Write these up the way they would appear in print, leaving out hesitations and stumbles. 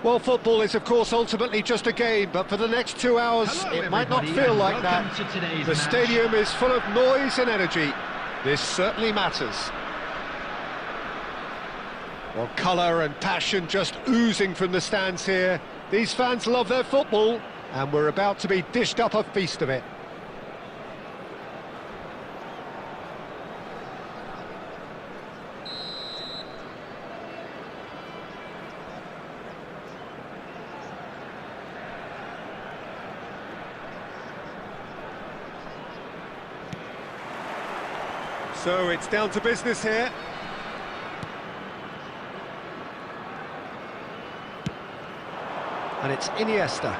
Well, football is, of course, ultimately just a game, but for the next 2 hours, it might not feel like that. The stadium is full of noise and energy. This certainly matters. Well, colour and passion just oozing from the stands here. These fans love their football, and we're about to be dished up a feast of it. So it's down to business here. And it's Iniesta.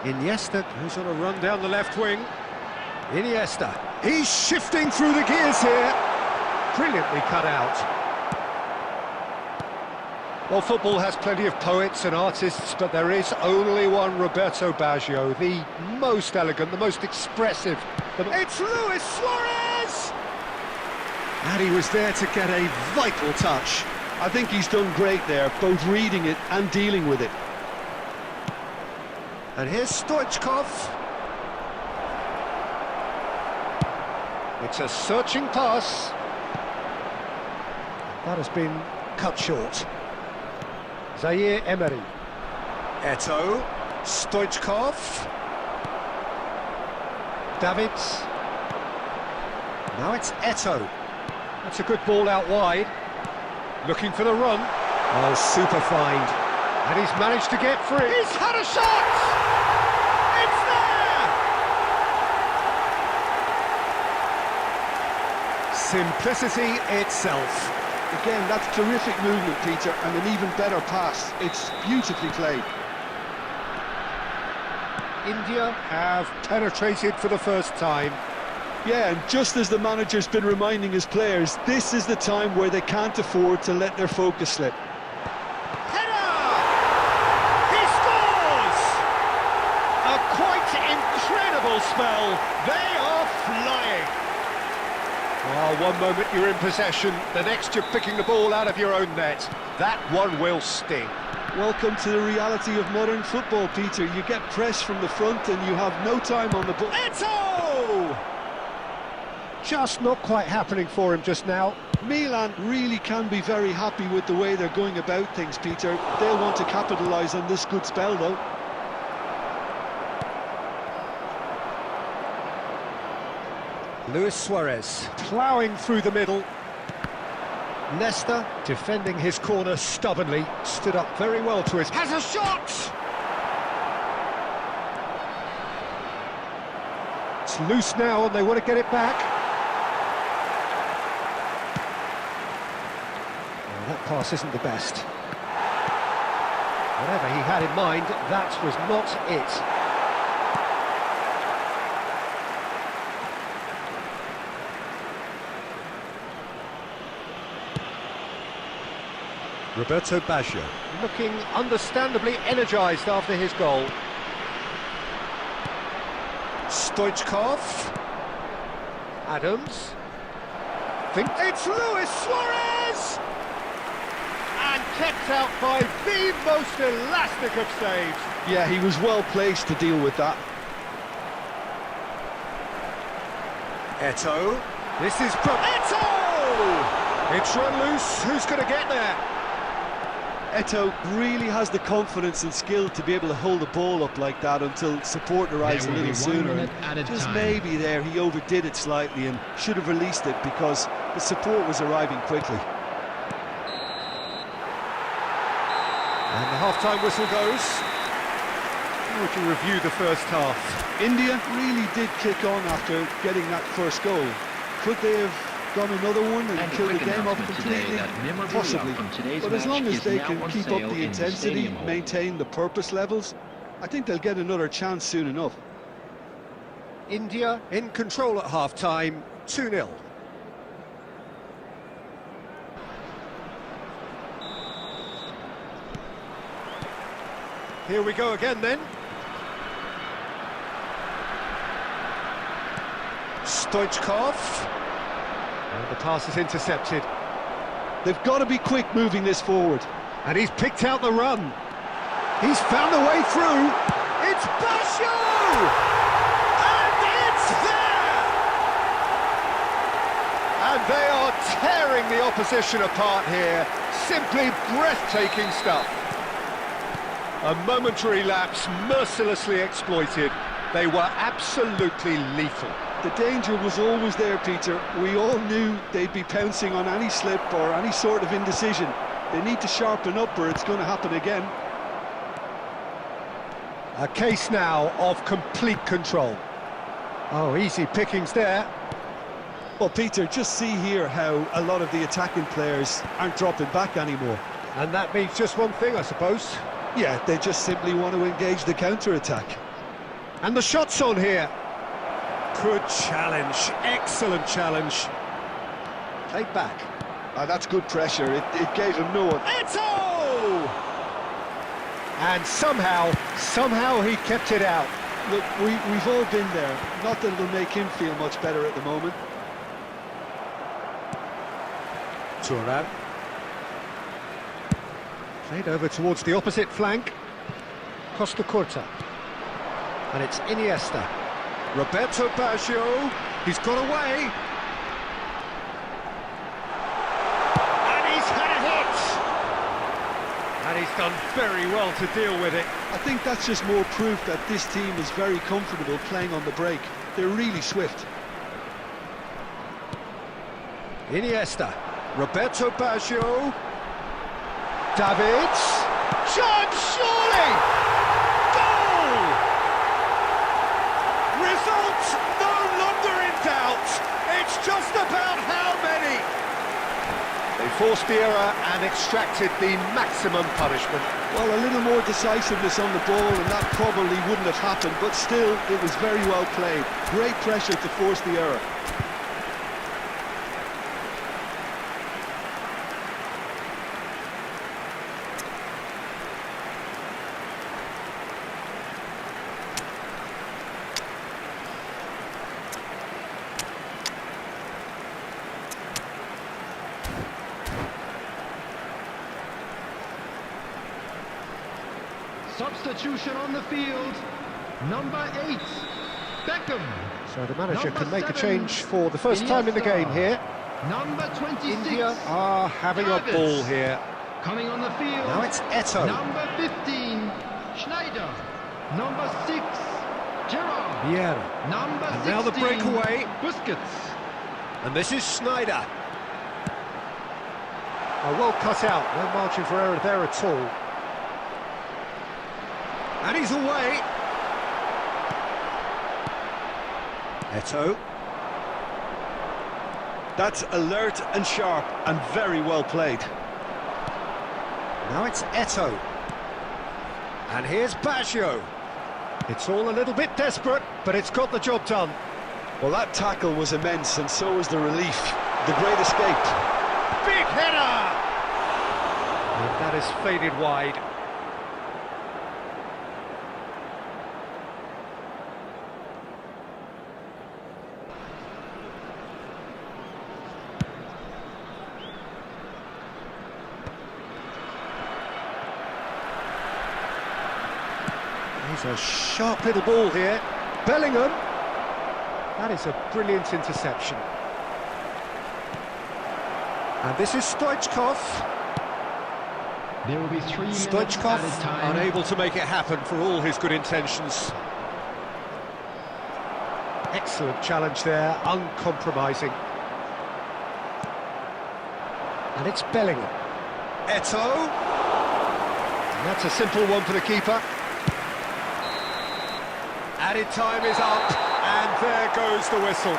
Iniesta, who's on a run down the left wing. Iniesta. He's shifting through the gears here. Brilliantly cut out. Well, football has plenty of poets and artists, but there is only one Roberto Baggio, the most elegant, the most expressive. It's Luis Suarez! And he was there to get a vital touch. I think he's done great there, both reading it and dealing with it. And here's Stoichkov. It's a searching pass. That has been cut short. Zaire Emery. Eto'o. Stoichkov. Davids. Now it's Eto'o. That's a good ball out wide. Looking for the run. Oh, super find. And he's managed to get free. He's had a shot! It's there! Simplicity itself. Again, that's terrific movement, Peter, and an even better pass. It's beautifully played. India have penetrated for the first time. Yeah, and just as the manager's been reminding his players, this is the time where they can't afford to let their focus slip. Header! He scores! A quite incredible spell. They are flying. Oh, one moment you're in possession, the next you're picking the ball out of your own net. That one will sting. Welcome to the reality of modern football, Peter. You get press from the front and you have no time on the ball. Eto'o! Just not quite happening for him just now. Milan really can be very happy with the way they're going about things, Peter. They'll want to capitalise on this good spell, though. Luis Suarez ploughing through the middle. Nesta defending his corner stubbornly, stood up very well to his... Has a shot! It's loose now and they want to get it back. Oh, that pass isn't the best. Whatever he had in mind, that was not it. Roberto Baggio, looking understandably energised after his goal. Stoichkov. Adams. It's Luis Suarez! And kept out by the most elastic of saves. Yeah, he was well placed to deal with that. Eto'o. This is from Eto'o! It's run loose. Who's going to get there? Eto'o really has the confidence and skill to be able to hold the ball up like that until support arrives a little sooner. Just maybe there he overdid it slightly and should have released it because the support was arriving quickly. And the half-time whistle goes. How would you review the first half? India really did kick on after getting that first goal. Could they have gone another one and killed the game off completely? Possibly. But as long as they can keep up the intensity, maintain the purpose levels, I think they'll get another chance soon enough. India in control at half-time, 2-0. Here we go again then. Stoichkov. And the pass is intercepted. They've got to be quick moving this forward. And he's picked out the run. He's found a way through. It's Basho! And it's there! And they are tearing the opposition apart here. Simply breathtaking stuff. A momentary lapse mercilessly exploited. They were absolutely lethal. The danger was always there, Peter. We all knew they'd be pouncing on any slip or any sort of indecision. They need to sharpen up or it's going to happen again. A case now of complete control. Oh, easy pickings there. Well, Peter, just see here how a lot of the attacking players aren't dropping back anymore. And that means just one thing, I suppose. Yeah, they just simply want to engage the counter-attack. And the shot's on here. Good challenge, excellent challenge. Played back. That's good pressure, it gave him no one. Eto! And somehow he kept it out. Look, we've all been there. Not that it'll make him feel much better at the moment. Turan. Played over towards the opposite flank. Costa Curta. And it's Iniesta. Roberto Baggio. He's got away. And he's had a hit. And he's done very well to deal with it. I think that's just more proof that this team is very comfortable playing on the break. They're really swift. Iniesta. Roberto Baggio. Davids. Chance, surely! Goal! Result no longer in doubt. It's just about how many. They forced the error and extracted the maximum punishment. Well, a little more decisiveness on the ball and that probably wouldn't have happened, but still, it was very well played. Great pressure to force the error. Substitution on the field, number 8, Beckham. So the manager Number can make a 7, change for the first time in the game here. Number 26, India are having a Travis. ball here. Coming on the field, Now it's Eto. number 15, Schneider. Number 6, Gerrard. Vieira. Number And 16, now the breakaway. Busquets. And this is Schneider. Oh, well cut out. No margin for error there at all. And he's away. Eto. That's alert and sharp and very well played. Now it's Eto. And here's Baggio. It's all a little bit desperate, but it's got the job done. Well, that tackle was immense, and so was the relief. The great escape. Big header! And that is faded wide. He's a sharp little ball here. Bellingham. That is a brilliant interception. And this is Stoichkov. There will be 3 minutes Stoichkov added time. unable to make it happen for all his good intentions. Excellent challenge there, uncompromising. And it's Bellingham. Eto. And that's a simple one for the keeper. Added time is up, and there goes the whistle.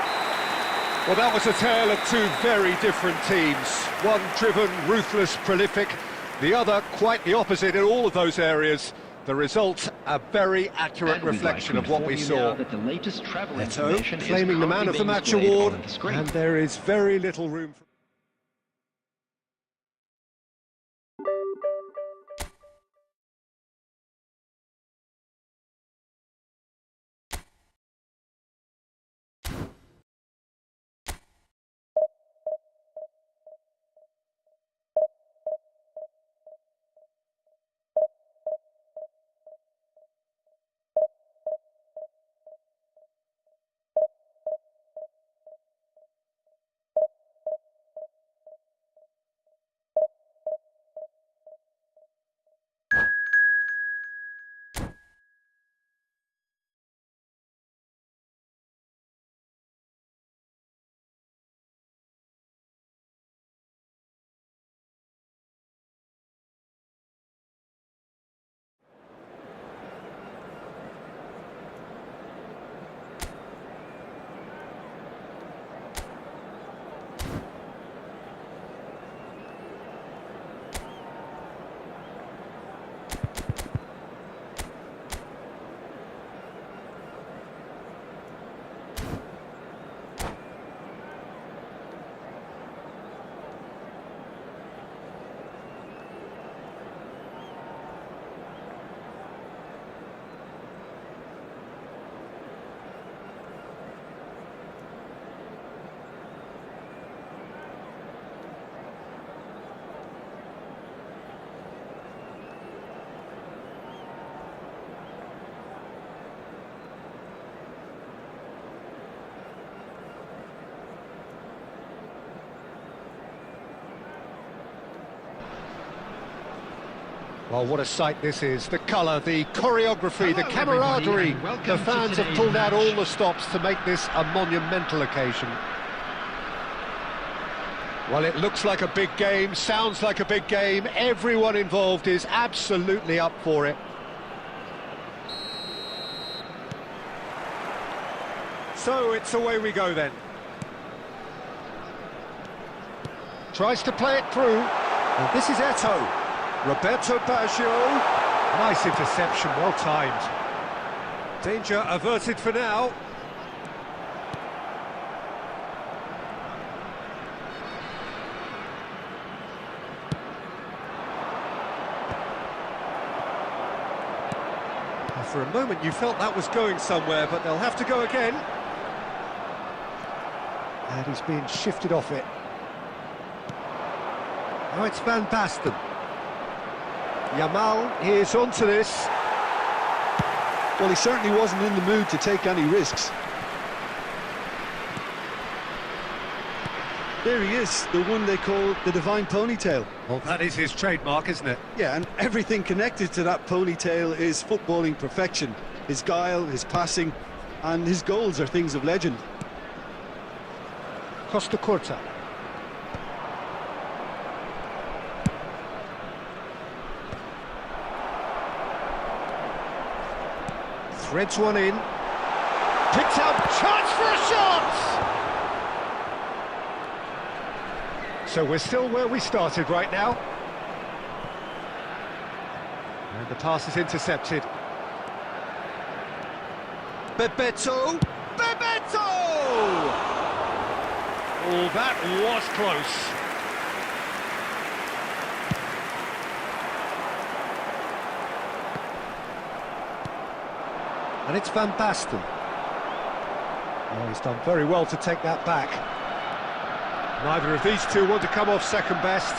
Well, that was a tale of two very different teams. One driven, ruthless, prolific. The other quite the opposite in all of those areas. The result, a very accurate reflection of what we saw. Eto claiming the Man of the Match award, and there is very little room for... Well, what a sight this is. The colour, the choreography, the Hello, camaraderie. everybody, and welcome The to fans have today's pulled out all match. the stops to make this a monumental occasion. Well, it looks like a big game, sounds like a big game. Everyone involved is absolutely up for it. So it's away we go then. Tries to play it through. And this is Eto'o. Roberto Baggio. Nice interception, well timed. Danger averted for now. For a moment you felt that was going somewhere, but they'll have to go again. And he's being shifted off it. Now it's Van Basten. Yamal is onto this. Well, he certainly wasn't in the mood to take any risks. There he is, the one they call the divine ponytail. Well, that is his trademark, isn't it? Yeah, and everything connected to that ponytail is footballing perfection. His guile, his passing, and his goals are things of legend. Costa Curta. Threads one in. Picks out, chance for a shot! So we're still where we started right now. And the pass is intercepted. Bebeto! Bebeto! Oh, that was close. And it's Van Basten. Oh, he's done very well to take that back. Neither of these two want to come off second best.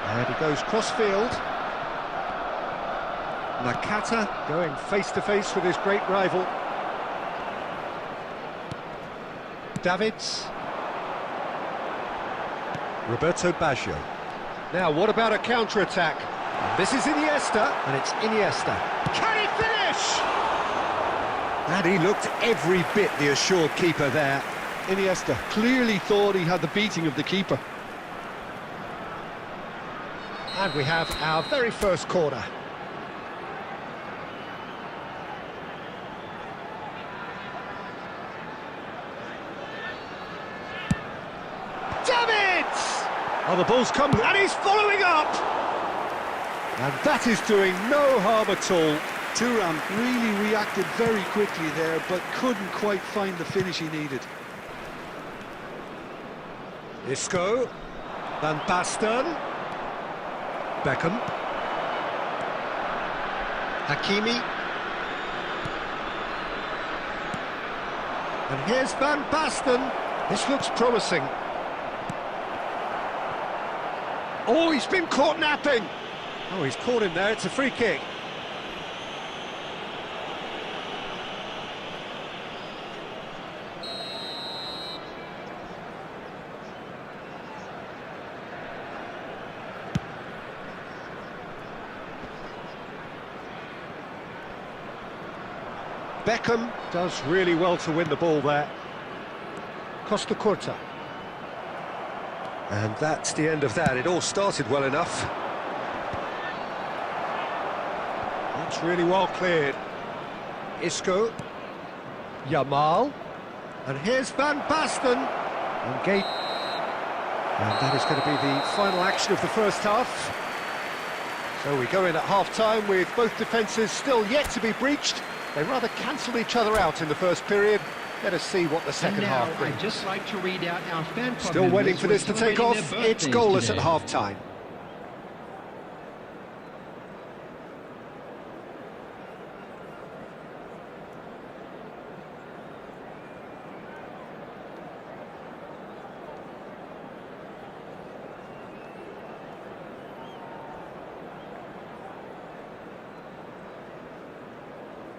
And he goes cross-field. Nakata going face-to-face with his great rival. Davids. Roberto Baggio. Now, what about a counter-attack? This is Iniesta, and it's Iniesta. Can he finish? And he looked every bit the assured keeper there. Iniesta clearly thought he had the beating of the keeper. And we have our very first corner. Davids! Oh, the ball's come, and he's following up! And that is doing no harm at all. Thuram really reacted very quickly there, but couldn't quite find the finish he needed. Isco, Van Basten, Beckham, Hakimi, and here's Van Basten. This looks promising. Oh, he's been caught napping. Oh, he's caught him there. It's a free kick. Beckham does really well to win the ball there. Costa Curta. And that's the end of that. It all started well enough. That's really well cleared. Isco. Yamal. And here's Van Basten. And Gate. And that is going to be the final action of the first half. So we go in at half-time with both defences still yet to be breached. They rather cancelled each other out in the first period. Let us see what the second half brings. I'd just like to read out our fan club Still waiting for this to take off. It's goalless at half-time.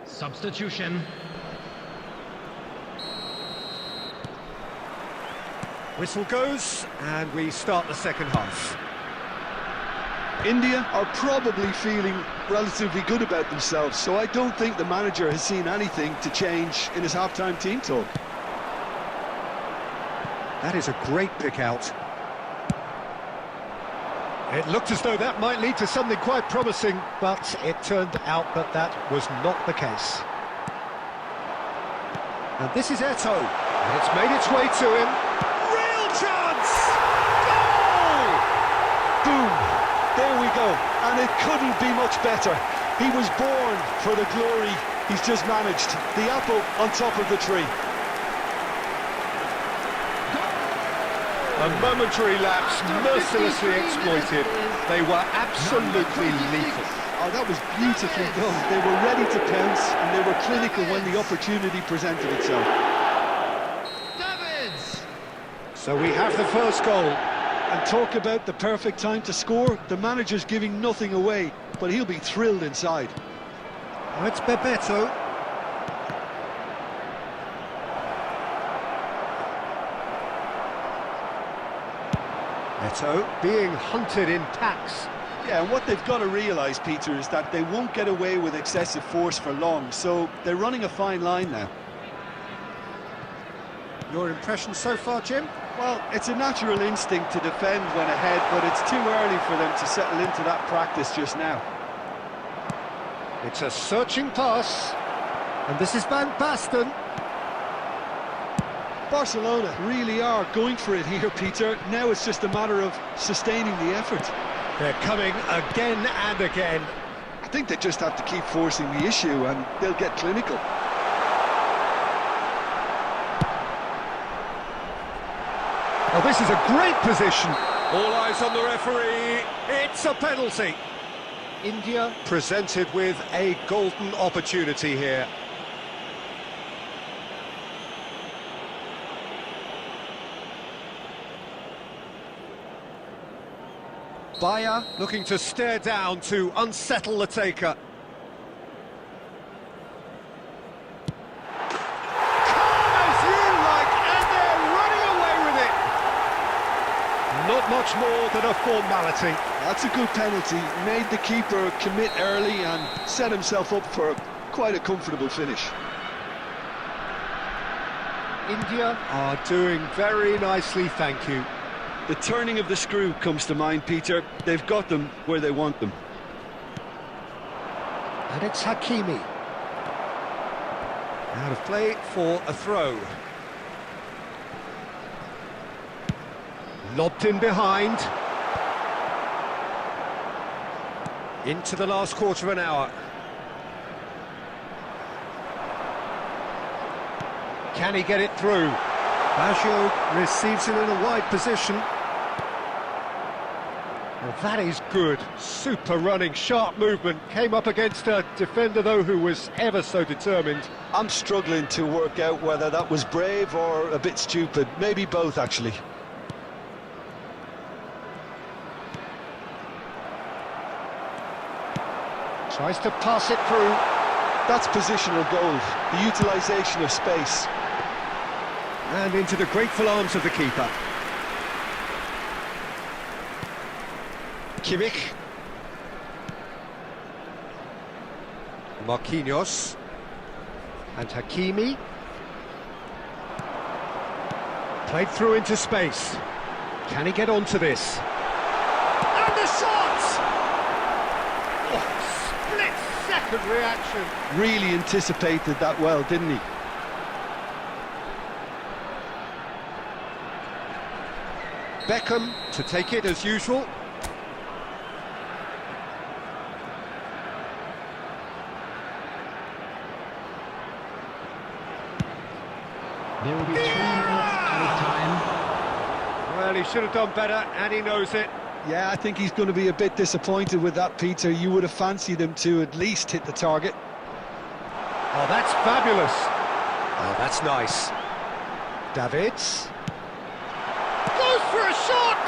Substitution. Whistle goes, and we start the second half. India are probably feeling relatively good about themselves, so I don't think the manager has seen anything to change in his half-time team talk. That is a great pick out. It looked as though that might lead to something quite promising, but it turned out that that was not the case. And this is Eto'o, and it's made its way to him. Real chance! Goal! Boom! There we go, and it couldn't be much better. He was born for the glory he's just managed. The apple on top of the tree. A momentary lapse, mercilessly exploited. They were absolutely lethal. Oh, that was beautifully done. They were ready to pounce, and they were clinical when the opportunity presented itself. Davids! So we have the first goal. And talk about the perfect time to score. The manager's giving nothing away, but he'll be thrilled inside. Oh, it's Bebeto. Eto'o being hunted in packs. Yeah, and what they've got to realise, Peter, is that they won't get away with excessive force for long, so they're running a fine line now. Your impression so far, Jim? Well, it's a natural instinct to defend when ahead, but it's too early for them to settle into that practice just now. It's a searching pass, and this is Van Basten. Barcelona really are going for it here, Peter. Now it's just a matter of sustaining the effort. They're coming again and again. I think they just have to keep forcing the issue and they'll get clinical. Oh, this is a great position. All eyes on the referee. It's a penalty. India presented with a golden opportunity here. Bayer looking to stare down to unsettle the taker. Calm as you like, and they're running away with it. Not much more than a formality. That's a good penalty. Made the keeper commit early and set himself up for quite a comfortable finish. India are doing very nicely, thank you. The turning of the screw comes to mind, Peter. They've got them where they want them. And it's Hakimi. Out of play for a throw. Lobbed in behind. Into the last quarter of an hour. Can he get it through? Baggio receives it in a wide position. Well, that is good. Super running, sharp movement. Came up against a defender, though, who was ever so determined. I'm struggling to work out whether that was brave or a bit stupid. Maybe both, actually. Tries to pass it through. That's positional gold, the utilisation of space. And into the grateful arms of the keeper. Kimmich. Marquinhos. And Hakimi. Played through into space. Can he get onto this? And the shot! Oh, split-second reaction. Really anticipated that well, didn't he? Beckham to take it as usual. There will be 3 minutes added time. Well, he should have done better, and he knows it. Yeah, I think he's going to be a bit disappointed with that, Peter. You would have fancied him to at least hit the target. Oh, that's fabulous. Oh, that's nice. Davids. Goes for a shot!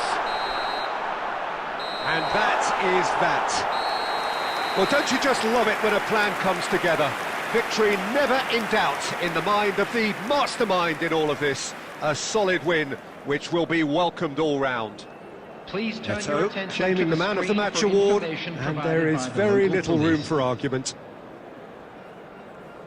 And that is that. Well, don't you just love it when a plan comes together? Victory never in doubt in the mind of the mastermind in all of this. A solid win, which will be welcomed all round. Please turn your attention claiming to the Man of the screen Match for award, information and provided there is by the very local little room police. for argument.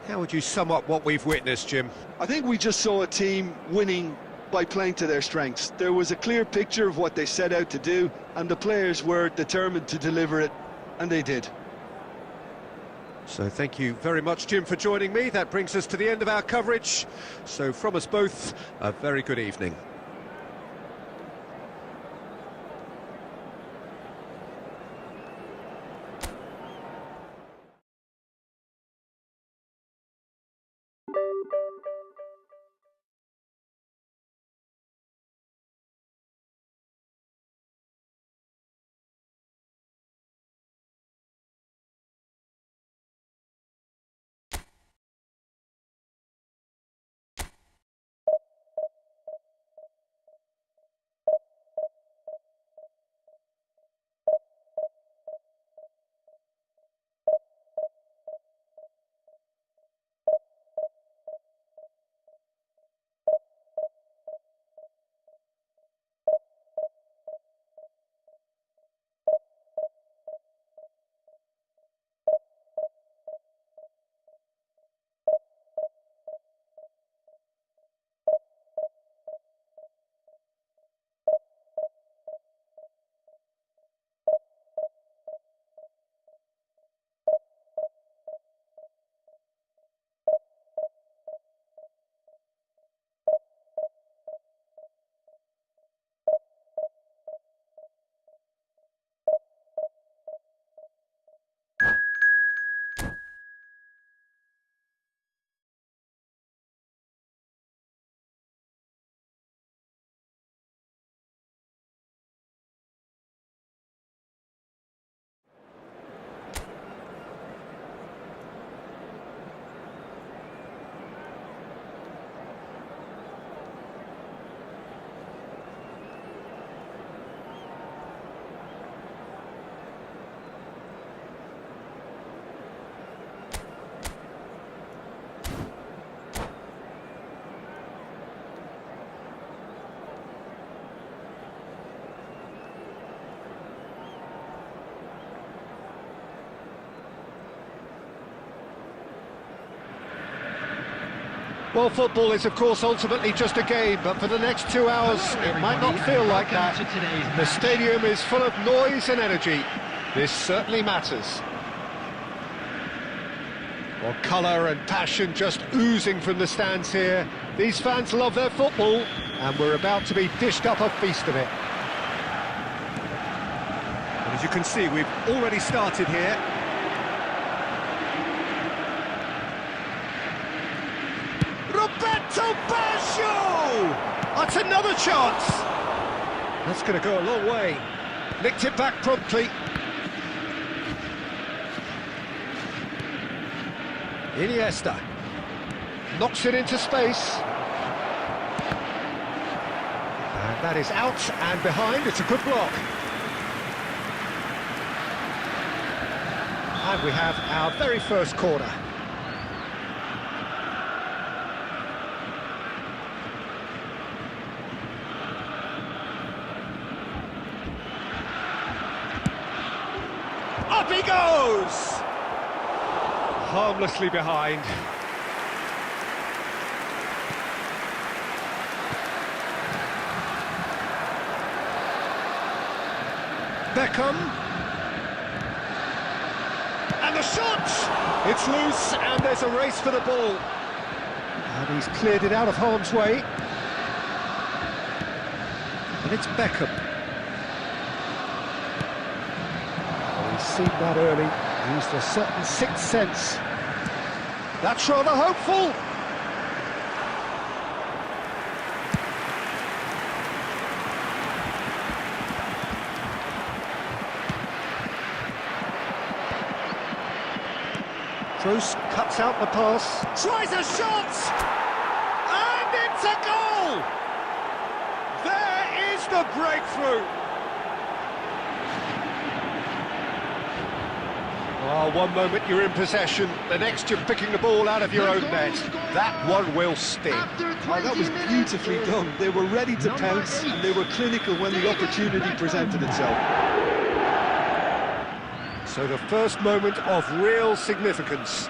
How would you sum up what we've witnessed, Jim? I think we just saw a team winning by playing to their strengths. There was a clear picture of what they set out to do, and the players were determined to deliver it, and they did. So thank you very much, Jim, for joining me. That brings us to the end of our coverage. So from us both, a very good evening. Well, football is, of course, ultimately just a game, but for the next 2 hours, it might not feel like that. The stadium is full of noise and energy. This certainly matters. Well, colour and passion just oozing from the stands here. These fans love their football, and we're about to be dished up a feast of it. And as you can see, we've already started here. Roberto Baggio! That's another chance! That's going to go a long way. Nicked it back promptly. Iniesta knocks it into space. And that is out and behind. It's a good block. And we have our very first corner. Up he goes! Harmlessly behind. Beckham. And the shot! It's loose, and there's a race for the ball. And he's cleared it out of harm's way. And it's Beckham. Seen that early, used a certain sixth sense. That's rather hopeful. Kroos cuts out the pass, tries a shot, and it's a goal! There is the breakthrough. Oh, one moment you're in possession, the next you're picking the ball out of your own net. That one will sting. Oh, that was beautifully done. They were ready to pounce, and they were clinical when the opportunity presented itself. So the first moment of real significance.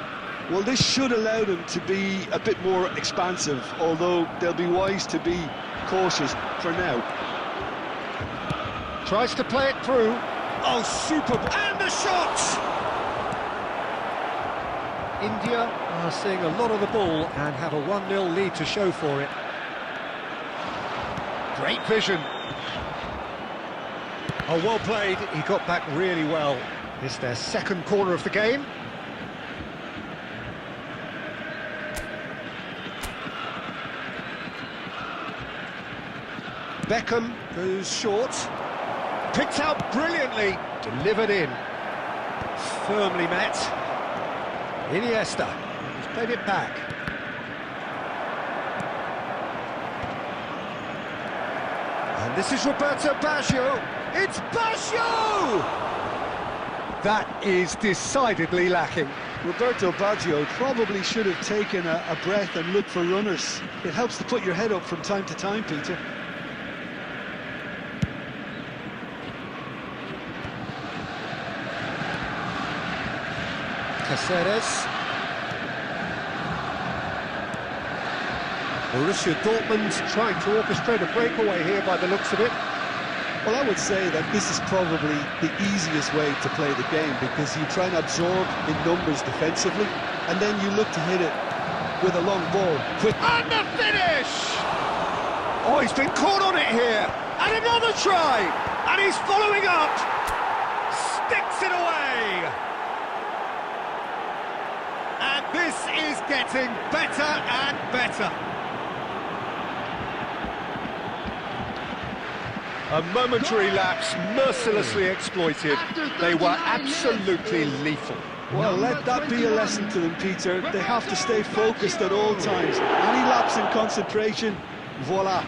Well, this should allow them to be a bit more expansive, although they'll be wise to be cautious for now. Tries to play it through. Oh, super! And the shot! India are seeing a lot of the ball and have a 1-0 lead to show for it. Great vision. Oh, well played. He got back really well. It's their second corner of the game. Beckham goes short. Picked out brilliantly. Delivered in. Firmly met. Iniesta has played it back. And this is Roberto Baggio. It's Baggio! That is decidedly lacking. Roberto Baggio probably should have taken a breath and looked for runners. It helps to put your head up from time to time, Peter. Caceres. Borussia Dortmund trying to orchestrate a breakaway here by the looks of it. Well, I would say that this is probably the easiest way to play the game, because you try and absorb in numbers defensively, and then you look to hit it with a long ball. And the finish! Oh, he's been caught on it here. And another try! And he's following up! Sticks it away! And this is getting better and better. A momentary lapse, mercilessly exploited. They were absolutely lethal. Well, let that be a lesson to them, Peter. They have to stay focused at all times. Any lapse in concentration, voila.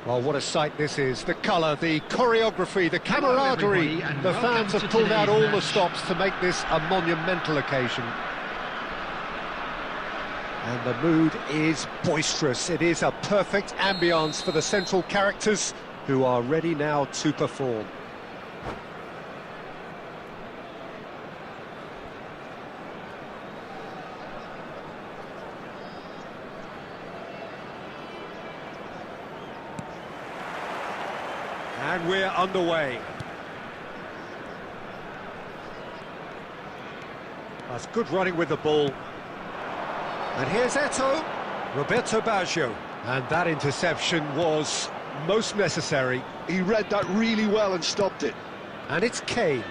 Well, what a sight this is. The colour, the choreography, the camaraderie. The fans have pulled out all the stops to make this a monumental occasion. And the mood is boisterous. It is a perfect ambience for the central characters, who are ready now to perform. And we're underway. That's good running with the ball. And here's Roberto Baggio. And that interception was most necessary. He read that really well and stopped it. And it's Kane.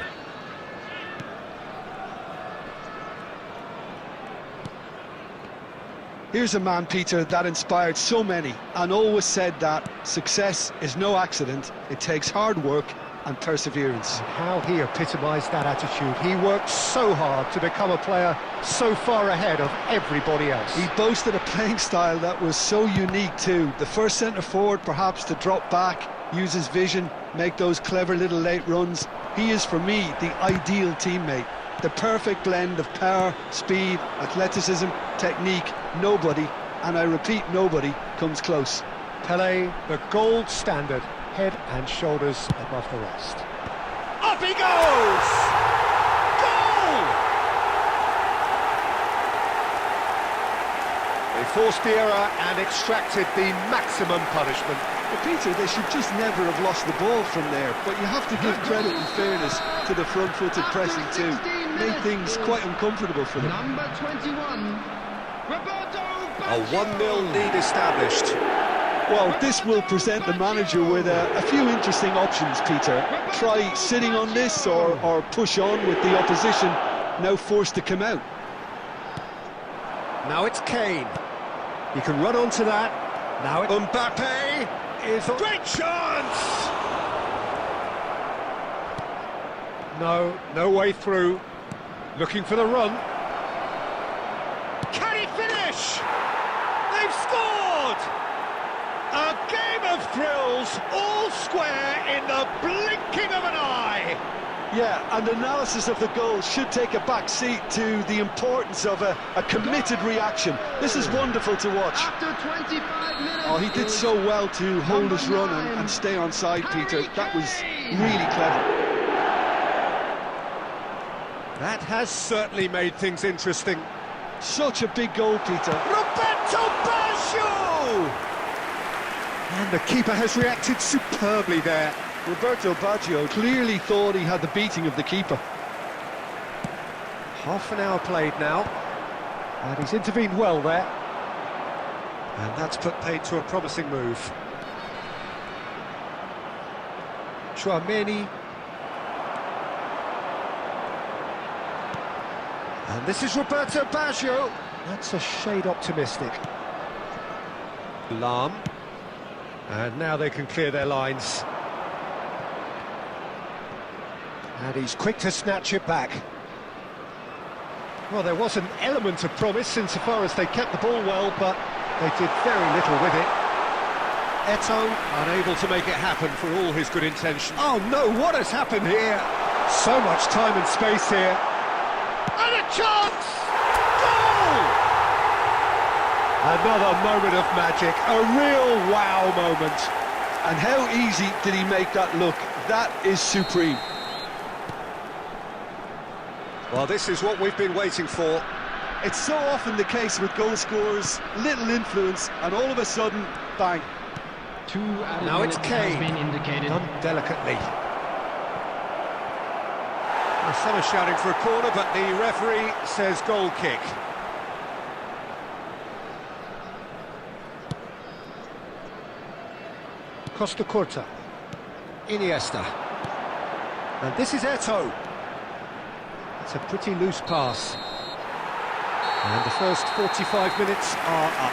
Here's a man, Peter, that inspired so many and always said that success is no accident. It takes hard work and perseverance. How he epitomised that attitude. He worked so hard to become a player so far ahead of everybody else. He boasted a playing style that was so unique too. The first centre-forward perhaps to drop back, use his vision, make those clever little late runs. He is, for me, the ideal teammate. The perfect blend of power, speed, athleticism, technique. Nobody, and I repeat, nobody, comes close. Pelé, the gold standard, head and shoulders above the rest. Up he goes! Goal! They forced the error and extracted the maximum punishment. But Peter, they should just never have lost the ball from there, but you have to give credit and fairness to the front-footed pressing too. Made things quite uncomfortable for them. Number 21, Roberto A Baggio. 1-0 lead established. Well, this will present the manager with a few interesting options, Peter. Try sitting on this or push on with the opposition now forced to come out. Now it's Kane. He can run onto that. Now it's Mbappe is a great chance! No way through. Looking for the run. Can he finish? They've scored! A game of thrills, all square in the blinking of an eye. Yeah, and analysis of the goal should take a back seat to the importance of a committed reaction. This is wonderful to watch. After 25 minutes. Oh, he did so well to hold his run and stay on side, Peter. That was really clever. That has certainly made things interesting. Such a big goal, Peter. Roberto Baggio! And the keeper has reacted superbly there. Roberto Baggio clearly thought he had the beating of the keeper. Half an hour played now, and he's intervened well there. And that's put paid to a promising move. Chouameni. And this is Roberto Baggio. That's a shade optimistic. Lam. And now they can clear their lines. And he's quick to snatch it back. Well, there was an element of promise insofar as they kept the ball well, but they did very little with it. Eto'o unable to make it happen for all his good intentions. Oh no, what has happened here? So much time and space here. And a chance! Goal! Another moment of magic, a real wow moment. And how easy did he make that look? That is supreme. Well, this is what we've been waiting for. It's so often the case with goal scorers, little influence, and all of a sudden, bang. Now it's Kane, done delicately. Well, some are shouting for a corner, but the referee says goal kick. Costa Curta, Iniesta, and this is Eto'o. It's a pretty loose pass. And the first 45 minutes are up.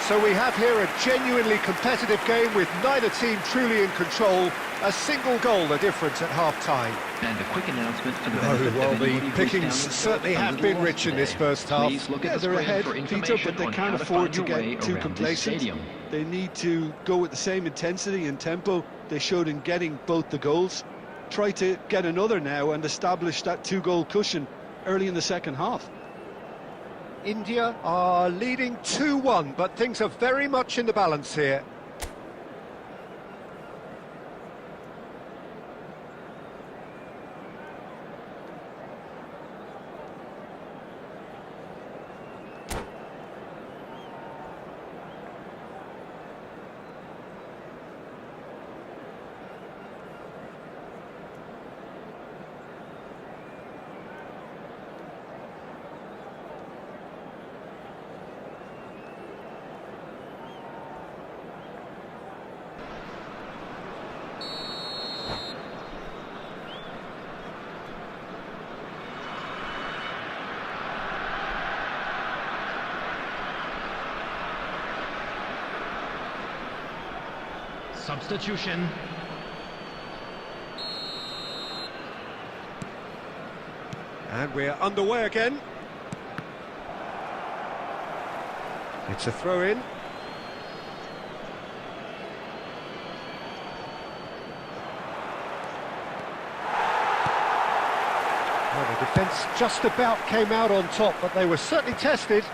So we have here a genuinely competitive game with neither team truly in control. A single goal the difference at half-time. And a quick announcement for the benefit Well, of the anybody who is pickings found certainly themselves have a been little rich in this today. first half. Please look Yeah, at the they're screen ahead, for Peter, information but they on can't how to afford find to your way get too around this complacent. stadium. They need to go with the same intensity and tempo they showed in getting both the goals. Try to get another now and establish that two-goal cushion early in the second half. India are leading 2-1, but things are very much in the balance here. Substitution. And we're underway again. It's a throw-in. Well, the defence just about came out on top, but they were certainly tested.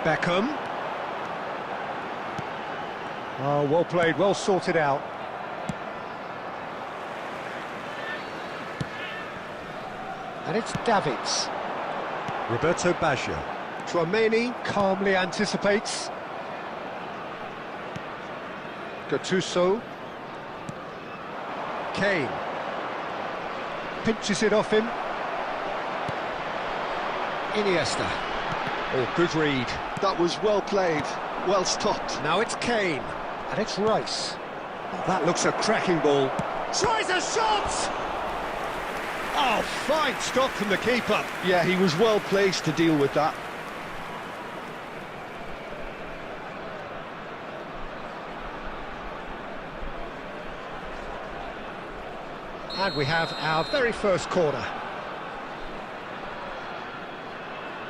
Beckham. Oh, well played, well sorted out. And it's Davids. Roberto Baggio. Tchouaméni calmly anticipates. Gattuso. Kane. Pinches it off him. Iniesta. Oh, good read. That was well played, well stopped. Now it's Kane. And it's Rice. Oh, that looks a cracking ball. Tries a shot! Oh, fine stop from the keeper. Yeah, he was well placed to deal with that. And we have our very first corner.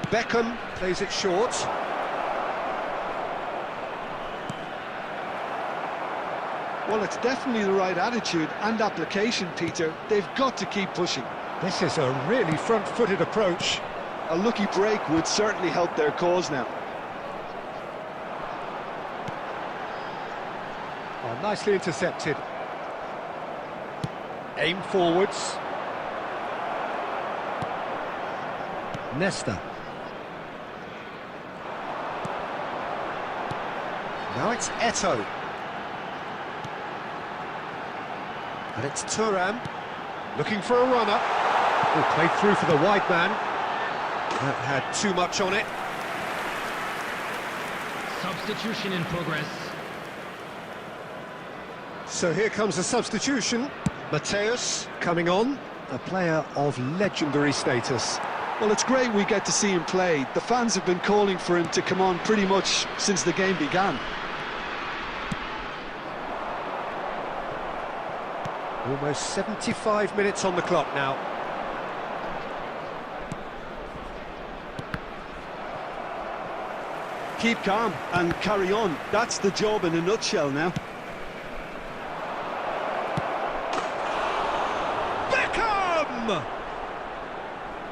Beckham plays it short. Well, it's definitely the right attitude and application, Peter. They've got to keep pushing. This is a really front-footed approach. A lucky break would certainly help their cause now. Oh, nicely intercepted. Aim forwards. Nesta. Now it's Eto'o. And it's Thuram, looking for a runner. Oh, played through for the wide man. That had too much on it. Substitution in progress. So here comes a substitution. Mateus coming on, a player of legendary status. Well, it's great we get to see him play. The fans have been calling for him to come on pretty much since the game began. Almost 75 minutes on the clock now. Keep calm and carry on. That's the job in a nutshell now. Beckham!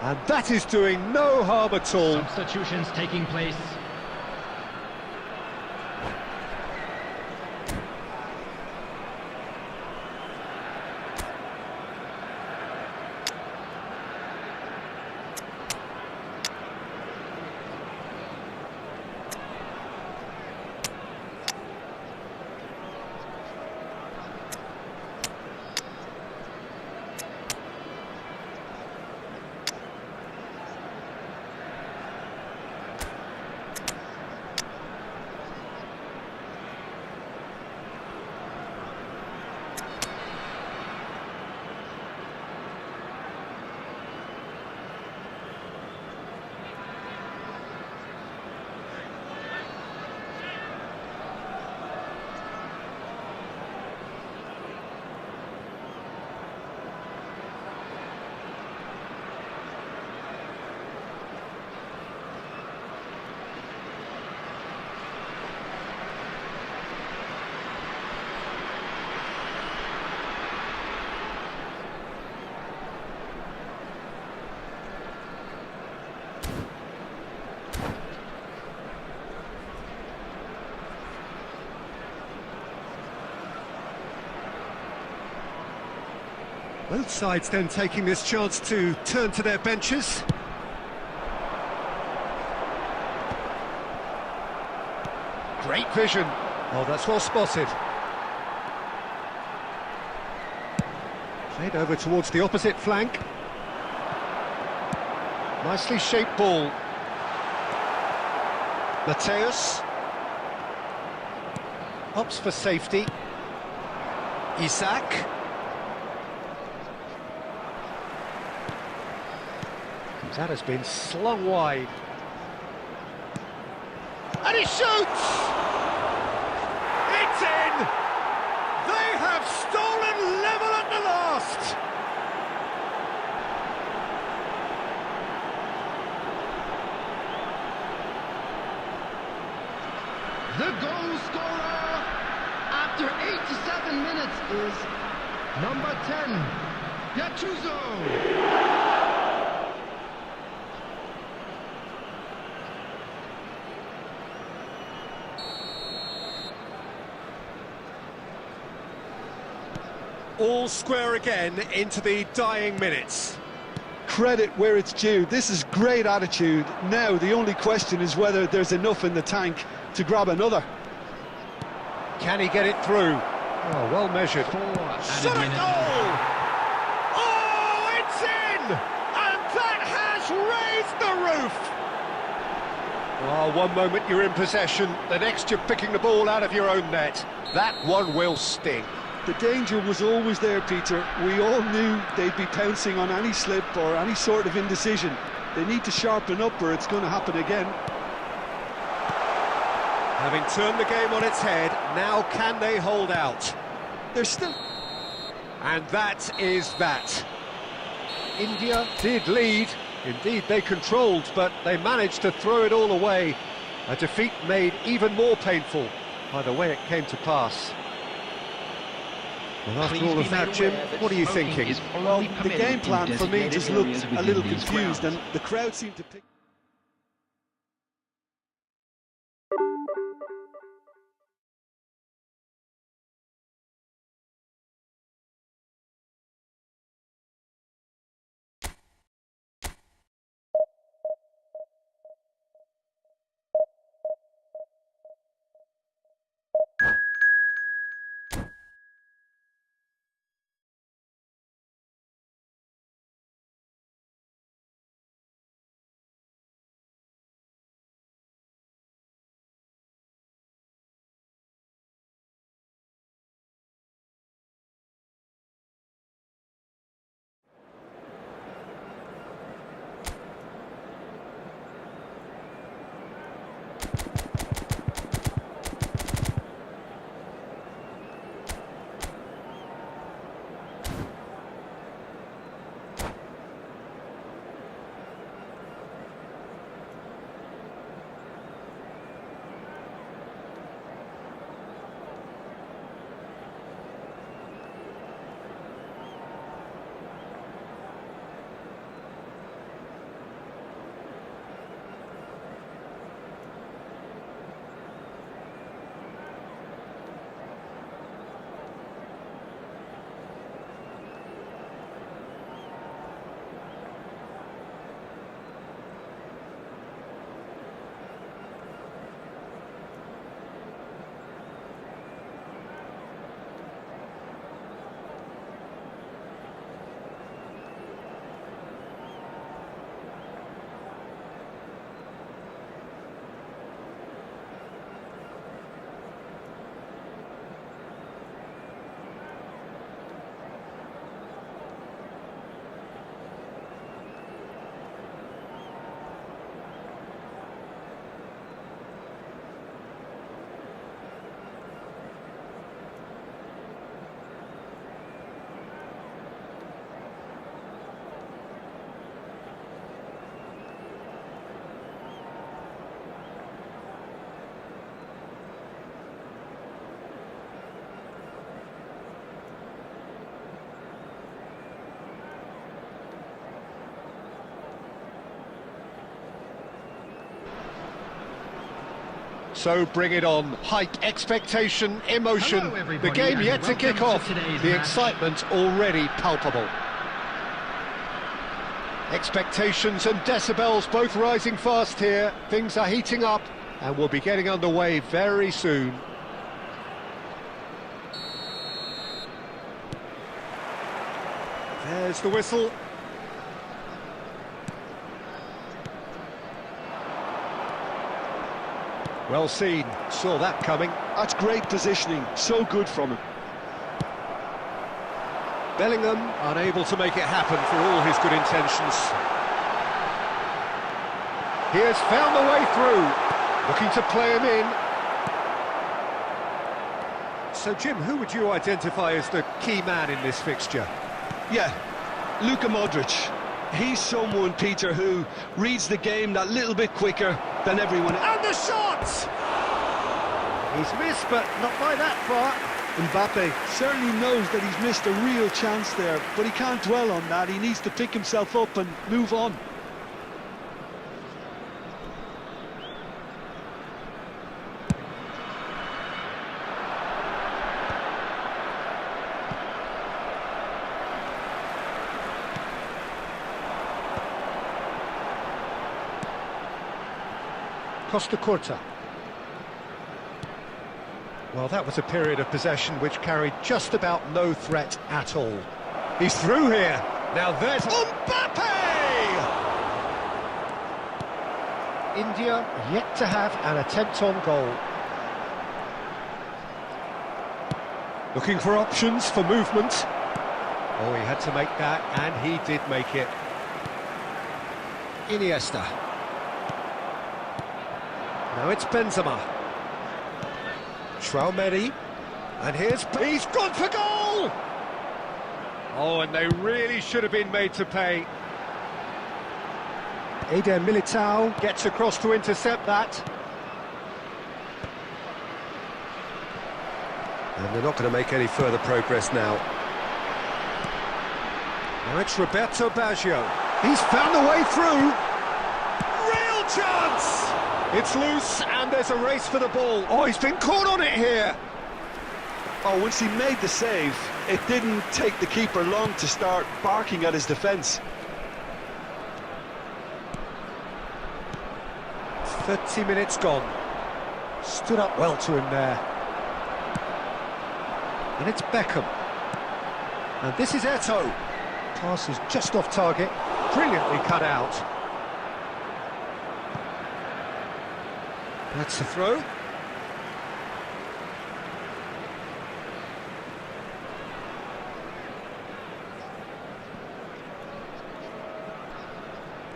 And that is doing no harm at all. Substitutions taking place. Both sides then taking this chance to turn to their benches. Great vision. Oh, that's well spotted. Played over towards the opposite flank. Nicely shaped ball. Mateus. Opts for safety. Isak. That has been slung wide. And he shoots! It's in! They have stolen level at the last! The goal scorer after 87 minutes is number 10, Gattuso. All square again into the dying minutes. Credit where it's due. This is great attitude. Now the only question is whether there's enough in the tank to grab another. Can he get it through? Oh, well measured. Shot a goal! Oh, it's in! And that has raised the roof! Oh, one moment you're in possession, the next you're picking the ball out of your own net. That one will sting. The danger was always there, Peter. We all knew they'd be pouncing on any slip or any sort of indecision. They need to sharpen up or it's going to happen again. Having turned the game on its head, now can they hold out? They're still... And that is that. India did lead. Indeed, they controlled, but they managed to throw it all away. A defeat made even more painful by the way it came to pass. Well, after all of that, Jim, what are you thinking? Well, the game plan for me just looked a little confused and the crowd seemed to pick... So bring it on. Hike, expectation, emotion. Hello, the game yet to kick off. today's The match. excitement already palpable. Expectations and decibels both rising fast here. Things are heating up and we'll be getting underway very soon. There's the whistle. Well seen, saw that coming. That's great positioning, so good from him. Bellingham unable to make it happen for all his good intentions. He has found the way through. Looking to play him in. So, Jim, who would you identify as the key man in this fixture? Yeah, Luka Modric. He's someone, Peter, who reads the game that little bit quicker than everyone else. And the shot! He's missed, but not by that far. Mbappe certainly knows that he's missed a real chance there, but he can't dwell on that. He needs to pick himself up and move on. Costa Curta. Well, that was a period of possession which carried just about no threat at all. He's through here. Now there's Mbappe! India yet to have an attempt on goal. Looking for options for movement. Oh, he had to make that, and he did make it. Iniesta. Now it's Benzema. Traumeri. And he's gone for goal! Oh, and they really should have been made to pay. Eder Militao gets across to intercept that. And they're not going to make any further progress now. Now it's Roberto Baggio. He's found a way through. Real chance! It's loose, and there's a race for the ball. Oh, he's been caught on it here. Oh, once he made the save, it didn't take the keeper long to start barking at his defence. 30 minutes gone. Stood up well to him there. And it's Beckham. And this is Eto'o. Pass is just off target. Brilliantly cut out. That's the throw.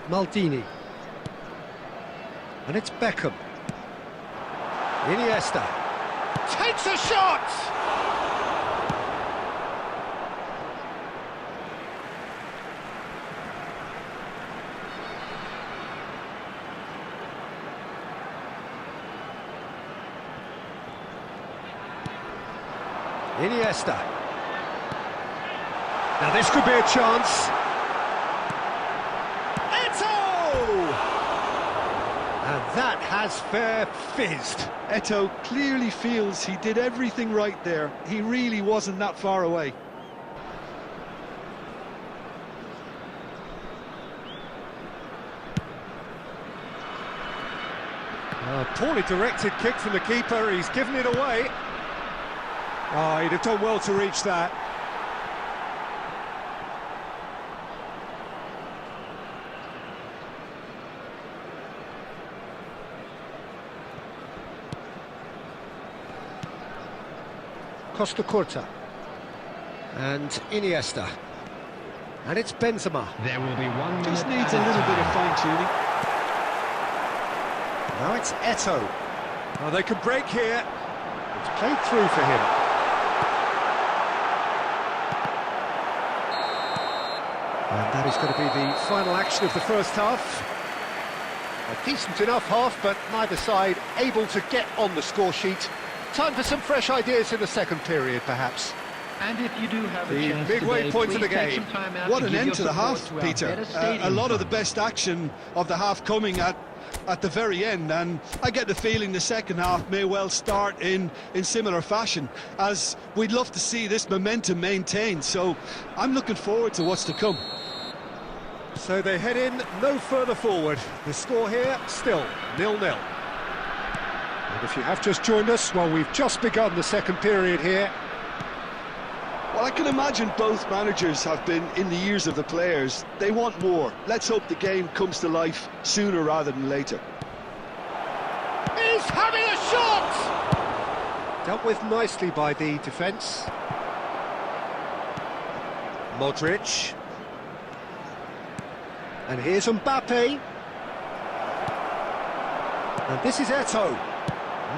Maldini. And it's Beckham. Iniesta. Takes a shot! Iniesta. Now this could be a chance. Eto'o! And that has fair fizzed. Eto'o clearly feels he did everything right there. He really wasn't that far away. A poorly directed kick from the keeper. He's given it away. Oh, he'd have done well to reach that. Costa Curta. And Iniesta. And it's Benzema. There will be 1 minute. Just needs a little bit of fine-tuning. Now it's Eto'o. Oh, they could break here. It's played through for him. And that is going to be the final action of the first half. A decent enough half, but neither side able to get on the score sheet. Time for some fresh ideas in the second period, perhaps. And if you do have a The chance midway today, point of the please take game. some time out What to an give end your to the support half, to our Peter. better stadium A lot of the fund. best action of the half coming at the very end, and I get the feeling the second half may well start in similar fashion, as we'd love to see this momentum maintained. So I'm looking forward to what's to come. So they head in no further forward. The score here, still 0-0. And if you have just joined us, well, we've just begun the second period here. Well, I can imagine both managers have been in the ears of the players. They want more. Let's hope the game comes to life sooner rather than later. He's having a shot! Dealt with nicely by the defence. Modric. And here's Mbappe. And this is Eto'o.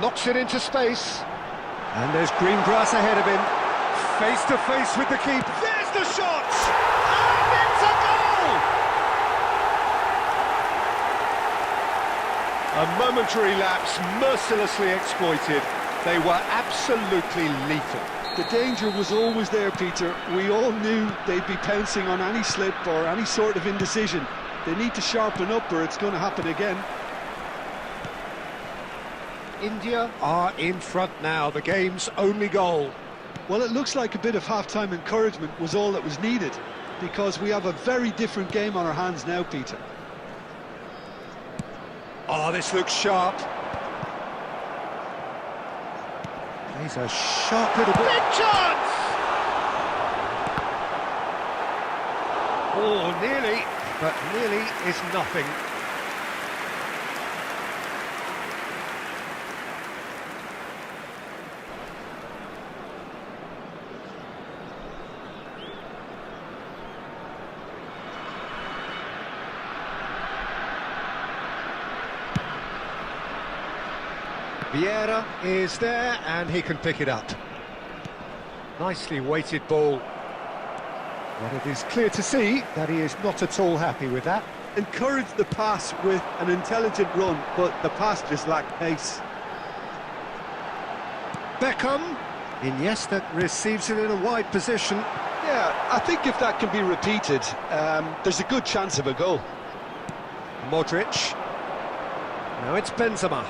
Knocks it into space. And there's green grass ahead of him. Face to face with the keeper. There's the shot! And it's a goal! A momentary lapse, mercilessly exploited. They were absolutely lethal. The danger was always there, Peter. We all knew they'd be pouncing on any slip or any sort of indecision. They need to sharpen up or it's going to happen again. India are in front now, the game's only goal. Well, it looks like a bit of half-time encouragement was all that was needed, because we have a very different game on our hands now, Peter. Oh, this looks sharp. He's a sharp little bit. Big chance! Oh, nearly, but nearly is nothing. Vieira is there, and he can pick it up. Nicely weighted ball. But it is clear to see that he is not at all happy with that. Encouraged the pass with an intelligent run, but the pass just lacked pace. Beckham. Iniesta receives it in a wide position. Yeah, I think if that can be repeated, there's a good chance of a goal. Modric. Now it's Benzema.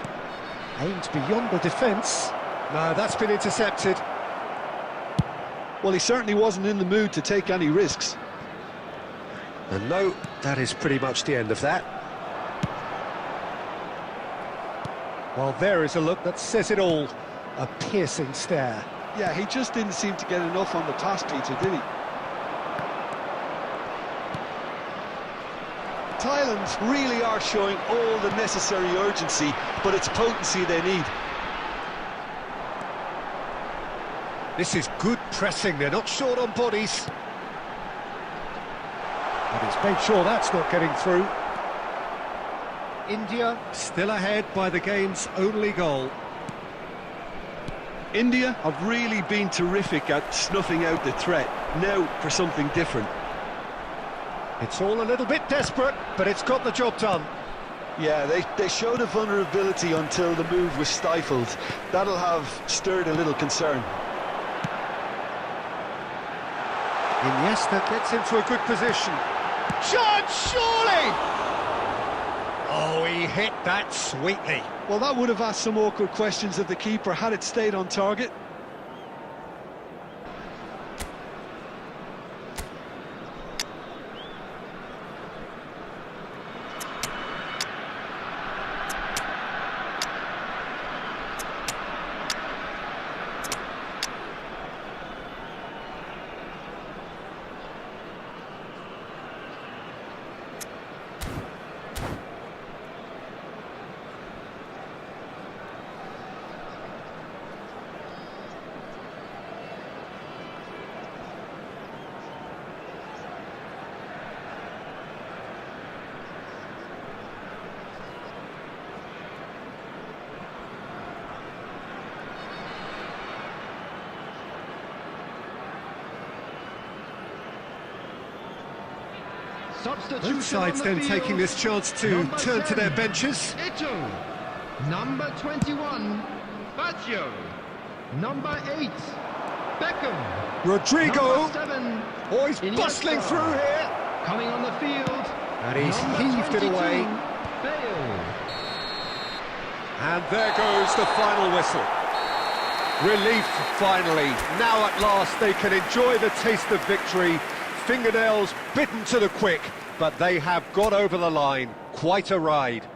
Aimed beyond the defence. No, that's been intercepted. Well, he certainly wasn't in the mood to take any risks. And no, that is pretty much the end of that. Well, there is a look that says it all. A piercing stare. Yeah, he just didn't seem to get enough on the pass, Peter, did he? Thailand really are showing all the necessary urgency, but it's potency they need. This is good pressing, they're not short on bodies. But he's made sure that's not getting through. India still ahead by the game's only goal. India have really been terrific at snuffing out the threat. Now for something different. It's all a little bit desperate, but it's got the job done. Yeah, they showed a vulnerability until the move was stifled. That'll have stirred a little concern. Iniesta gets into a good position. Chance, surely! Oh, he hit that sweetly. Well, that would have asked some awkward questions of the keeper had it stayed on target. Substitution Both sides on the then field. taking this chance to Number turn to their 10, benches. Eto'o. Number 21, Baggio. Number 8, Beckham. Rodrigo. Number 7, Oh, he's Iniesta. bustling through here. Coming on the field. And he's Number heaved it 22, away. Bale. And there goes the final whistle. Relief, finally. Now at last they can enjoy the taste of victory. Fingernails bitten to the quick, but they have got over the line. Quite a ride.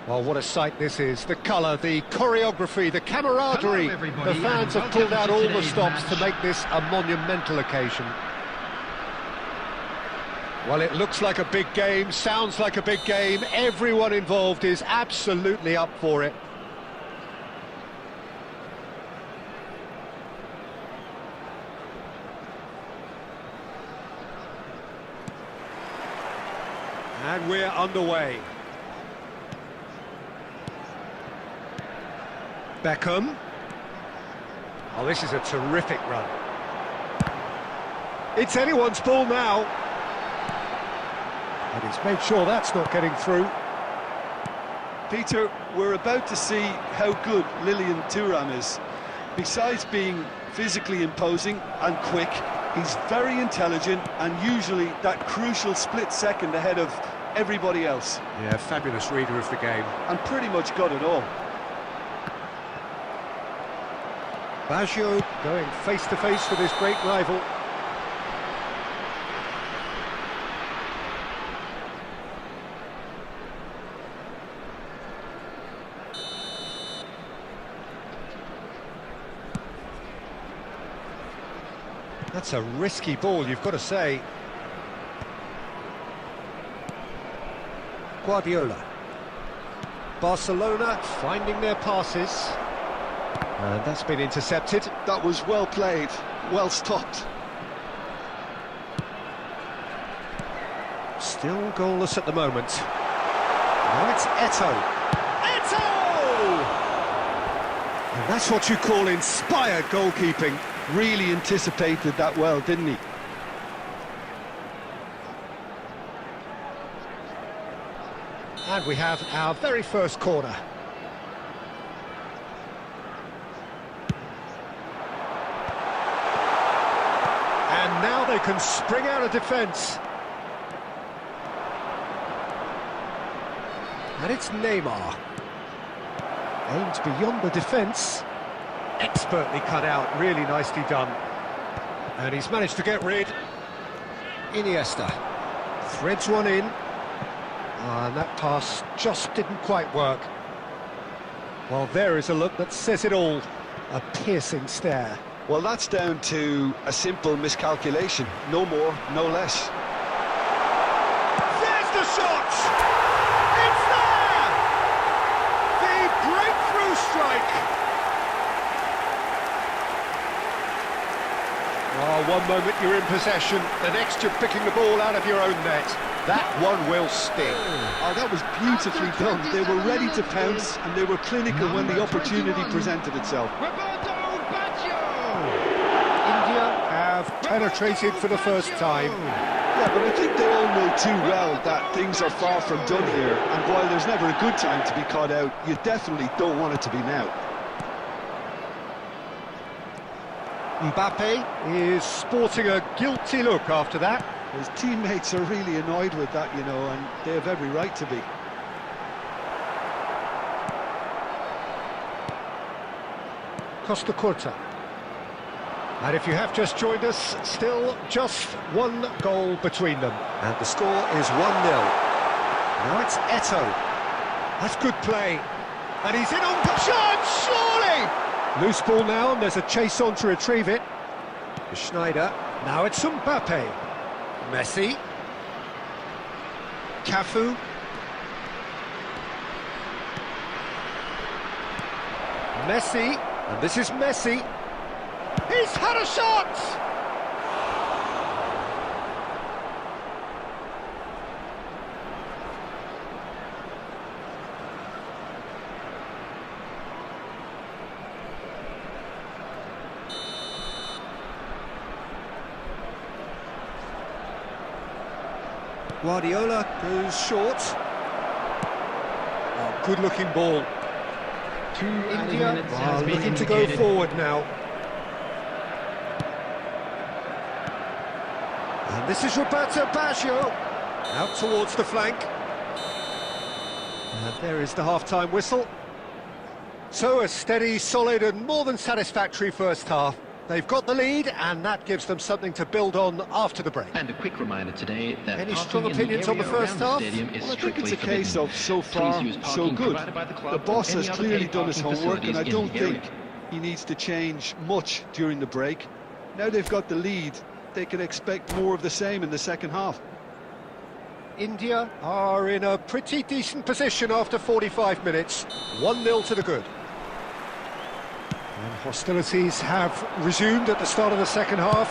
Well, what a sight this is. The colour, the choreography, the camaraderie. Hello, everybody, The fans and have pulled out welcome to all the today's stops to match. make this a monumental occasion. Well, it looks like a big game, sounds like a big game. Everyone involved is absolutely up for it. And we're underway. Beckham. Oh, this is a terrific run. It's anyone's ball now. And he's made sure that's not getting through. Peter, we're about to see how good Lilian Thuram is. Besides being physically imposing and quick, he's very intelligent and usually that crucial split second ahead of everybody else. Yeah, fabulous reader of the game. And pretty much got it all. Baggio going face-to-face with his great rival. That's a risky ball, you've got to say. Guardiola. Barcelona finding their passes. And that's been intercepted. That was well played, well stopped. Still goalless at the moment. Now it's Eto'o. Eto'o! And that's what you call inspired goalkeeping. Really anticipated that well, didn't he? And we have our very first corner. And now they can spring out of defence. And it's Neymar. Aimed beyond the defence. Expertly cut out, really nicely done. And he's managed to get rid. Iniesta threads one in. And that pass just didn't quite work. Well, there is a look that says it all. A piercing stare. Well, that's down to a simple miscalculation. No more, no less. There's the shot! It's there! The breakthrough strike! Oh, one moment you're in possession, the next you're picking the ball out of your own net. That one will sting. Oh, that was beautifully done. They were ready to pounce and they were clinical when the opportunity presented itself. Roberto Baggio! India have penetrated for the first time. Yeah, but I think they all know too well that things are far from done here. And while there's never a good time to be caught out, you definitely don't want it to be now. Mbappe is sporting a guilty look after that. His teammates are really annoyed with that, you know, and they have every right to be. Costa Curta. And if you have just joined us, still just one goal between them. And the score is 1-0. Now it's Eto'o. That's good play. And he's in on the chance, surely! Loose ball now, and there's a chase on to retrieve it. Schneider. Now it's Mbappe. Messi. Cafu. Messi. And this is Messi. He's had a shot! Guardiola goes short. Oh, good-looking ball. India are looking to go forward now. And this is Roberto Baggio. Out towards the flank. And there is the half-time whistle. So a steady, solid and more than satisfactory first half. They've got the lead, and that gives them something to build on after the break. And a quick reminder today that Any parking strong in opinions on the area first around half? stadium is Well, I think strictly it's a case forbidden. of so far, Please use so parking good. provided by the club The boss or has any other clearly paid done his parking homework, and I facilities don't in the area. think he needs to change much during the break. Now they've got the lead, they can expect more of the same in the second half. India are in a pretty decent position after 45 minutes. 1-0 to the good. And hostilities have resumed at the start of the second half.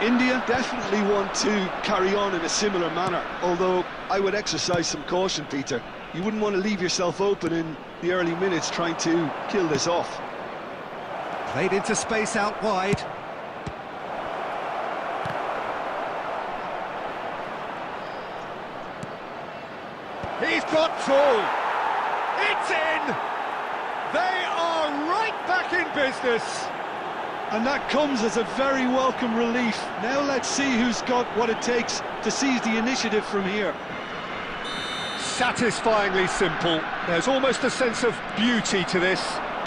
India definitely want to carry on in a similar manner, although I would exercise some caution, Peter. You wouldn't want to leave yourself open in the early minutes trying to kill this off. Played into space out wide. He's got two. It's in. They are right back in business. And that comes as a very welcome relief. Now let's see who's got what it takes to seize the initiative from here. Satisfyingly simple. There's almost a sense of beauty to this.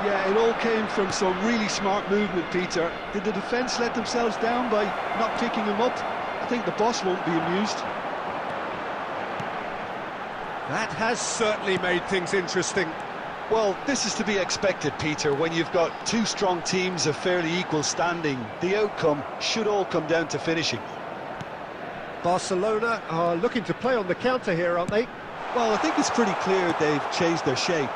Yeah, it all came from some really smart movement, Peter. Did the defence let themselves down by not picking him up? I think the boss won't be amused. That has certainly made things interesting. Well, this is to be expected, Peter, when you've got two strong teams of fairly equal standing. The outcome should all come down to finishing. Barcelona are looking to play on the counter here, aren't they? Well, I think it's pretty clear they've changed their shape,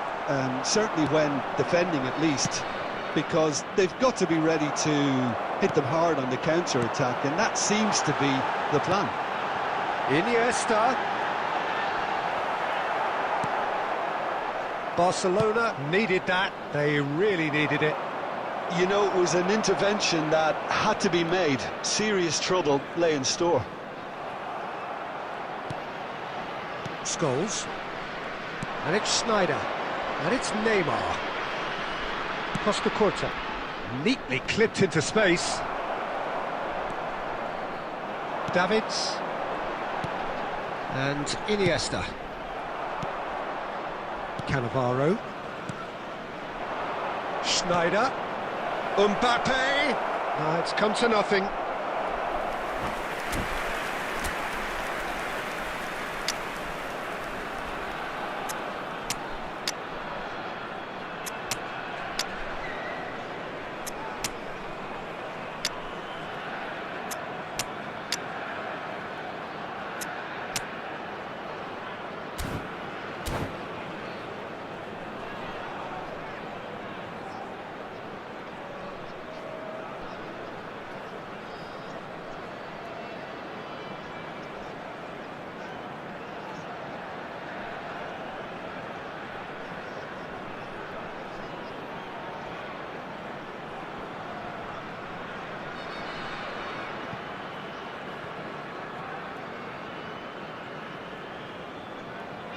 certainly when defending at least, because they've got to be ready to hit them hard on the counter-attack, and that seems to be the plan. Iniesta. Barcelona needed that. They really needed it. You know, it was an intervention that had to be made. Serious trouble lay in store. Scholes. And it's Schneider. And it's Neymar. Costa Curta. Neatly clipped into space. Davids. And Iniesta. Cannavaro. Schneider. Mbappe. It's come to nothing.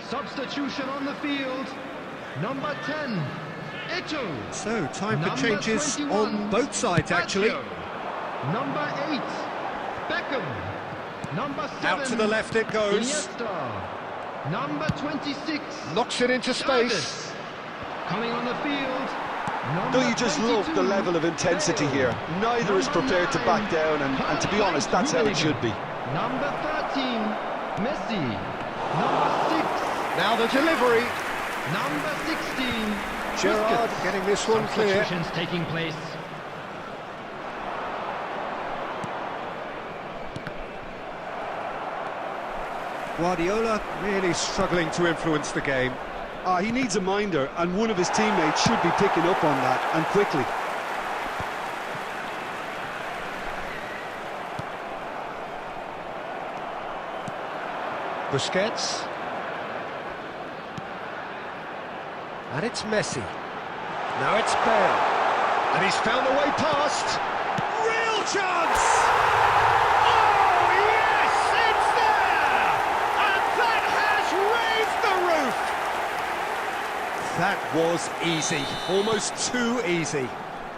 Substitution on the field. Number 10, Eto'o. So, time for Number changes 21, on both sides, actually. Bacchio. Number 8, Beckham. Number 7, Out to the left it goes. Iniesta. Number 26, Knocks it into space. Davids. Coming on the field. Don't you just love the level of intensity here? Neither is prepared to back down, and to be honest, that's how it should be. Number 13, Messi. Number 6, Now the delivery. number 16, Gerrard Busquets. getting this one clear. Substitutions taking place. Guardiola really struggling to influence the game. He needs a minder, and one of his teammates should be picking up on that, and quickly. Busquets. And it's Messi. Now it's Bale. And he's found a way past. Real chance! Oh, yes, it's there! And that has raised the roof! That was easy. Almost too easy.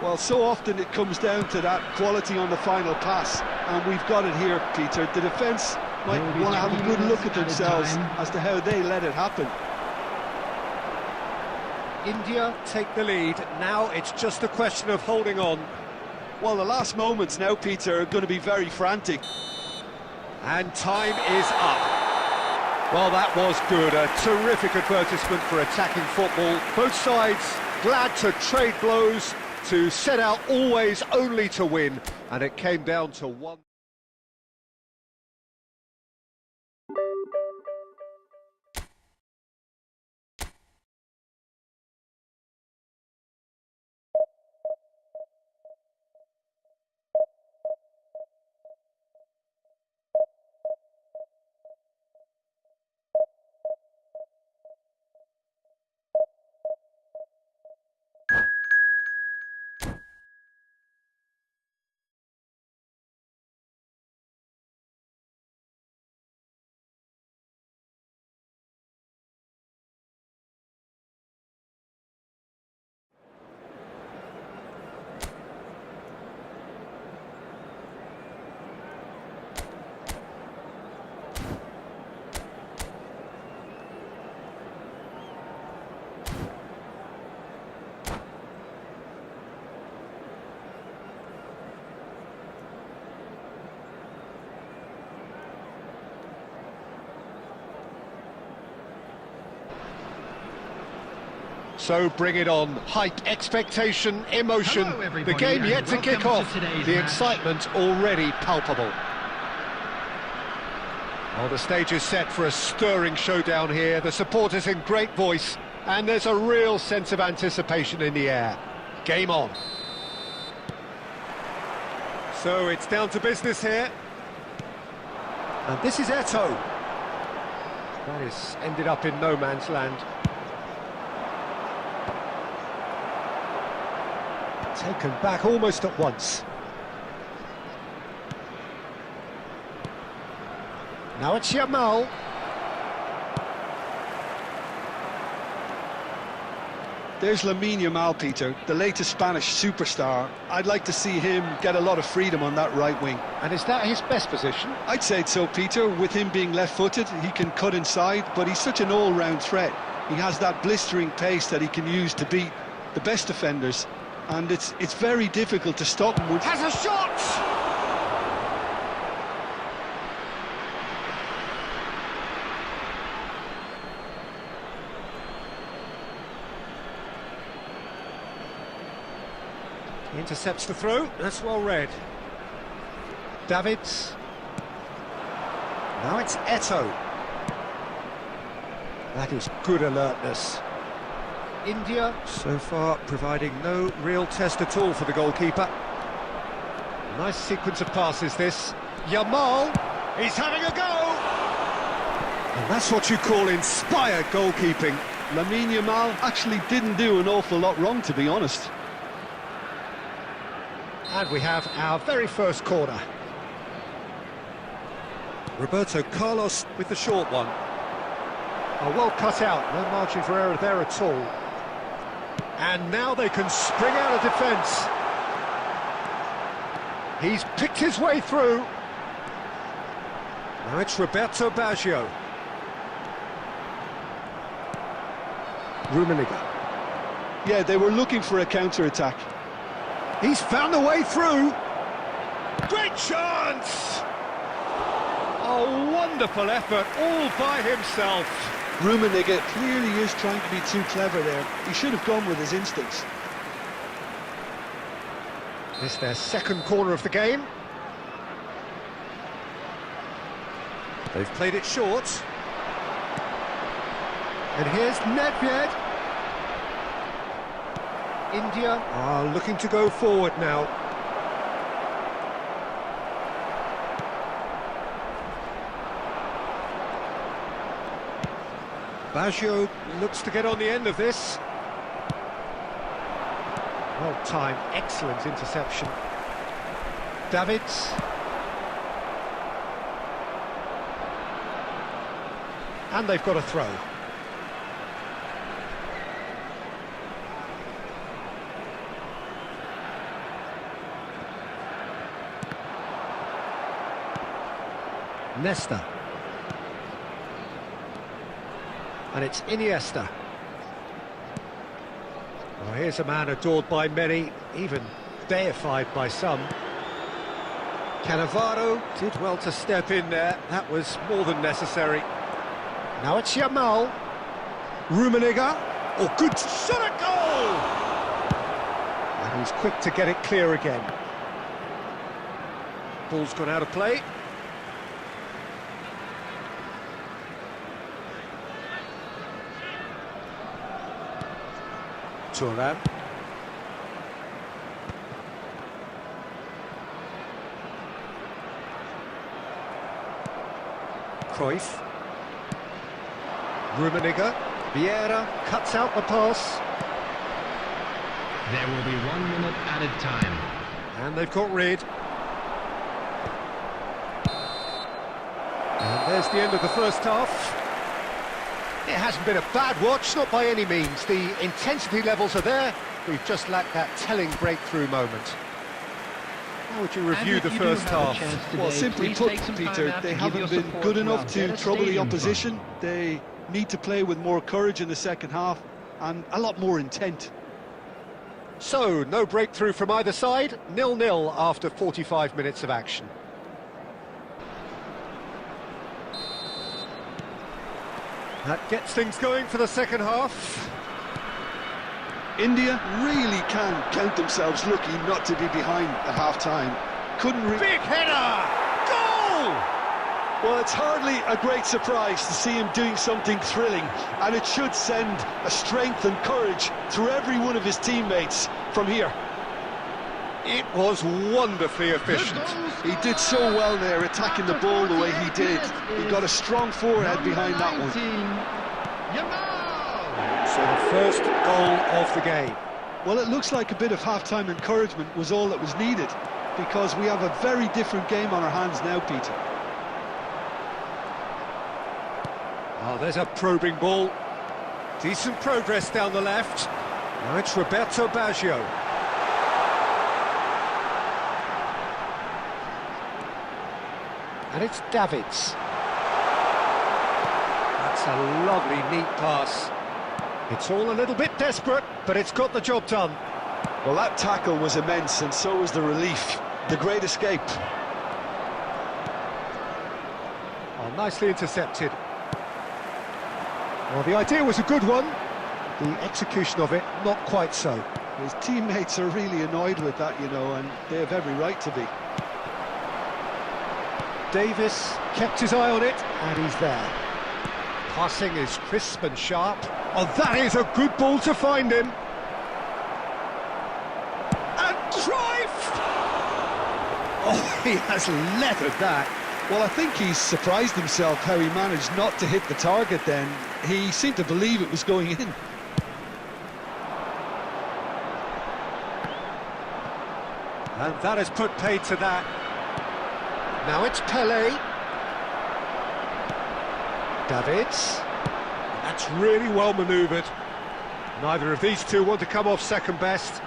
Well, so often it comes down to that quality on the final pass, and we've got it here, Peter. The defence might want to have a good look at themselves as to how they let it happen. India take the lead. Now it's just a question of holding on. Well, the last moments now, Peter, are going to be very frantic. And time is up. Well, that was good. A terrific advertisement for attacking football. Both sides glad to trade blows, to set out always only to win. And it came down to one. So bring it on. Hype, expectation, emotion. Hello, The everybody, game and yet to kick welcome off. to today's The match. excitement already palpable. Well, the stage is set for a stirring showdown here. The supporters in great voice, and there's a real sense of anticipation in the air. Game on. So it's down to business here. And this is Eto'o. That has ended up in no man's land. Taken back almost at once. Now it's Yamal. There's Lamine Yamal, Peter, the latest Spanish superstar. I'd like to see him get a lot of freedom on that right wing. And is that his best position? I'd say so, Peter. With him being left-footed, he can cut inside, but he's such an all-round threat. He has that blistering pace that he can use to beat the best defenders, and it's very difficult to stop him. Has a shot! He intercepts the throw. That's well read. Davids. Now it's Eto'o. That is good alertness. India, so far, providing no real test at all for the goalkeeper. Nice sequence of passes, this. Yamal, he's having a go! And that's what you call inspired goalkeeping. Lamine Yamal actually didn't do an awful lot wrong, to be honest. And we have our very first corner. Roberto Carlos with the short one. Oh, well cut out, no margin for error there at all. And now they can spring out of defence. He's picked his way through. Now it's Roberto Baggio. Rummenigge. Yeah, they were looking for a counter-attack. He's found a way through. Great chance! A wonderful effort all by himself. Rummenigge clearly is trying to be too clever there. He should have gone with his instincts. This is their second corner of the game. They've played it short. And here's Nedved. India are looking to go forward now. Baggio looks to get on the end of this. Well timed, excellent interception. Davids. And they've got a throw. Nesta. And it's Iniesta. Well, here's a man adored by many, even deified by some. Cannavaro did well to step in there, that was more than necessary. Now it's Yamal. Rummenigge. Oh, good shot at goal! And he's quick to get it clear again. Ball's gone out of play. Thuram. Cruyff. Rummenigge. Vieira cuts out the pass. There will be 1 minute added time. And they've got rid. And there's the end of the first half. It hasn't been a bad watch, not by any means. The intensity levels are there. We've just lacked that telling breakthrough moment. How would you review the first half? Well, simply put, Peter, they haven't been good enough to trouble the opposition. They need to play with more courage in the second half and a lot more intent. So, no breakthrough from either side, 0-0 after 45 minutes of action. That gets things going for the second half. India really can count themselves lucky not to be behind at half-time. Big header! Goal! Well, it's hardly a great surprise to see him doing something thrilling, and it should send a strength and courage through every one of his teammates from here. It was wonderfully efficient. He did so well there, attacking the ball the way he did. He got a strong forehead behind that one. So the first goal of the game. Well, it looks like a bit of half-time encouragement was all that was needed, because we have a very different game on our hands now, Peter. Oh, there's a probing ball. Decent progress down the left. Now it's Roberto Baggio. And it's Davids. That's a lovely, neat pass. It's all a little bit desperate, but it's got the job done. Well, that tackle was immense, and so was the relief. The great escape. Oh, nicely intercepted. Well, the idea was a good one. The execution of it, not quite so. His teammates are really annoyed with that, you know, and they have every right to be. Davis kept his eye on it, and he's there. Passing is crisp and sharp. Oh, that is a good ball to find him. And Cruyff! Oh, he has leathered that. Well, I think he's surprised himself how he managed not to hit the target then. He seemed to believe it was going in. And that has put paid to that. Now it's Pelé. Davids. That's really well manoeuvred. Neither of these two want to come off second best.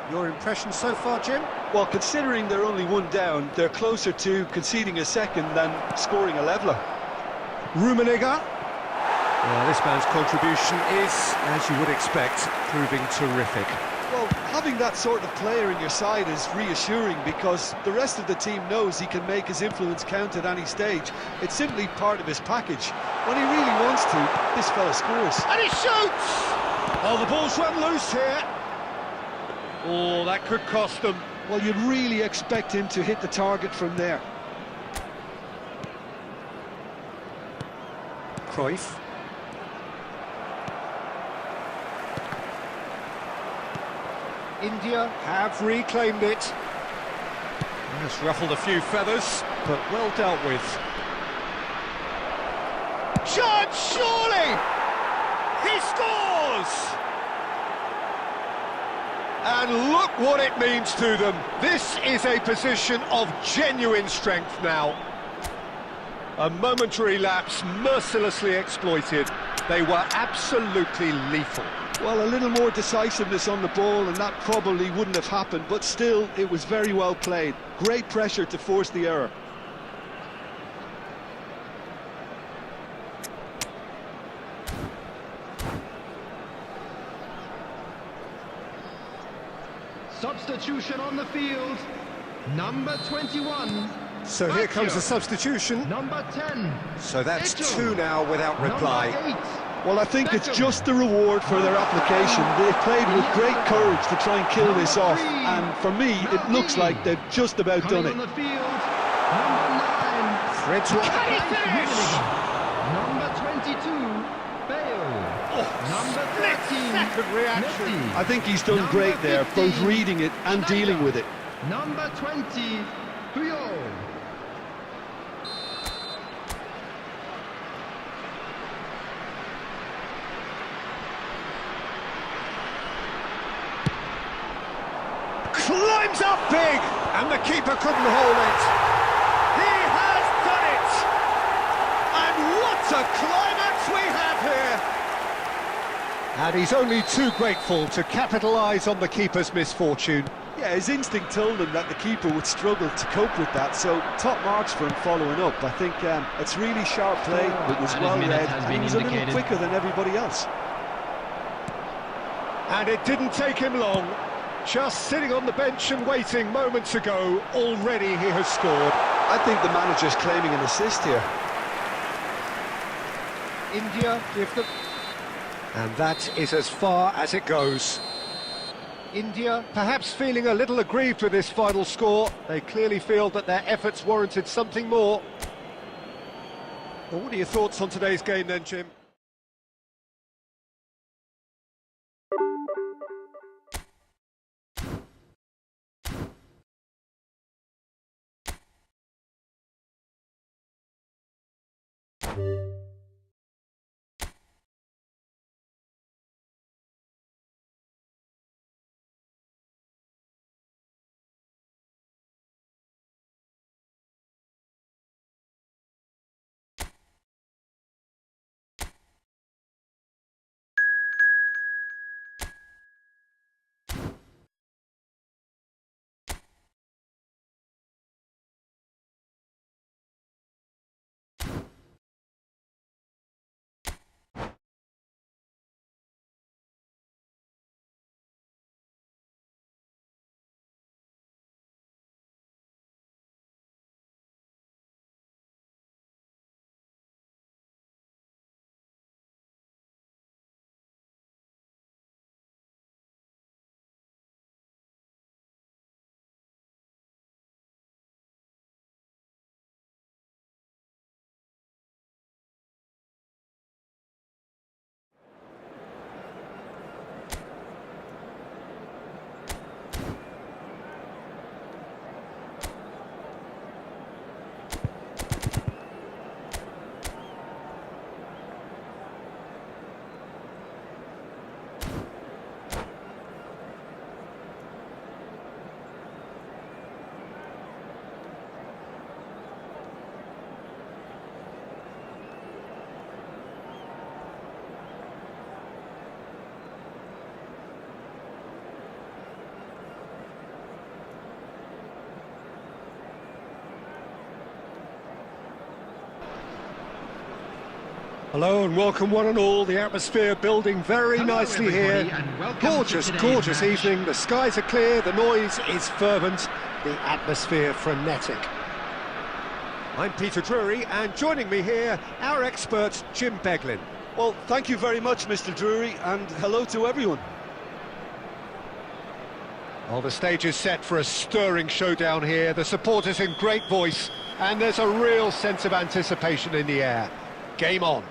Your impression so far, Jim? Well, considering they're only one down, they're closer to conceding a second than scoring a leveller. Rummenigge. Well, this man's contribution is, as you would expect, proving terrific. Well, having that sort of player in your side is reassuring because the rest of the team knows he can make his influence count at any stage. It's simply part of his package. When he really wants to, this fella scores. And he shoots! Oh, the ball's run loose here. Oh, that could cost them. Well, you'd really expect him to hit the target from there. Cruyff. India have reclaimed it. It's ruffled a few feathers, but well dealt with. Chance, surely! He scores! And look what it means to them. This is a position of genuine strength now. A momentary lapse mercilessly exploited. They were absolutely lethal. Well, a little more decisiveness on the ball and that probably wouldn't have happened, but still, it was very well played. Great pressure to force the error. substitution on the field. Number 21. So here comes a substitution. Number 10. So that's Eto. 2 now without reply. Number 8. Well, I think it's Beckham. just the reward for their application. They've played with great courage to try and kill this off, and for me, it looks like they've just about done Coming it. on the field. Number 9. Threads one. Can he finish? Number 22. Bale. Number 13. Split-second reaction. Messi. I think he's done great there, both reading it and dealing with it. Number 20. Puyol. Climbs up big, and the keeper couldn't hold it. He has done it! And what a climax we have here! And he's only too grateful to capitalise on the keeper's misfortune. Yeah, his instinct told him that the keeper would struggle to cope with that, so top marks for him following up. I think it's really sharp play, it was well read, and he was a little quicker than everybody else. And it didn't take him long. Just sitting on the bench and waiting moments ago, already he has scored. I think the manager's claiming an assist here. India give them... And that is as far as it goes. India perhaps feeling a little aggrieved with this final score. They clearly feel that their efforts warranted something more. Well, what are your thoughts on today's game then, Jim? Hello and welcome one and all. The atmosphere building very nicely here. Gorgeous, gorgeous evening. The skies are clear, the noise is fervent, the atmosphere frenetic. I'm Peter Drury, and joining me here, our expert Jim Beglin. Well, thank you very much, Mr. Drury, and hello to everyone. Well, the stage is set for a stirring showdown here. The supporters in great voice, and there's a real sense of anticipation in the air. Game on.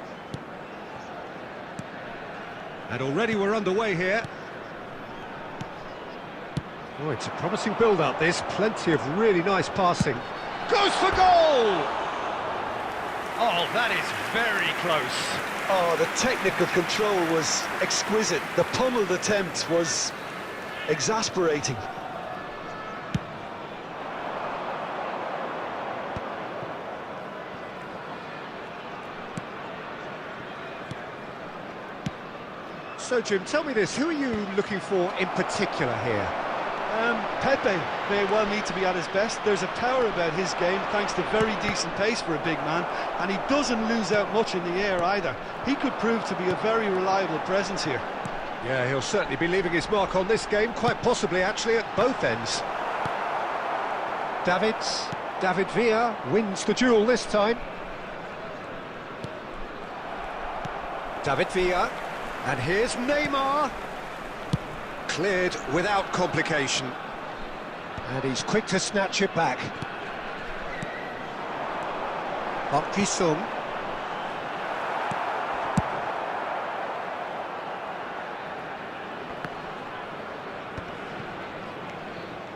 And already we're underway here. Oh, it's a promising build-up, this. Plenty of really nice passing. Goes for goal! Oh, that is very close. Oh, the technical control was exquisite. The pummeled attempt was exasperating. So, Jim, tell me this, who are you looking for in particular here? Pepe may well need to be at his best. There's a power about his game, thanks to very decent pace for a big man, and he doesn't lose out much in the air either. He could prove to be a very reliable presence here. Yeah, he'll certainly be leaving his mark on this game, quite possibly actually at both ends. David Villa wins the duel this time. David Villa, and here's Neymar. Cleared without complication. And he's quick to snatch it back. Park Ji-sung.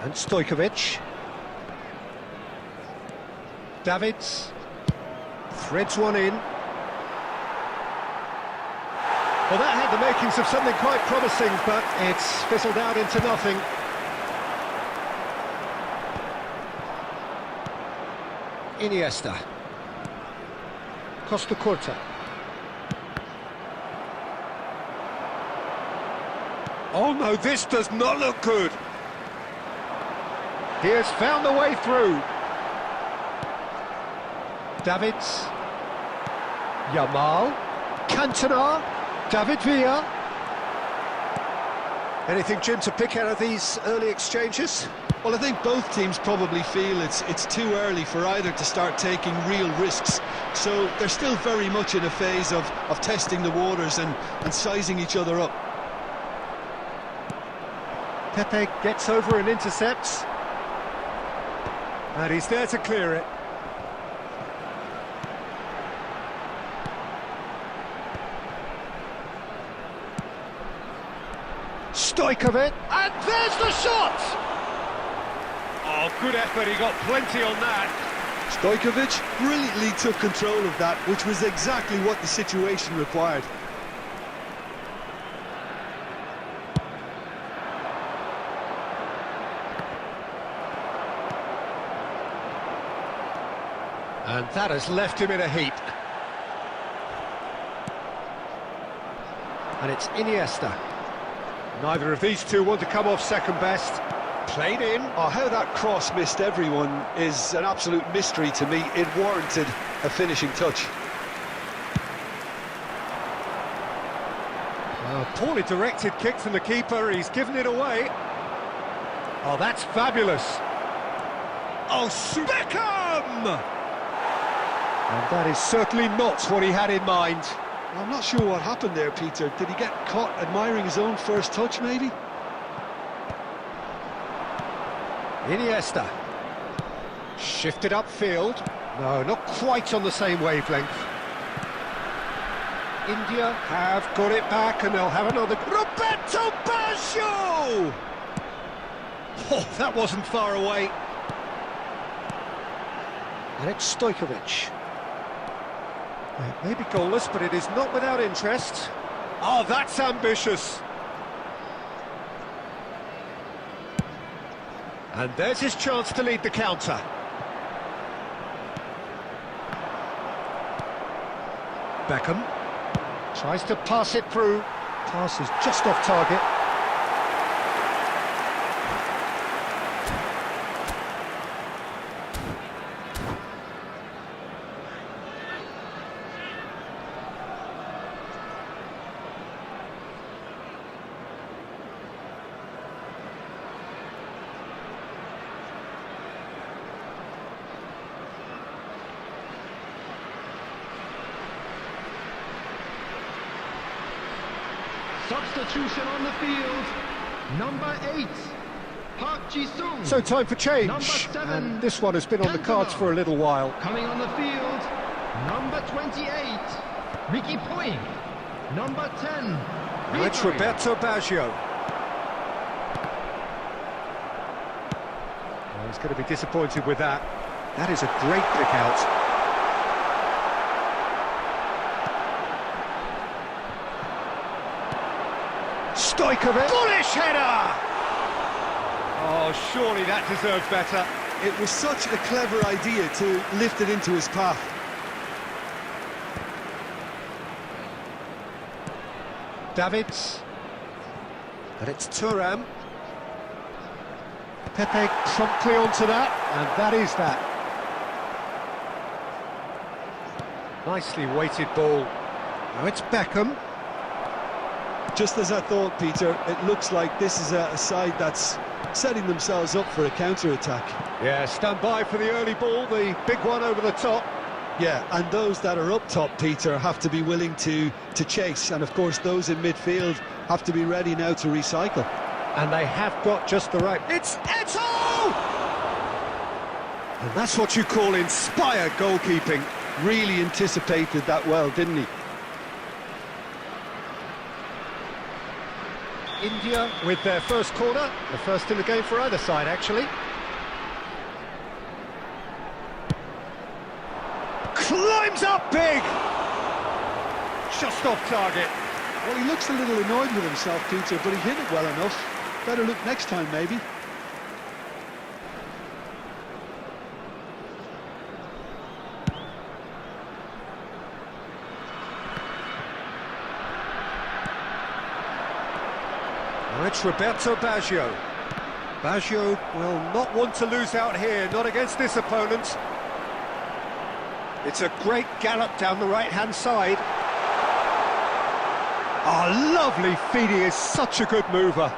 And Stojkovic. Davids threads one in. Well, that had the makings of something quite promising, but it's fizzled out into nothing. Iniesta. Costa Curta. Oh no, this does not look good. He has found the way through. Davids. Yamal. Cantona. David Villa. Anything, Jim, to pick out of these early exchanges? Well, I think both teams probably feel it's too early for either to start taking real risks. So they're still very much in a phase of testing the waters and sizing each other up. Pepe gets over and intercepts. And he's there to clear it. Stojkovic, and there's the shot! Oh, good effort, he got plenty on that. Stojkovic brilliantly took control of that, which was exactly what the situation required. And that has left him in a heap. And it's Iniesta. Neither of these two want to come off second best. Played in. Oh, how that cross missed everyone is an absolute mystery to me. It warranted a finishing touch. A poorly directed kick from the keeper. He's given it away. Oh, that's fabulous. Oh, Beckham! And that is certainly not what he had in mind. I'm not sure what happened there, Peter. Did he get caught admiring his own first touch, maybe? Iniesta. Shifted upfield. No, not quite on the same wavelength. India have got it back and they'll have another... Roberto Baggio! Oh, that wasn't far away. And it's Stojkovic. It may be goalless, but it is not without interest. Oh, that's ambitious. And there's his chance to lead the counter. Beckham tries to pass it through. Pass is just off target. Substitution on the field. Number 8, Park Ji-sung. So time for change. Number 7, and this one has been on the cards for a little while. Coming on the field, number 28, Ricky Point. Number 10, It's Roberto Baggio. Well, he's going to be disappointed with that. That is a great pick out. Stojkovic. Bullish header! Oh, surely that deserved better. It was such a clever idea to lift it into his path. Davids. And it's Thuram. Pepe promptly onto that, and that is that. Nicely weighted ball. Now it's Beckham. just as I thought, Peter, it looks like this is a side that's setting themselves up for a counter-attack. Yeah, stand by for the early ball, the big one over the top. Yeah, and those that are up top, Peter, have to be willing to chase, and of course those in midfield have to be ready now to recycle. And they have got just the right... It's Eto'o! And that's what you call inspired goalkeeping. Really anticipated that well, didn't he? India with their first corner, the first in the game for either side, actually. Climbs up big! Just off target. Well, he looks a little annoyed with himself, Peter, but he hit it well enough. Better look next time, maybe. Now it's Roberto Baggio. Baggio will not want to lose out here, not against this opponent. It's a great gallop down the right-hand side. Oh, lovely feed, he is such a good mover.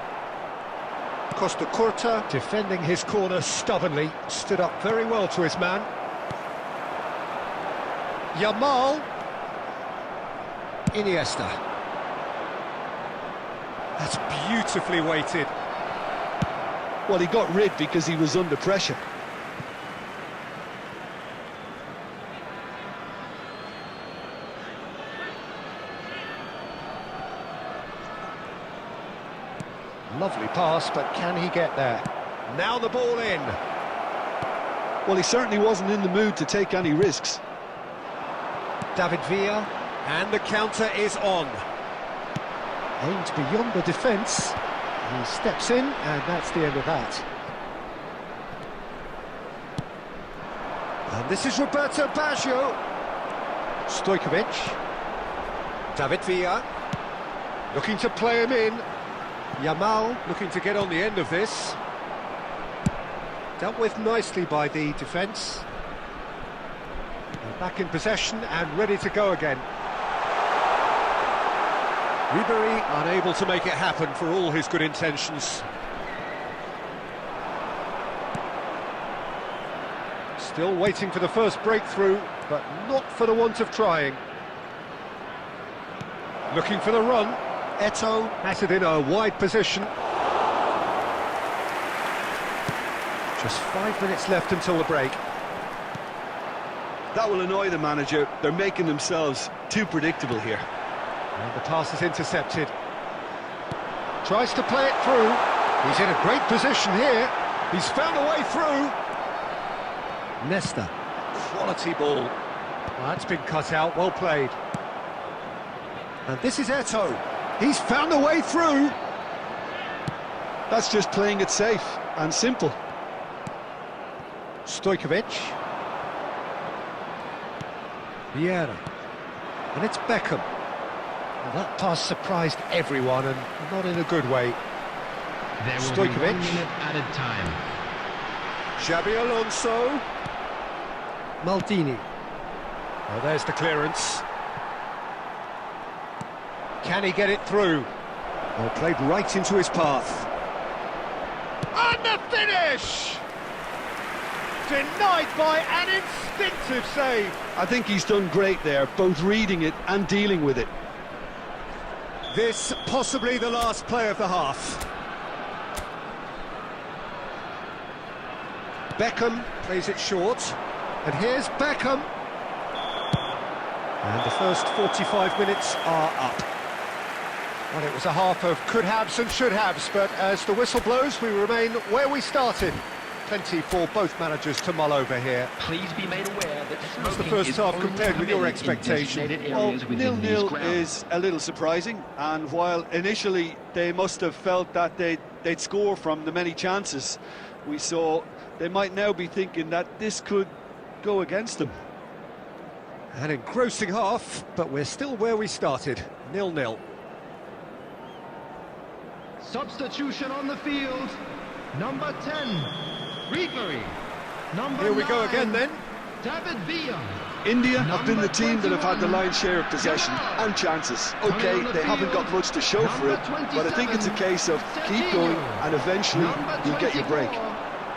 Costa Curta defending his corner stubbornly, stood up very well to his man. Yamal. Iniesta. That's beautifully weighted. Well, he got rid because he was under pressure. Lovely pass, but can he get there? Now the ball in. Well, he certainly wasn't in the mood to take any risks. David Villa, and the counter is on. Aimed beyond the defence. He steps in, and that's the end of that. And this is Roberto Baggio. Stojkovic. David Villa. Looking to play him in. Yamal looking to get on the end of this. Dealt with nicely by the defence. Back in possession and ready to go again. Ribery unable to make it happen for all his good intentions. Still waiting for the first breakthrough, but not for the want of trying. Looking for the run. Eto'o has it in a wide position. Just 5 minutes left until the break. That will annoy the manager. They're making themselves too predictable here. And the pass is intercepted. Tries to play it through. He's in a great position here. He's found a way through. Nesta. Quality ball. Well, that's been cut out. Well played. And this is Eto'o. He's found a way through. That's just playing it safe and simple. Stojkovic. Vieira. And it's Beckham. Well, that pass surprised everyone, and not in a good way. There will be 1 minute added time. Xabi Alonso. Maldini. Well, there's the clearance. Can he get it through? Well, played right into his path. And the finish! Denied by an instinctive save. I think he's done great there, both reading it and dealing with it. This possibly the last play of the half. Beckham plays it short. And here's Beckham. And the first 45 minutes are up. Well, it was a half of could-haves and should-haves, but as the whistle blows, we remain where we started. Plenty for both managers to mull over here. Please be made aware that How's the first half compared with your expectation? Well, 0-0 is a little surprising, and while initially they must have felt that they'd score from the many chances we saw, they might now be thinking that this could go against them. An engrossing half, but we're still where we started, 0-0. Substitution on the field. Number 10, Ribery. Number Here we 9, go again then. David Villa. India have been the team that have had the lion's share of possession and chances. Okay, they haven't got much to show for it, but I think it's a case of keep going and eventually you'll get your break.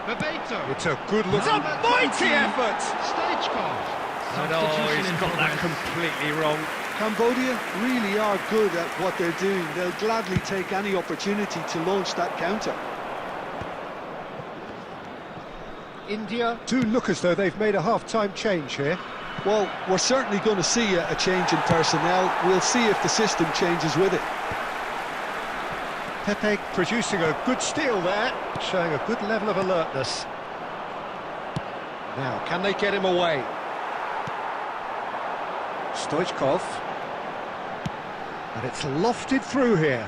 It's a good look. It's a mighty effort! Oh, he's got that completely wrong. Cambodia really are good at what they're doing. They'll gladly take any opportunity to launch that counter. India do look as though they've made a half-time change here. Well, we're certainly going to see a change in personnel. We'll see if the system changes with it. Pepe producing a good steal there, showing a good level of alertness. Now, can they get him away? Stoichkov. And it's lofted through here.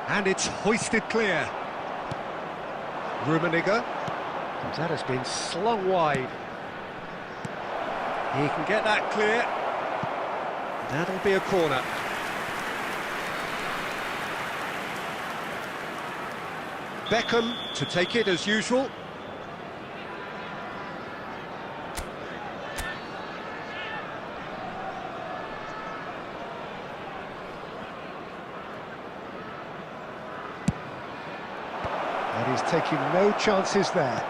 And it's hoisted clear. Rummenigge. And that has been slung wide. He can get that clear. That'll be a corner. Beckham to take it as usual. And he's taking no chances there.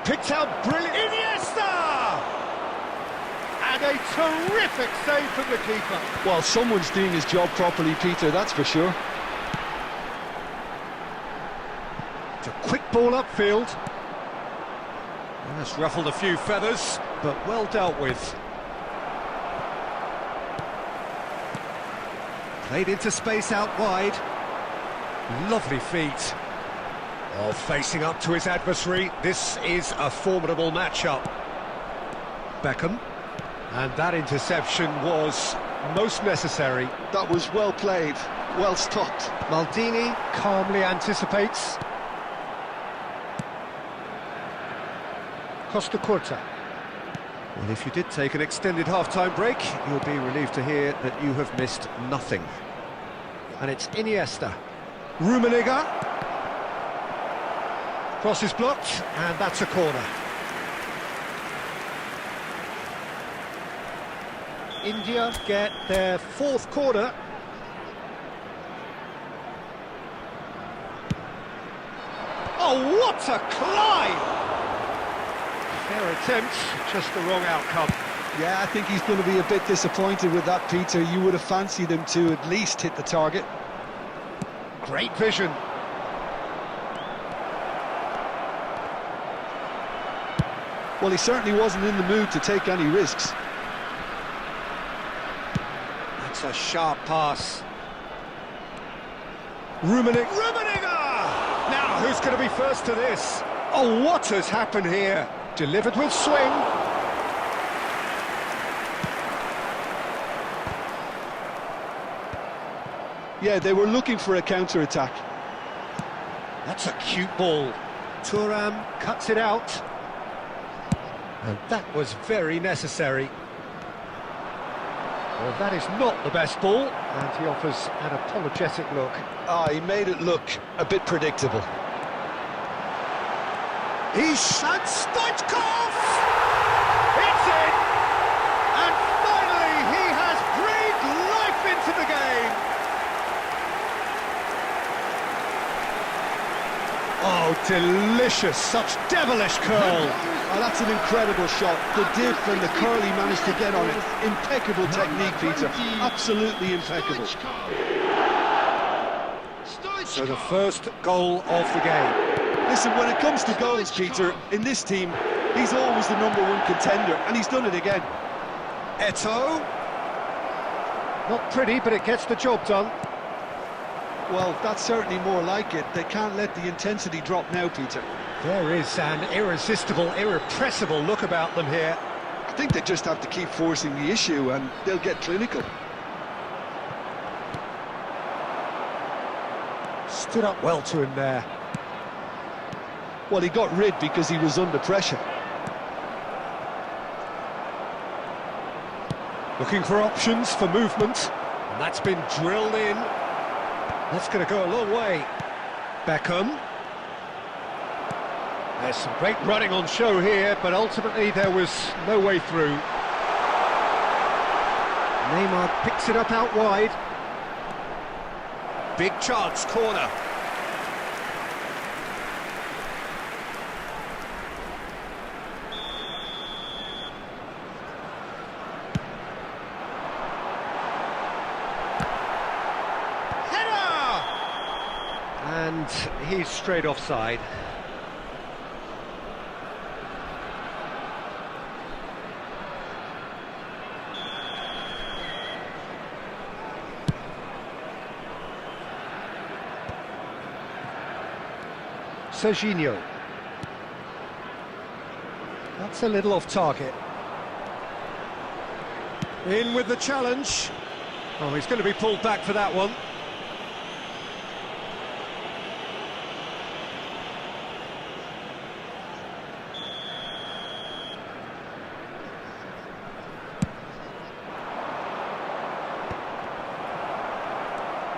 Picked out brilliant. Iniesta! And a terrific save from the keeper. Well, someone's doing his job properly, Peter, that's for sure. It's a quick ball upfield. That's ruffled a few feathers, but well dealt with. Played into space out wide. Lovely feet. Oh, facing up to his adversary. This is a formidable matchup. Beckham. And that interception was most necessary. That was well played, well stopped. Maldini calmly anticipates. Costa Curta. Well, if you did take an extended half-time break, you'll be relieved to hear that you have missed nothing. And it's Iniesta. Rummenigge. Cross is blocked, and that's a corner. India get their fourth corner. Oh, what a climb! Fair attempt, just the wrong outcome. Yeah, I think he's going to be a bit disappointed with that, Peter. You would have fancied him to at least hit the target. Great vision. Well, he certainly wasn't in the mood to take any risks. That's a sharp pass. Rummenigge. Now, who's going to be first to this? Oh, what has happened here? Delivered with swing. Yeah, they were looking for a counter-attack. That's a cute ball. Thuram cuts it out. And that was very necessary. Well, that is not the best ball, and he offers an apologetic look. Ah, he made it look a bit predictable. He's shot. Stoichkov! It's in! And finally he has breathed life into the game! Oh, delicious, such devilish curl. Oh, that's an incredible shot. The dip and the curl he managed to get on it. Impeccable technique, Peter. Absolutely impeccable. So the first goal of the game. Listen, when it comes to goals, Peter, in this team, he's always the #1 contender, and he's done it again. Eto'o. Not pretty, but it gets the job done. Well, that's certainly more like it. They can't let the intensity drop now, Peter. There is an irresistible, irrepressible look about them here. I think they just have to keep forcing the issue, and they'll get clinical. Stood up well to him there. Well, he got rid because he was under pressure. Looking for options for movement. And that's been drilled in. That's going to go a long way. Beckham. There's some great running on show here, but ultimately there was no way through. Neymar picks it up out wide. Big chance, corner. Header! And he's straight offside. Serginho. That's a little off target. In with the challenge. Oh, he's going to be pulled back for that one.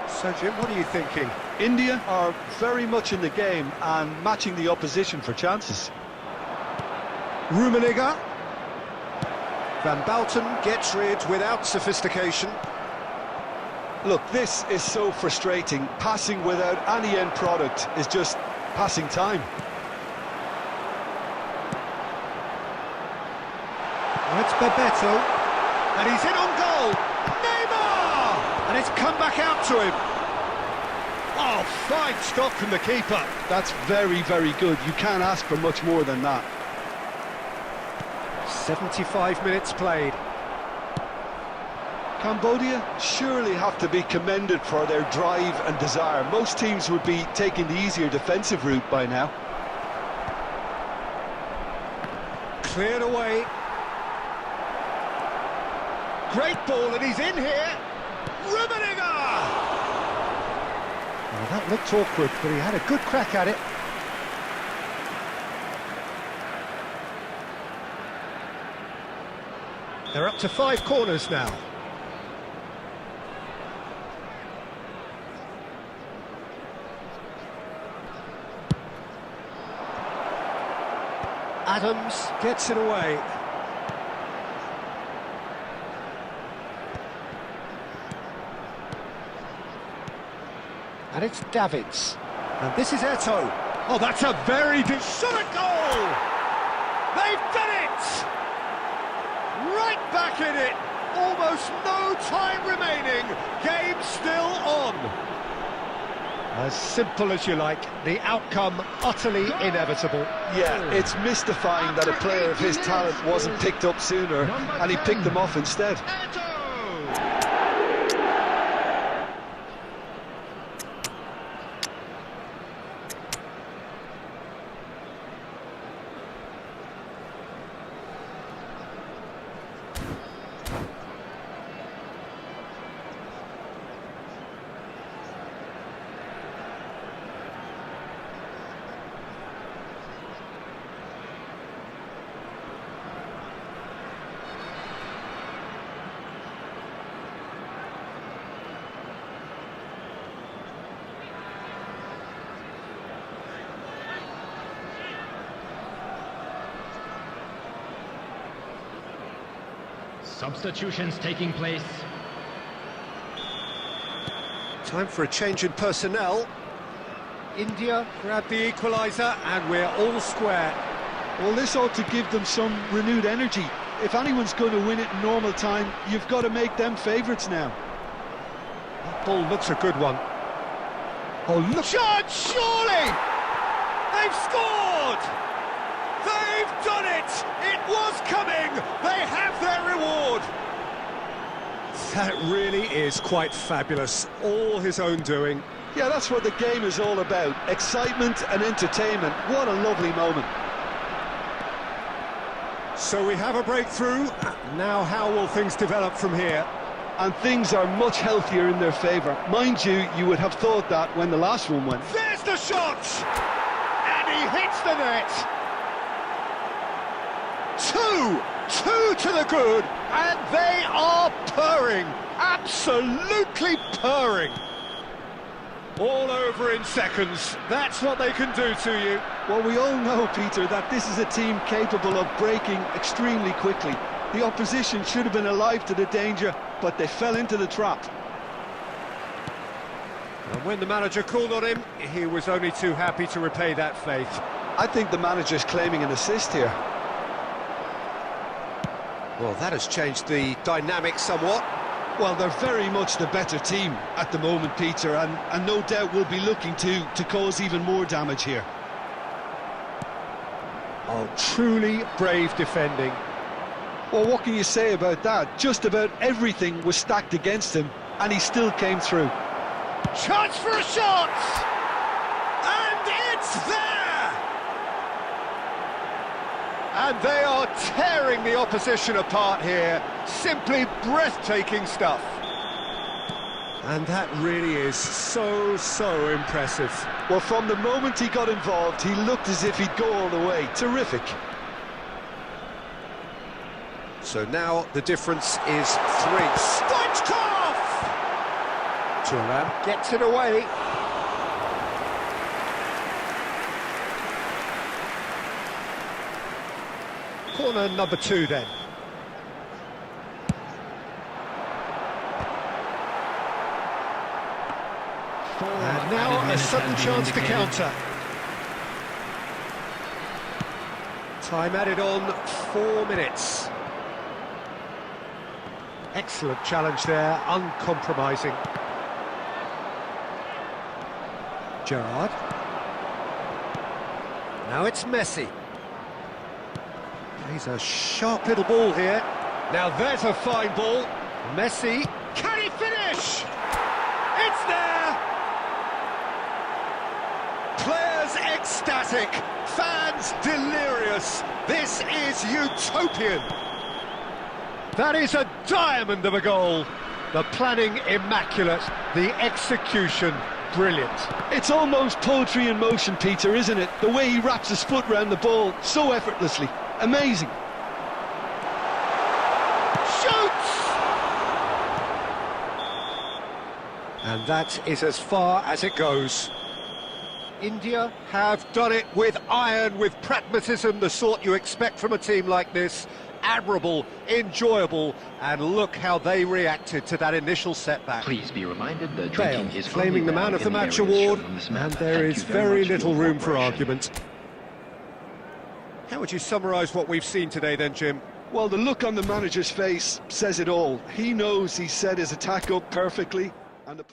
So, Jim, what are you thinking? India are very much in the game and matching the opposition for chances. Rummenigge. Van Bouten gets rid without sophistication. Look, this is so frustrating. Passing without any end product is just passing time. That's Bebeto. And he's in on goal. Neymar! And it's come back out to him. Oh, fine stop from the keeper. That's very, very good. You can't ask for much more than that. 75 minutes played. Cambodia surely have to be commended for their drive and desire. Most teams would be taking the easier defensive route by now. Cleared away. Great ball, and he's in here. Rummenigge! Well, that looked awkward, but he had a good crack at it. They're up to 5 corners now. Adams gets it away. And it's Davids. And this is Eto'o. Oh, that's a very good shot at goal! They've done it! Right back in it! Almost no time remaining. Game still on. As simple as you like, the outcome utterly inevitable. Yeah, it's mystifying that a player of his talent wasn't picked up sooner, and he picked them off instead. Eto'o! Substitutions taking place. Time for a change in personnel. India grab the equaliser and we're all square. Well, this ought to give them some renewed energy. If anyone's going to win it in normal time, you've got to make them favourites now. That ball looks a good one. Oh, look! Shot, surely! They've scored! They've done it! It was coming! They have their reward! That really is quite fabulous. All his own doing. Yeah, that's what the game is all about. Excitement and entertainment. What a lovely moment. So we have a breakthrough. Now how will things develop from here? And things are much healthier in their favour. Mind you, you would have thought that when the last one went. There's the shot! And he hits the net! Two to the good, and they are purring, absolutely purring. All over in seconds, that's what they can do to you. Well, we all know, Peter, that this is a team capable of breaking extremely quickly. The opposition should have been alive to the danger, but they fell into the trap. And when the manager called on him, he was only too happy to repay that faith. I think the manager's claiming an assist here. Well, that has changed the dynamic somewhat. Well, they're very much the better team at the moment, Peter, and no doubt will be looking to cause even more damage here. Oh, truly brave defending. Well, what can you say about that? Just about everything was stacked against him, and he still came through. Chance for a shot! And it's there! And they are tearing the opposition apart here. Simply breathtaking stuff. And that really is so impressive. Well, from the moment he got involved, he looked as if he'd go all the way. Terrific. So now the difference is 3. Stoichkov! Thuram gets it away. Corner number 2 then. And now a sudden chance to counter. Time added on 4 minutes. Excellent challenge there, uncompromising. Gerrard. Now it's Messi. He's a sharp little ball here. Now there's a fine ball. Messi. Can he finish? It's there! Players ecstatic. Fans delirious. This is utopian. That is a diamond of a goal. The planning immaculate. The execution brilliant. It's almost poetry in motion, Peter, isn't it? The way he wraps his foot round the ball so effortlessly. Amazing. Shoots! And that is as far as it goes. India have done it with iron, with pragmatism, the sort you expect from a team like this. Admirable, enjoyable, and look how they reacted to that initial setback. Please be reminded that Bale drinking is claiming the man of the match award, and there is very little room for argument. How would you summarise what we've seen today then, Jim? Well, the look on the manager's face says it all. He knows he set his attack up perfectly, and the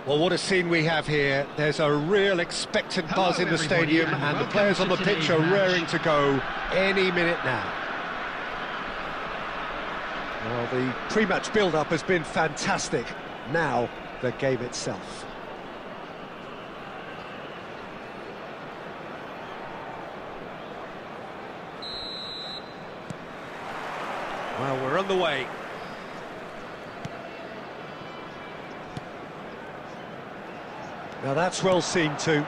Well, what a scene we have here. There's a real expectant buzz in the stadium, and the players on the pitch are raring to go any minute now. Well, the pre-match build-up has been fantastic. Now, the game itself. Well, we're on the way. Now that's well seen too.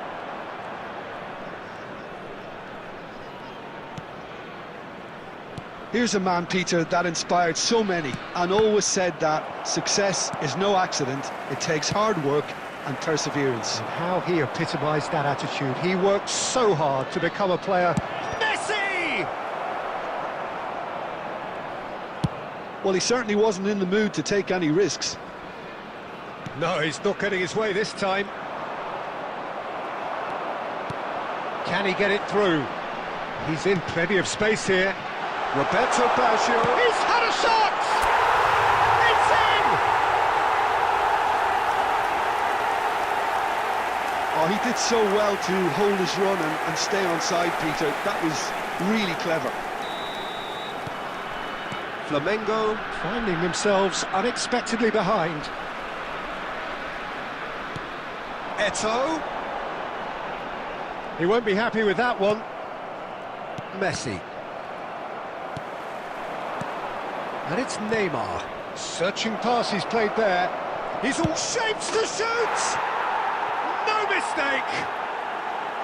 Here's a man, Peter, that inspired so many and always said that success is no accident. It takes hard work and perseverance. And how he epitomised that attitude. He worked so hard to become a player. Messi! Well, he certainly wasn't in the mood to take any risks. No, he's not getting his way this time. Can he get it through? He's in plenty of space here. Roberto Baggio. He's had a shot! It's in! Oh, he did so well to hold his run and stay on side, Peter. That was really clever. Flamengo finding themselves unexpectedly behind. Eto'o. He won't be happy with that one. Messi. And it's Neymar. Searching pass he's played there. He's all shapes to shoot! No mistake!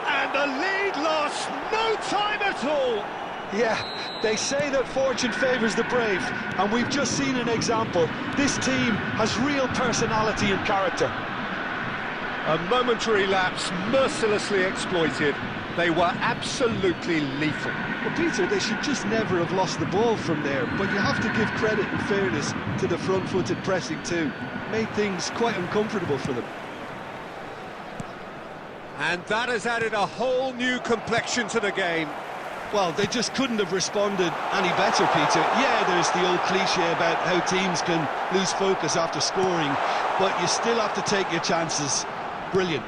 And the lead lost no time at all! Yeah, they say that fortune favours the brave, and we've just seen an example. This team has real personality and character. A momentary lapse, mercilessly exploited. They were absolutely lethal. Well, Peter, they should just never have lost the ball from there, but you have to give credit and fairness to the front-footed pressing too. Made things quite uncomfortable for them. And that has added a whole new complexion to the game. Well, they just couldn't have responded any better, Peter. Yeah, there's the old cliche about how teams can lose focus after scoring, but you still have to take your chances. Brilliant.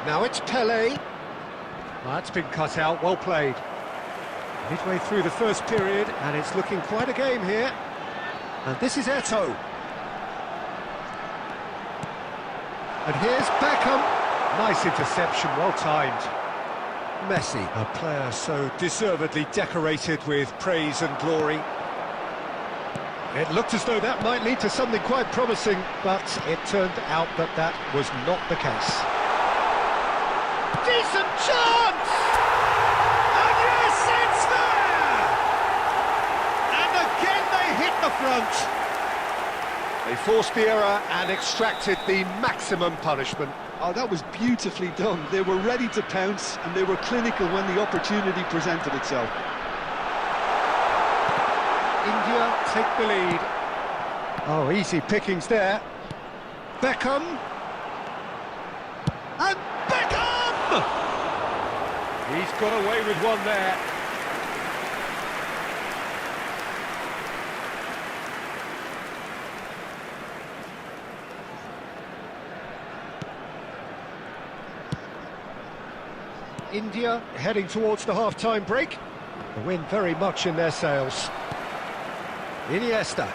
Now it's Pelé. That's been cut out, well played. Midway through the first period, and it's looking quite a game here. And this is Eto'o. And here's Beckham. Nice interception, well timed. Messi, a player so deservedly decorated with praise and glory. It looked as though that might lead to something quite promising, but it turned out that that was not the case. Decent chance! And yes, it's there! And again they hit the front. They forced the error and extracted the maximum punishment. Oh, that was beautifully done. They were ready to pounce, and they were clinical when the opportunity presented itself. India take the lead. Oh, easy pickings there. Beckham. And Beckham! He's got away with one there. India heading towards the half-time break. The wind very much in their sails. Iniesta.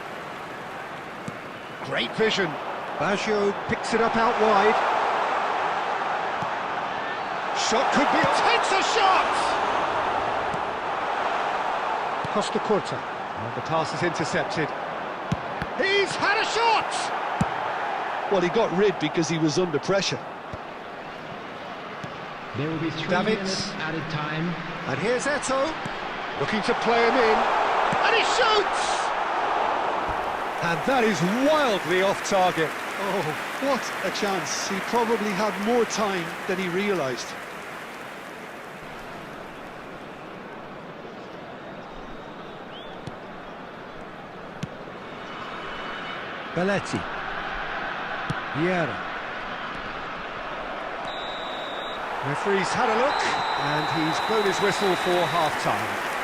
Great vision. Baggio picks it up out wide. Shot could be... Takes a shot! Costa Curta. And the pass is intercepted. He's had a shot! Well, he got rid because he was under pressure. There will be 3 Davids. minutes added time. And here's Eto'o, looking to play him in. And he shoots! And that is wildly off target. Oh, what a chance. He probably had more time than he realised. Belletti. Vieira. Referee's had a look, and he's blown his whistle for half-time.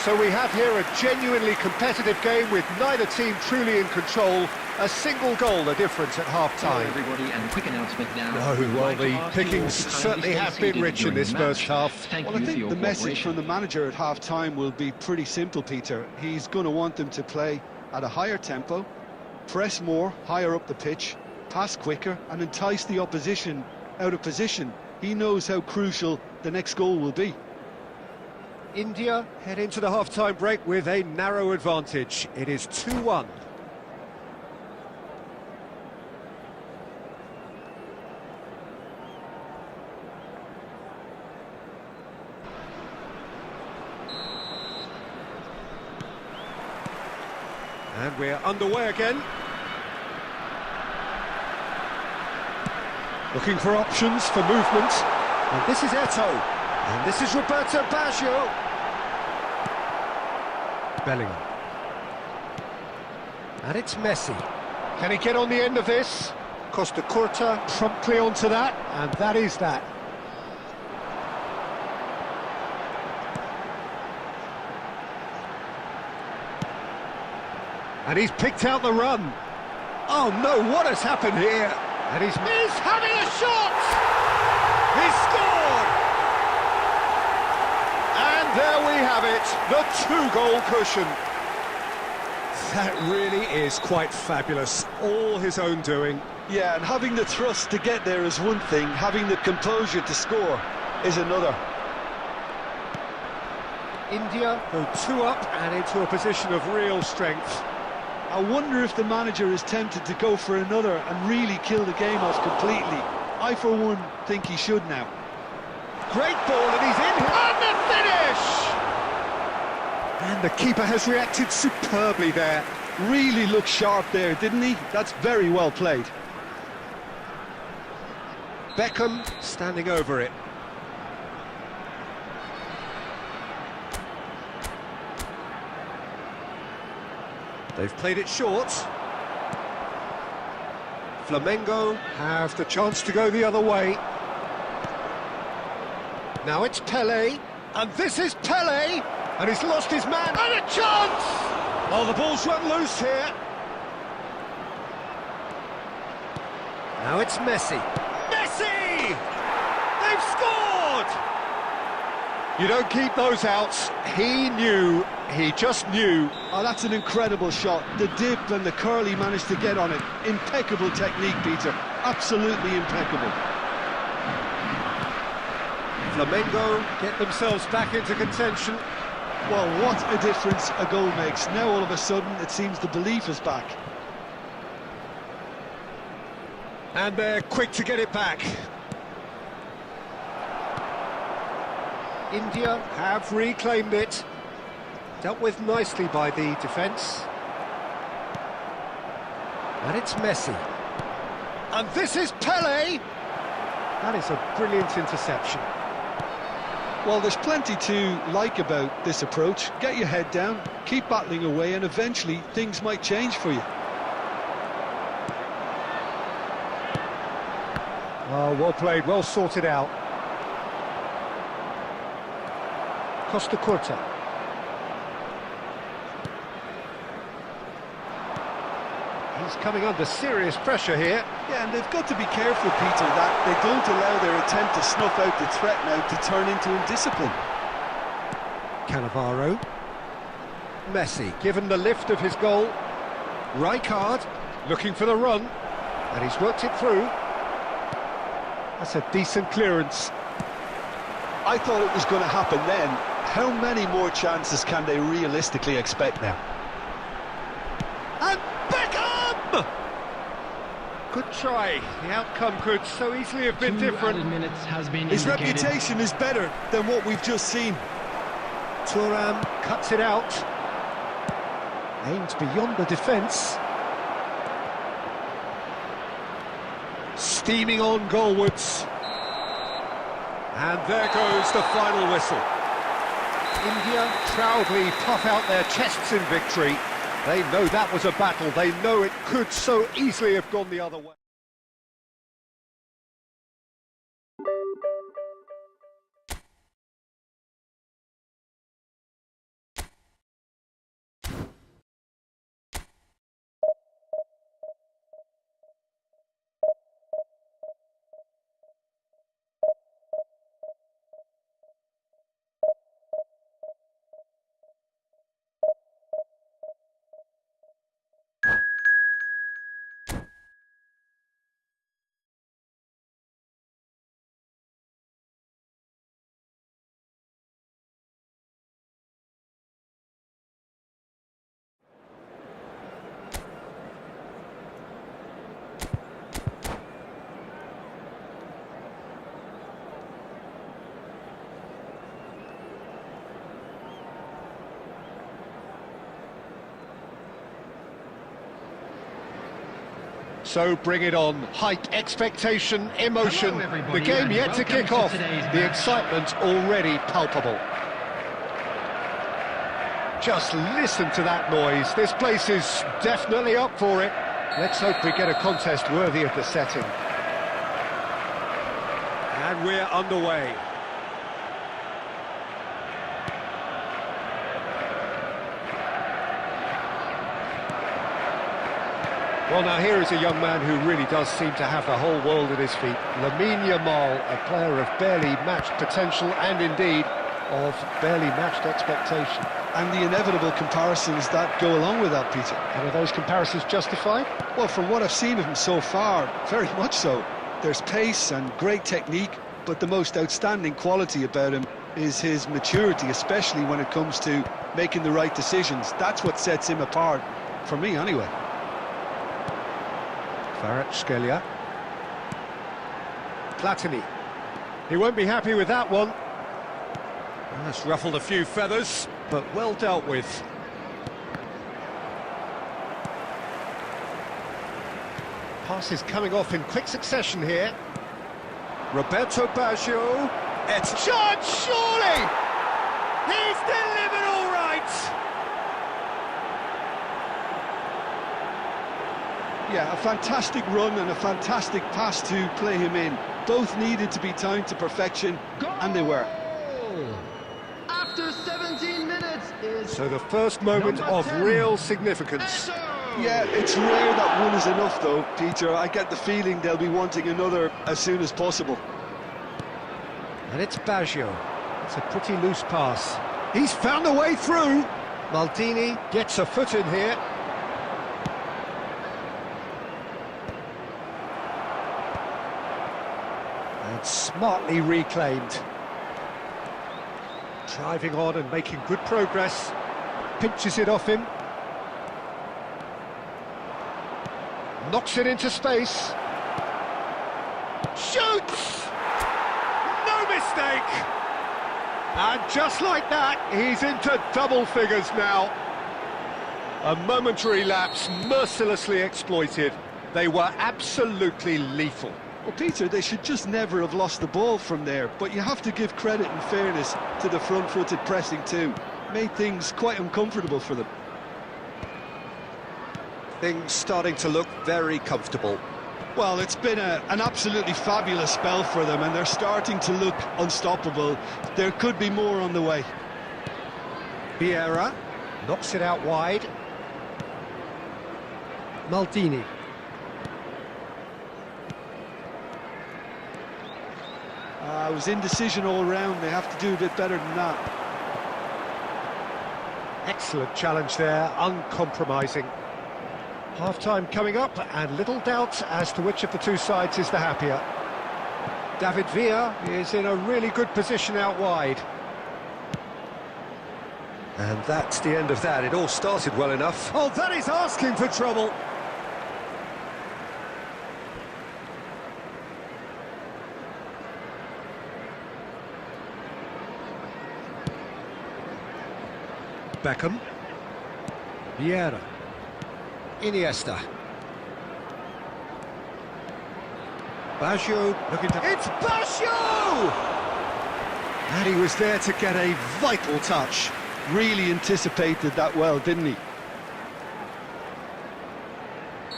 So we have here a genuinely competitive game with neither team truly in control. A single goal the difference at Hello half-time. everybody, and a quick announcement now. No, well, the pickings certainly have been rich in this first half. Thank Well, I you for think your the message cooperation. from the manager at half-time will be pretty simple, Peter. He's going to want them to play at a higher tempo, press more, higher up the pitch, pass quicker, and entice the opposition out of position. He knows how crucial the next goal will be. India head into the half-time break with a narrow advantage. It is 2-1. And we're underway again. Looking for options for movement. And this is Eto. And this is Roberto Baggio. Bellingham. And it's Messi. Can he get on the end of this? Costa Curta promptly onto that, and that is that. And he's picked out the run. Oh no, what has happened here? And he's having a shot! He scored! And there we have it, the two-goal cushion. That really is quite fabulous, all his own doing. Yeah, and having the thrust to get there is one thing, having the composure to score is another. India go 2 up and into a position of real strength. I wonder if the manager is tempted to go for another and really kill the game off completely. I, for one, think he should now. Great ball, and he's in here. And the finish! And the keeper has reacted superbly there. Really looked sharp there, didn't he? That's very well played. Beckham standing over it. They've played it short. Flamengo have the chance to go the other way. Now it's Pelé, and this is Pelé, and he's lost his man, and a chance! Oh, the ball's run loose here. Now it's Messi. Messi! They've scored! You don't keep those outs. He knew, he just knew. Oh, that's an incredible shot. The dip and the curl he managed to get on it. Impeccable technique, Peter. Absolutely impeccable. Flamengo get themselves back into contention. Well, what a difference a goal makes. Now all of a sudden it seems the belief is back. And they're quick to get it back. India have reclaimed it. Dealt with nicely by the defence. And it's Messi. And this is Pelé! That is a brilliant interception. Well, there's plenty to like about this approach. Get your head down, keep battling away, and eventually things might change for you. Oh, well played, well sorted out. Costa Curta. He's coming under serious pressure here. Yeah, and they've got to be careful, Peter, that they don't allow their attempt to snuff out the threat now to turn into indiscipline. Cannavaro. Messi, given the lift of his goal. Rijkaard, looking for the run. And he's worked it through. That's a decent clearance. I thought it was going to happen then. How many more chances can they realistically expect now? And Beckham! Good try. The outcome could so easily have been 2 different. added minutes has been His indicated. reputation is better than what we've just seen. Thuram cuts it out. Aimed beyond the defence. Steaming on goalwards. And there goes the final whistle. India proudly puff out their chests in victory. They know that was a battle. They know it could so easily have gone the other way. So bring it on. Hype, expectation, emotion. Hello, everybody, The game and yet to welcome kick to off. today's The match. excitement already palpable. Just listen to that noise. This place is definitely up for it. Let's hope we get a contest worthy of the setting. And we're underway. Well, now here is a young man who really does seem to have the whole world at his feet. Lamine Yamal, a player of barely matched potential and indeed of barely matched expectation. And the inevitable comparisons that go along with that, Peter. And are those comparisons justified? Well, from what I've seen of him so far, very much so. There's pace and great technique, but the most outstanding quality about him is his maturity, especially when it comes to making the right decisions. That's what sets him apart, for me anyway. Kvaratskhelia. Platini. He won't be happy with that one. That's ruffled a few feathers, but well dealt with. Passes coming off in quick succession here. Roberto Baggio. It's shot, surely! He's delivered all right! Yeah, a fantastic run and a fantastic pass to play him in. Both needed to be timed to perfection, and they were. Goal! After 17 minutes is So the first moment Number of 10. real significance. Eto! Yeah, it's rare that one is enough though, Peter. I get the feeling they'll be wanting another as soon as possible. And it's Baggio. It's a pretty loose pass. He's found a way through. Maldini gets a foot in here. And smartly reclaimed. Driving on and making good progress. Pinches it off him. Knocks it into space. Shoots! No mistake! And just like that, he's into double figures now. A momentary lapse mercilessly exploited. They were absolutely lethal. Well, Peter, they should just never have lost the ball from there, but you have to give credit and fairness to the front-footed pressing too. Made things quite uncomfortable for them. Things starting to look very comfortable. Well, it's been an absolutely fabulous spell for them, and they're starting to look unstoppable. There could be more on the way. Vieira knocks it out wide. Maldini. It was indecision all round. They have to do a bit better than that. Excellent challenge there, uncompromising. Half-time coming up, and little doubt as to which of the two sides is the happier. David Villa is in a really good position out wide. And that's the end of that. It all started well enough. Oh, that is asking for trouble. Beckham. Vieira. Iniesta. Baggio looking to... It's Baggio! And he was there to get a vital touch. Really anticipated that well, didn't he?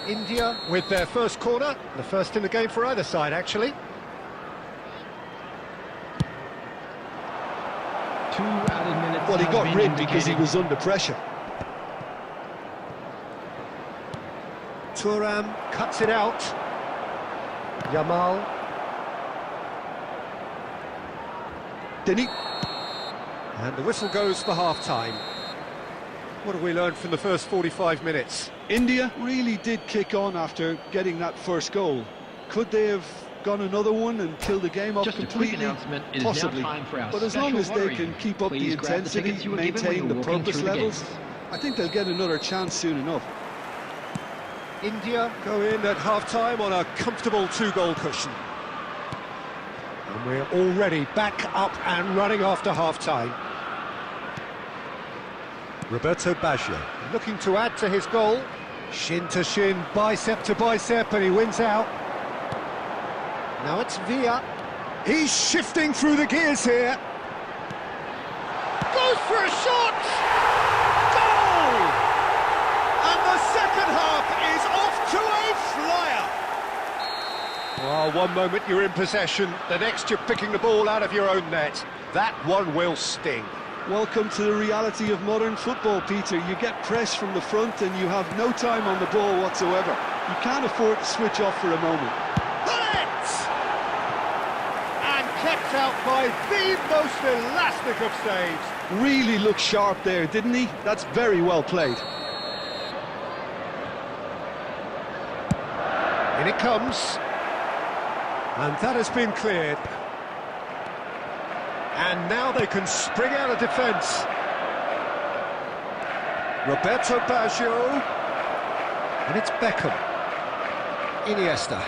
India with their first corner. The first in the game for either side, actually. 2 added minutes. Well, he have got been rid because he indicated. was under pressure. Thuram cuts it out. Yamal. Didn't he? And the whistle goes for half-time. What have we learned from the first 45 minutes? India really did kick on after getting that first goal. Could they have gone another one and killed the game off Just a quick completely? announcement, it is Possibly. now time for our But as long special as they lottery. can keep up Please the grab the intensity, tickets you were given when maintain you the were walking purpose through the levels, gates. I think they'll get another chance soon enough. India go in at half-time on a comfortable 2-goal cushion. And we're already back up and running after half-time. Roberto Baggio looking to add to his goal. Shin to shin, bicep to bicep, and he wins out. Now it's Villa. He's shifting through the gears here. Goes for a shot! Goal! And the second half is off to a flyer. Oh, one moment you're in possession, the next you're picking the ball out of your own net. That one will sting. Welcome to the reality of modern football, Peter. You get pressed from the front and you have no time on the ball whatsoever. You can't afford to switch off for a moment. Bullet! And kept out by the most elastic of saves. Really looked sharp there, didn't he? That's very well played. In it comes. And that has been cleared. And now they can spring out of defence. Roberto Baggio. And it's Beckham. Iniesta.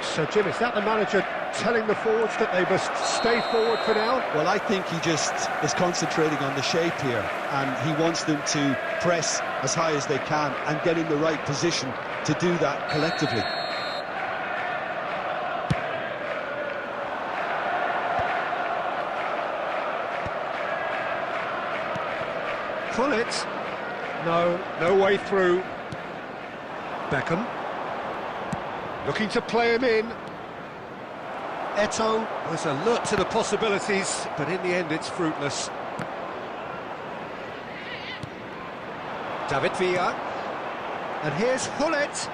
So, Jim, is that the manager telling the forwards that they must stay forward for now? Well, I think he just is concentrating on the shape here, and he wants them to press as high as they can and get in the right position to do that collectively. Pull it. No way through. Beckham. Looking to play him in. Eto'o was alert to the possibilities, but in the end it's fruitless. David Villa. And here's Hullet.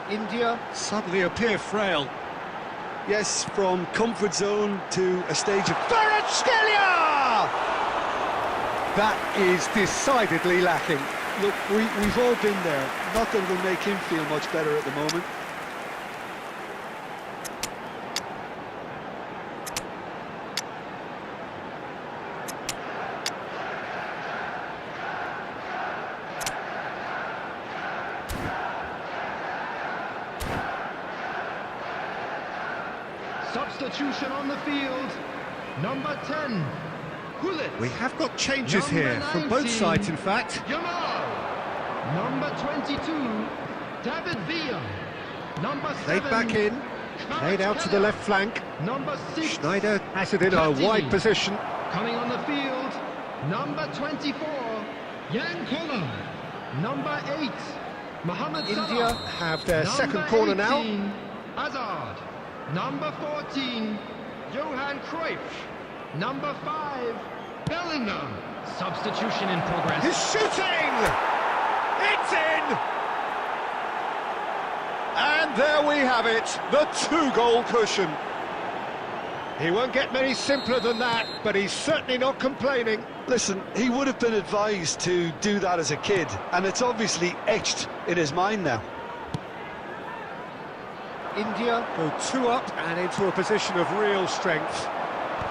India suddenly appear frail. Yes, from comfort zone to a stage of... Kvaratskhelia! That is decidedly lacking. Look, we've all been there. Nothing will make him feel much better at the moment. Substitution on the field. Number 10. Hullet. We have got changes Number here from both 19, sides, in fact. Yamal. Number 22. David Villa. Number 7. Played back in. Played out to the left flank. Number 6. Schneider has it in a Platini. wide position. Coming on the field. Number 24. Yan Kola. Number 8. Mohamed India Salah. have their Number second corner now. 18, Hazard. Number 14. Johan Cruyff. Number 5. Bellingham. Substitution in progress. He's shooting! It's in! And there we have it, the two-goal cushion. He won't get many simpler than that, but he's certainly not complaining. Listen, he would have been advised to do that as a kid, and it's obviously etched in his mind now. India go 2 up and into a position of real strength.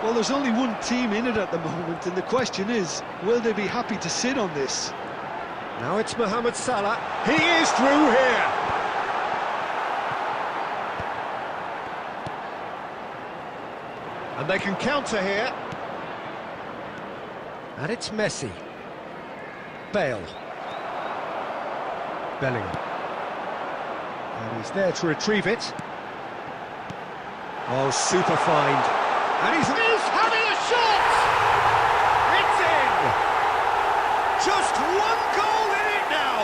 Well, there's only one team in it at the moment, and the question is, will they be happy to sit on this? Now it's Mohamed Salah. He is through here. And they can counter here. And it's Messi. Bale. Bellingham. And he's there to retrieve it. Oh, super find. And he's Having a shot! It's in! Just one goal in it now!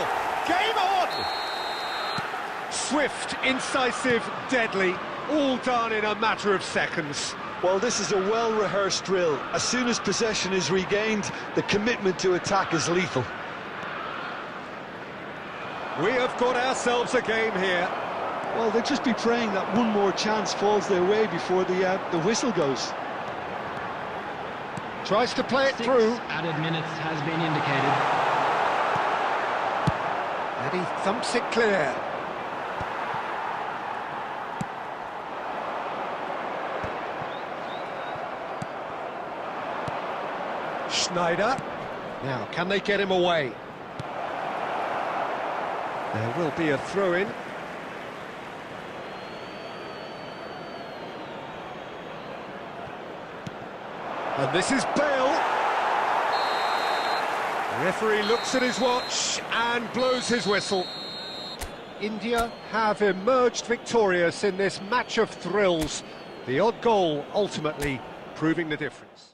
Game on! swift, incisive, deadly, all done in a matter of seconds. Well, this is a well-rehearsed drill. As soon as possession is regained, the commitment to attack is lethal. We have got ourselves a game here. Well, they'll just be praying that one more chance falls their way before the whistle goes. Tries to play it 6 through. added minutes has been indicated. And he thumps it clear. Schneider. Now, can they get him away? There will be a throw-in. And this is Bale. Referee looks at his watch and blows his whistle. India have emerged victorious in this match of thrills. The odd goal ultimately proving the difference.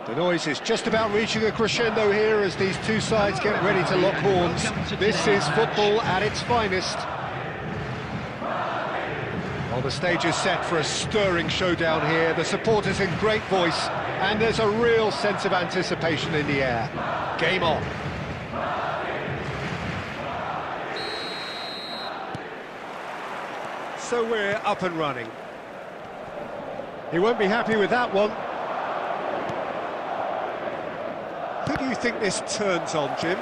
The noise is just about reaching a crescendo here as these two sides get ready to lock horns. This is football at its finest. Well, the stage is set for a stirring showdown here. The supporters in great voice, and there's a real sense of anticipation in the air. Game on. So we're up and running. He won't be happy with that one. Who do you think this turns on, Jim?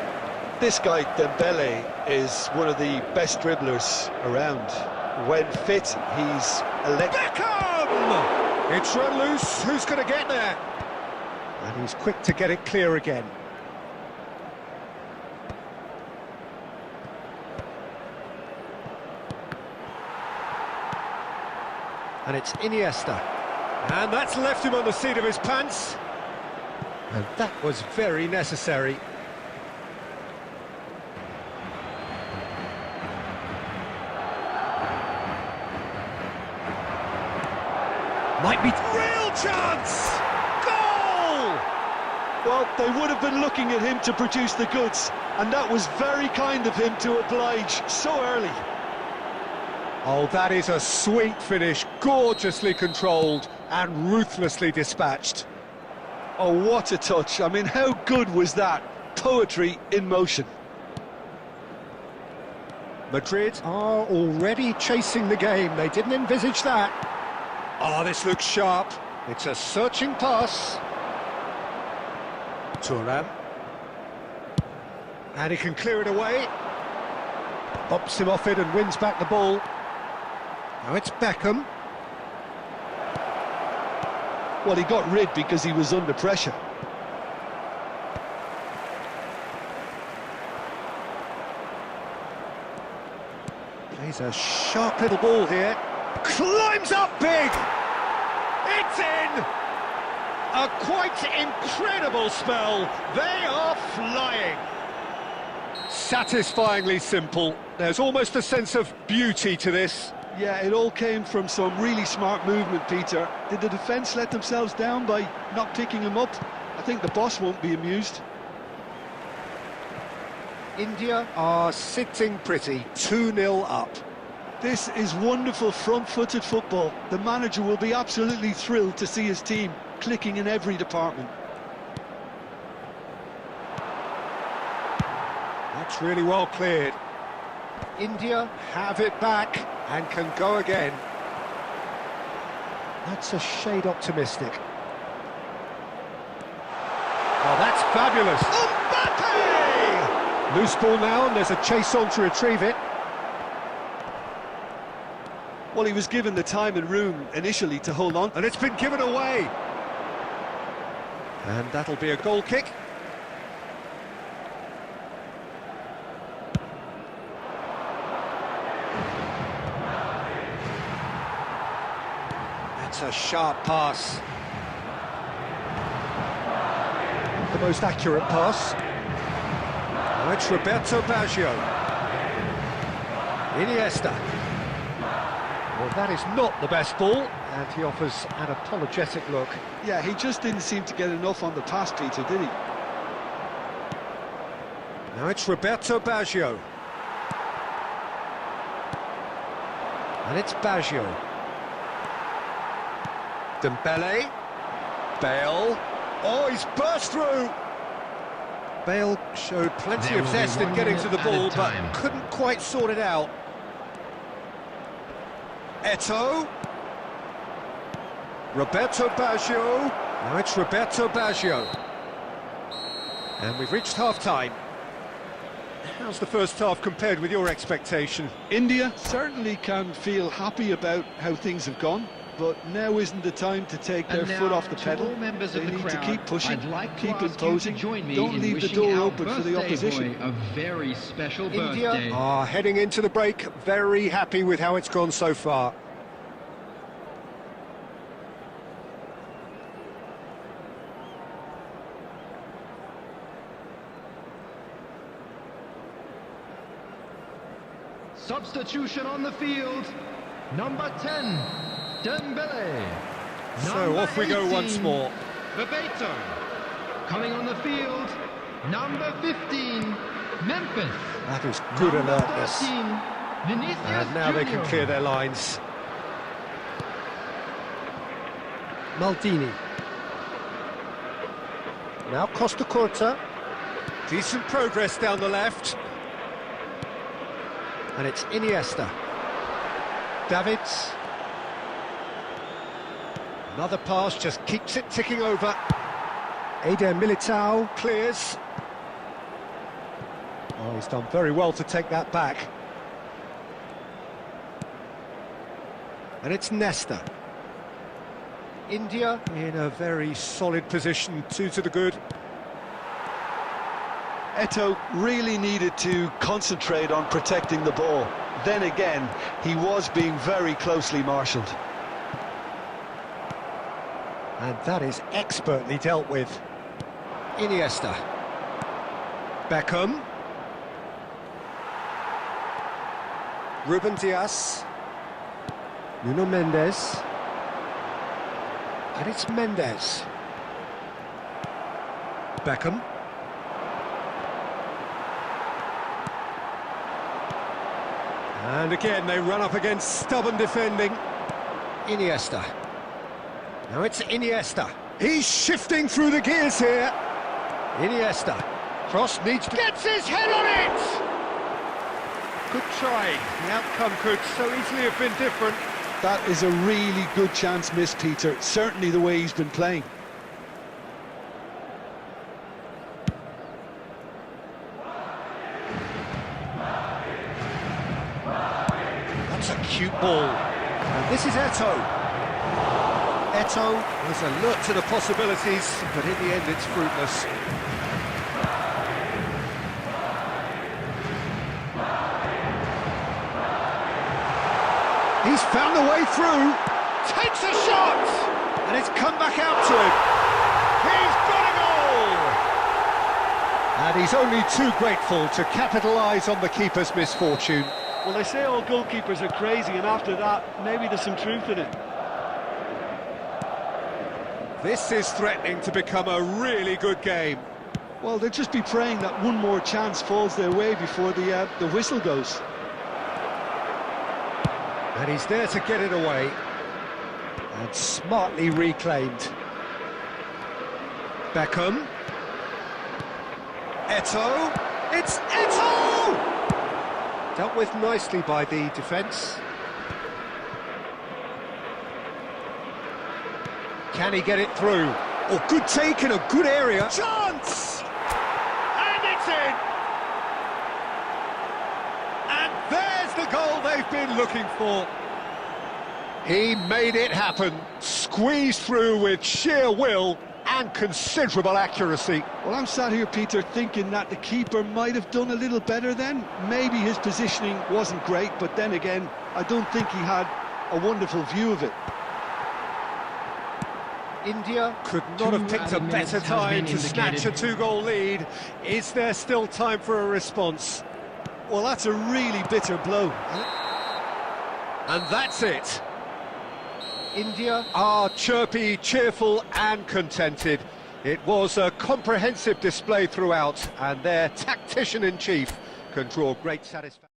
This guy, Dembele, is one of the best dribblers around. When fit, he's electric. Beckham! It's run loose. Who's going to get there? And he's quick to get it clear again. And it's Iniesta. And that's left him on the seat of his pants. And that was very necessary. Might be real chance! Goal! Well, they would have been looking at him to produce the goods, and that was very kind of him to oblige so early. Oh, that is a sweet finish, gorgeously controlled and ruthlessly dispatched. Oh, what a touch. I mean, how good was that? Poetry in motion. Madrid are already chasing the game. They didn't envisage that. Oh, this looks sharp. It's a searching pass. Thuram. And he can clear it away. Bops him off it and wins back the ball. Now it's Beckham. Well, he got rid because he was under pressure. Plays a sharp little ball here. Climbs up big! It's in! A quite incredible spell. They are flying. Satisfyingly simple. There's almost a sense of beauty to this. Yeah, it all came from some really smart movement, Peter. Did the defence let themselves down by not picking him up? I think the boss won't be amused. India are sitting pretty, 2-0 up. This is wonderful front-footed football. The manager will be absolutely thrilled to see his team clicking in every department. That's really well cleared. India have it back and can go again. That's a shade optimistic. Oh, that's fabulous. Mbappe! Loose ball now, and there's a chase on to retrieve it. Well, he was given the time and room initially to hold on. And it's been given away. And that'll be a goal kick. That's a sharp pass. The most accurate pass. Now it's Roberto Baggio. Iniesta. Well, that is not the best ball, and he offers an apologetic look. Yeah, he just didn't seem to get enough on the pass, Peter, did he? Now it's Roberto Baggio. And it's Baggio. Dembele. Bale. Oh, he's burst through! Bale showed plenty There of will be zest in 1 getting minute to the ball, added but time. couldn't quite sort it out. Eto'o. Roberto Baggio. Now it's Roberto Baggio. And we've reached half-time. How's the first half compared with your expectation? India certainly can feel happy about how things have gone, but now isn't the time to take their foot off the pedal. They need to keep pushing, keep imposing, don't leave the door open for the opposition. A very special India birthday. are heading into the break, very happy with how it's gone so far. Substitution on the field. Number 10, Dembele. So Number off we go 18, once more. Bebeto. Coming on the field, number 15, Memphis. That is good Number alertness. 13, Vinicius And now they can Junior. clear their lines. Maldini. Now Costa Curta. Decent progress down the left. And it's Iniesta. Davids. Another pass, just keeps it ticking over. Eder Militao clears. Oh, he's done very well to take that back. And it's Nesta. India in a very solid position, 2 to the good. Eto'o really needed to concentrate on protecting the ball. Then again, he was being very closely marshalled. And that is expertly dealt with. Iniesta. Beckham. Ruben Dias. Nuno Mendes. And it's Mendes. Beckham. And again, they run up against stubborn defending. Iniesta. Now it's Iniesta. He's shifting through the gears here. Iniesta. Cross needs to... Gets his head on it! Good try. The outcome could so easily have been different. That is a really good chance missed, Peter. Certainly the way he's been playing. That's a cute ball. And this is Eto'o. Eto'o was alert to the possibilities, but in the end it's fruitless. He's found a way through. Takes a shot! And it's come back out to him. He's got a goal! And he's only too grateful to capitalise on the keeper's misfortune. Well, they say all goalkeepers are crazy, and after that, maybe there's some truth in it. This is threatening to become a really good game. Well, they'll just be praying that one more chance falls their way before the whistle goes. And he's there to get it away. And smartly reclaimed. Beckham. Eto'o. It's Eto'o! Dealt with nicely by the defence. Can he get it through? Oh, good take in a good area. Chance! And it's in! And there's the goal they've been looking for. He made it happen. Squeezed through with sheer will and considerable accuracy. Well, I'm sat here, Peter, thinking that the keeper might have done a little better then. Maybe his positioning wasn't great, but then again, I don't think he had a wonderful view of it. India could not have picked a better time to snatch a two-goal lead. Is there still time for a response? Well, that's a really bitter blow. And that's it. India are chirpy, cheerful and contented. It was a comprehensive display throughout, and their tactician-in-chief can draw great satisfaction.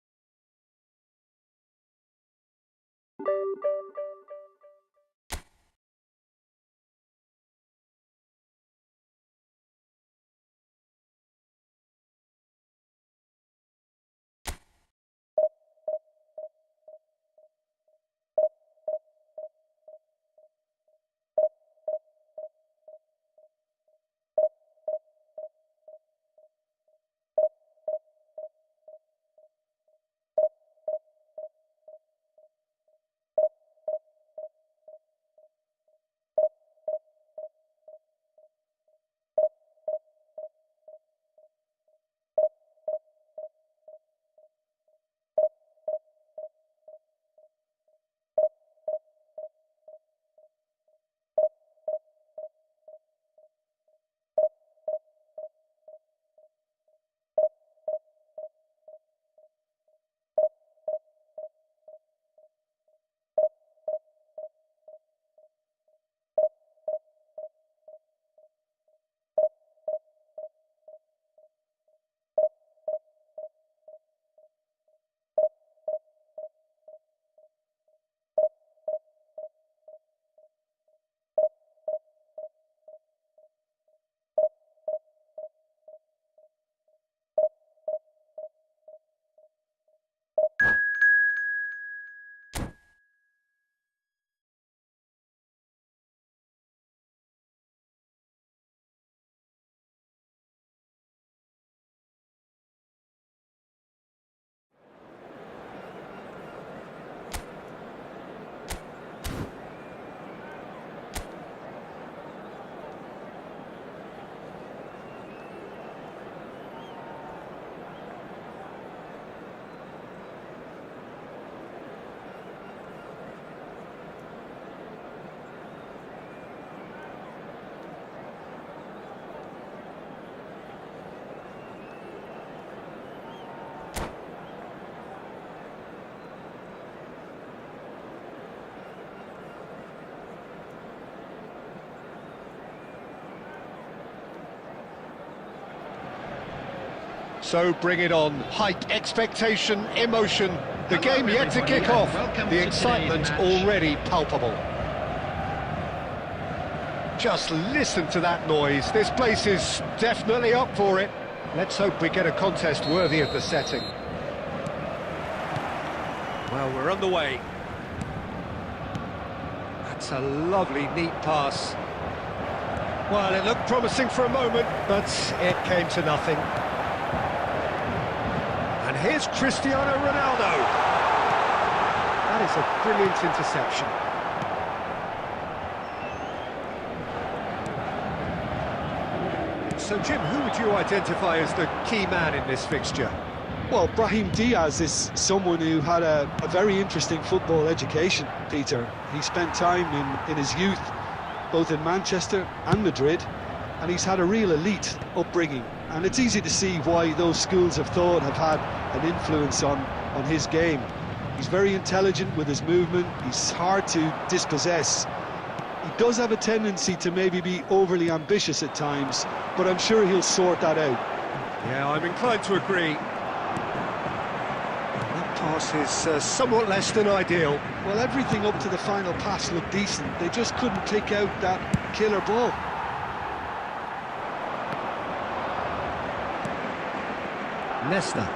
So bring it on. Height, expectation, emotion. The Hello, game yet to everybody, kick off. welcome The to excitement today's match. already palpable. Just listen to that noise. This place is definitely up for it. Let's hope we get a contest worthy of the setting. Well, we're on the way. That's a lovely, neat pass. Well, it looked promising for a moment, but it came to nothing. And here's Cristiano Ronaldo. That is a brilliant interception. So, Jim, who would you identify as the key man in this fixture? Well, Brahim Diaz is someone who had a very interesting football education, Peter. He spent time in his youth, both in Manchester and Madrid, and he's had a real elite upbringing. And it's easy to see why those schools of thought have had an influence on his game. He's very intelligent with his movement, he's hard to dispossess. He does have a tendency to maybe be overly ambitious at times, but I'm sure he'll sort that out. Yeah, I'm inclined to agree. That pass is somewhat less than ideal. Well, everything up to the final pass looked decent. They just couldn't pick out that killer ball. Leicester.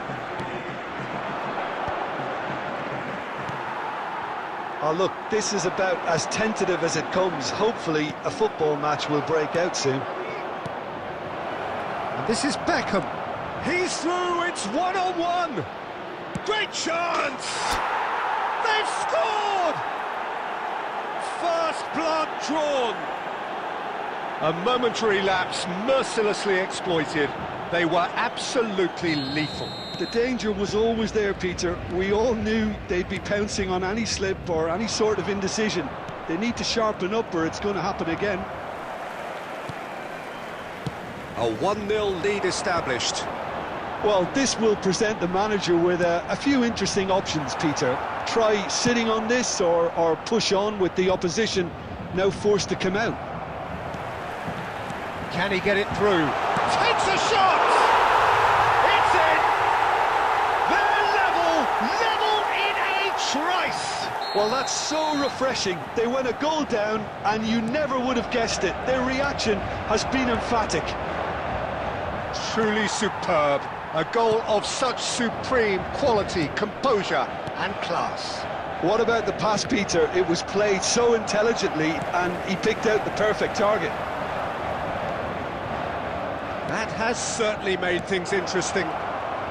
Oh, look, this is about as tentative as it comes. Hopefully, a football match will break out soon. And this is Beckham. He's through, it's one-on-one. Great chance! They've scored! First blood drawn. A momentary lapse mercilessly exploited. They were absolutely lethal. The danger was always there, Peter. We all knew they'd be pouncing on any slip or any sort of indecision. They need to sharpen up or it's going to happen again. A 1-0 lead established. Well, this will present the manager with a few interesting options, Peter. Try sitting on this or push on with the opposition now forced to come out. Can he get it through? Takes a shot! It's in! They're level in a trice! Well, that's so refreshing. They went a goal down and you never would have guessed it. Their reaction has been emphatic. Truly superb. A goal of such supreme quality, composure and class. What about the pass, Peter? It was played so intelligently and he picked out the perfect target. That has certainly made things interesting.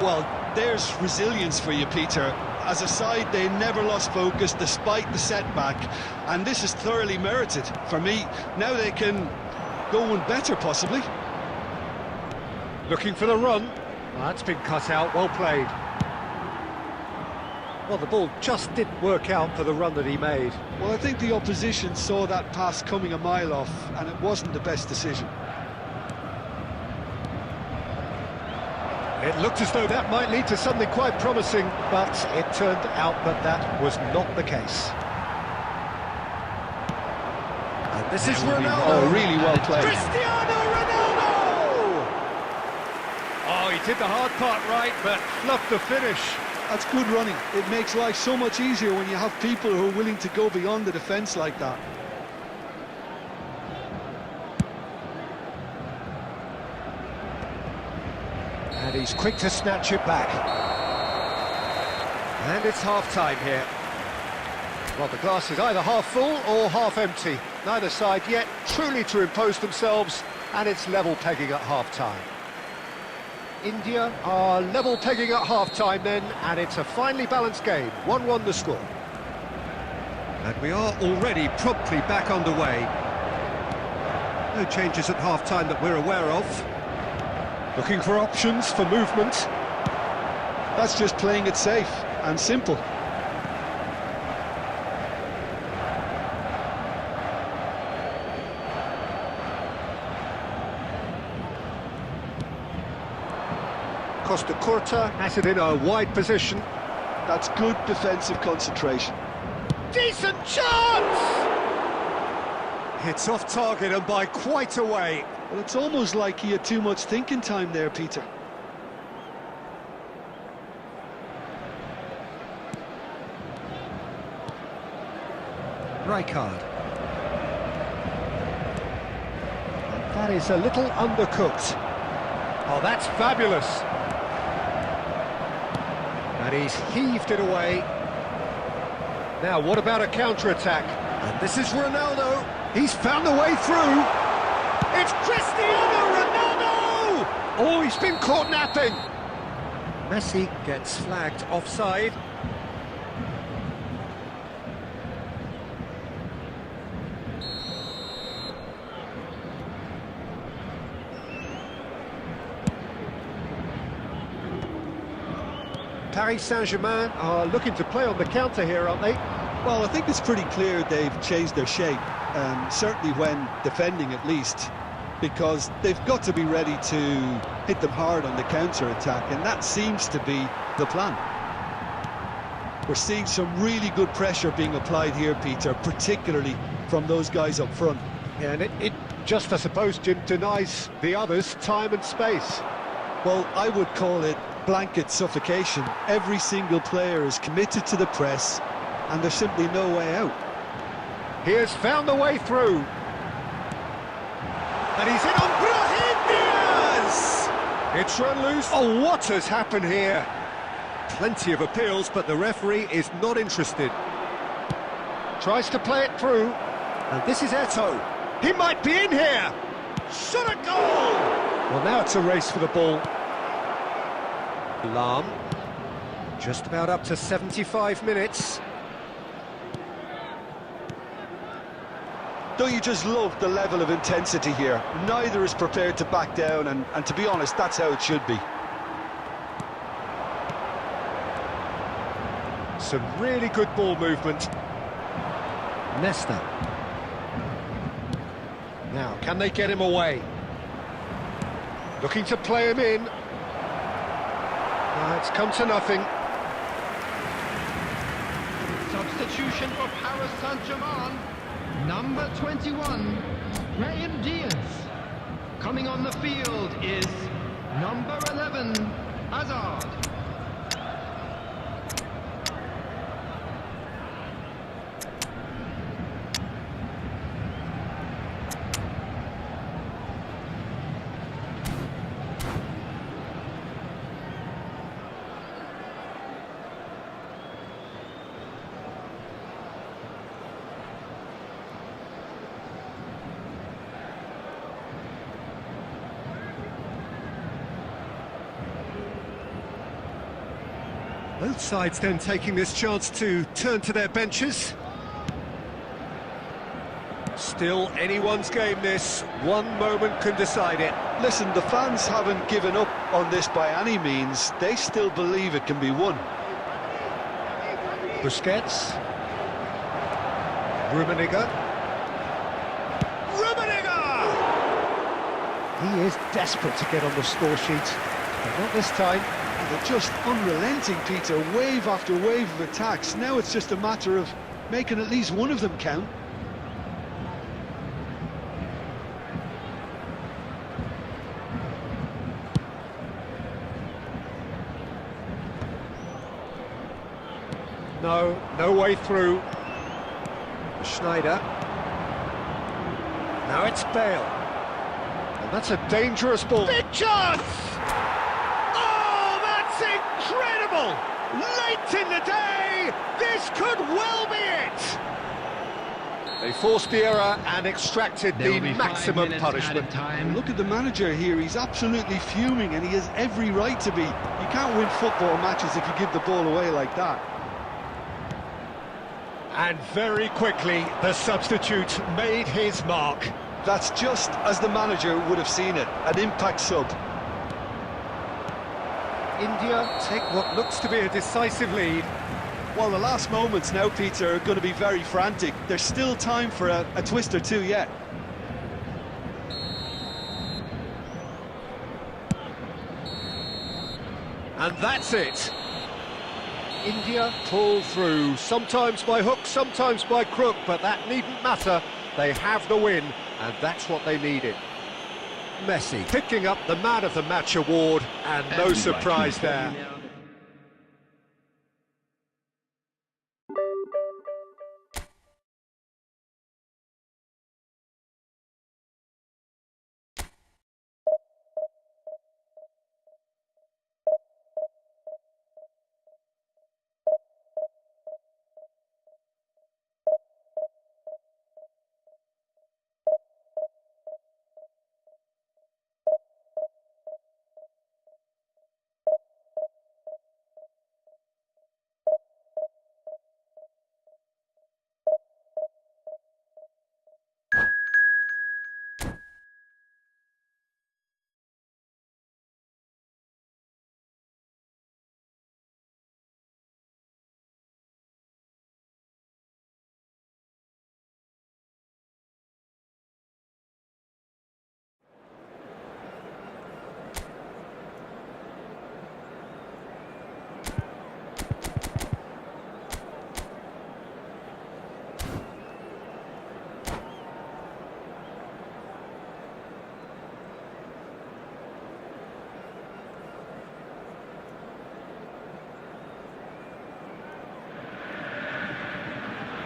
Well, there's resilience for you, Peter. As a side, they never lost focus despite the setback, and this is thoroughly merited. For me, now they can go one better, possibly. Looking for the run. That's been cut out, well played. Well, the ball just didn't work out for the run that he made. Well, I think the opposition saw that pass coming a mile off, and it wasn't the best decision. It looked as though that might lead to something quite promising, but it turned out that that was not the case. And this is Ronaldo. Oh, really well played. Cristiano Ronaldo! Oh, he did the hard part right, but fluffed the finish. That's good running. It makes life so much easier when you have people who are willing to go beyond the defence like that. And he's quick to snatch it back. And it's half-time here. Well, the glass is either half full or half empty. Neither side yet truly to impose themselves, and it's level pegging at half-time. India are level pegging at half-time then, and it's a finely balanced game. 1-1 the score. And we are already promptly back underway. No changes at half-time that we're aware of. Looking for options for movement. That's just playing it safe and simple. Costa Curta has it in a wide position. That's good defensive concentration. Decent chance! It's off target and by quite a way. Well, it's almost like he had too much thinking time there, Peter. Rijkaard. That is a little undercooked. Oh, that's fabulous. And he's heaved it away. Now, what about a counter-attack? And this is Ronaldo. He's found a way through. It's Cristiano Ronaldo! Oh, he's been caught napping. Messi gets flagged offside. Paris Saint-Germain are looking to play on the counter here, aren't they? Well, I think it's pretty clear they've changed their shape, certainly when defending at least, because they've got to be ready to hit them hard on the counter-attack, and that seems to be the plan. We're seeing some really good pressure being applied here, Peter, particularly from those guys up front. Yeah, and it just, I suppose, Jim, denies the others time and space. Well, I would call it blanket suffocation. Every single player is committed to the press, and there's simply no way out. He has found the way through. And he's in on Brahim Diaz! It's run loose. Oh, what has happened here? Plenty of appeals, but the referee is not interested. Tries to play it through. And this is Eto'o. He might be in here! Shot a goal! Well, now it's a race for the ball. Lahm. Just about up to 75 minutes. Don't you just love the level of intensity here? Neither is prepared to back down, and to be honest, that's how it should be. Some really good ball movement. Nesta. Now, can they get him away? Looking to play him in. It's come to nothing. Substitution for Paris Saint-Germain. Number 21, Brahim Diaz. Coming on the field is number 11, Hazard. Both sides then taking this chance to turn to their benches. Still anyone's game this, one moment can decide it. Listen, the fans haven't given up on this by any means. They still believe it can be won. Busquets. Rummenigge. Rummenigge! He is desperate to get on the score sheet, but not this time. They're just unrelenting, Peter, wave after wave of attacks. Now it's just a matter of making at least one of them count. No way through. Schneider. Now it's Bale. And that's a dangerous ball. Big chance! Incredible! Late in the day, this could well be it! They forced the error and extracted the maximum punishment. Look at the manager here, he's absolutely fuming, and he has every right to be. You can't win football matches if you give the ball away like that. And very quickly, the substitute made his mark. That's just as the manager would have seen it, an impact sub. India take what looks to be a decisive lead. Well, the last moments now, Peter, are going to be very frantic. There's still time for a twist or two yet. And that's it. India pull through, sometimes by hook, sometimes by crook, but that needn't matter. They have the win, and that's what they needed. Messi picking up the Man of the Match award, and no surprise there.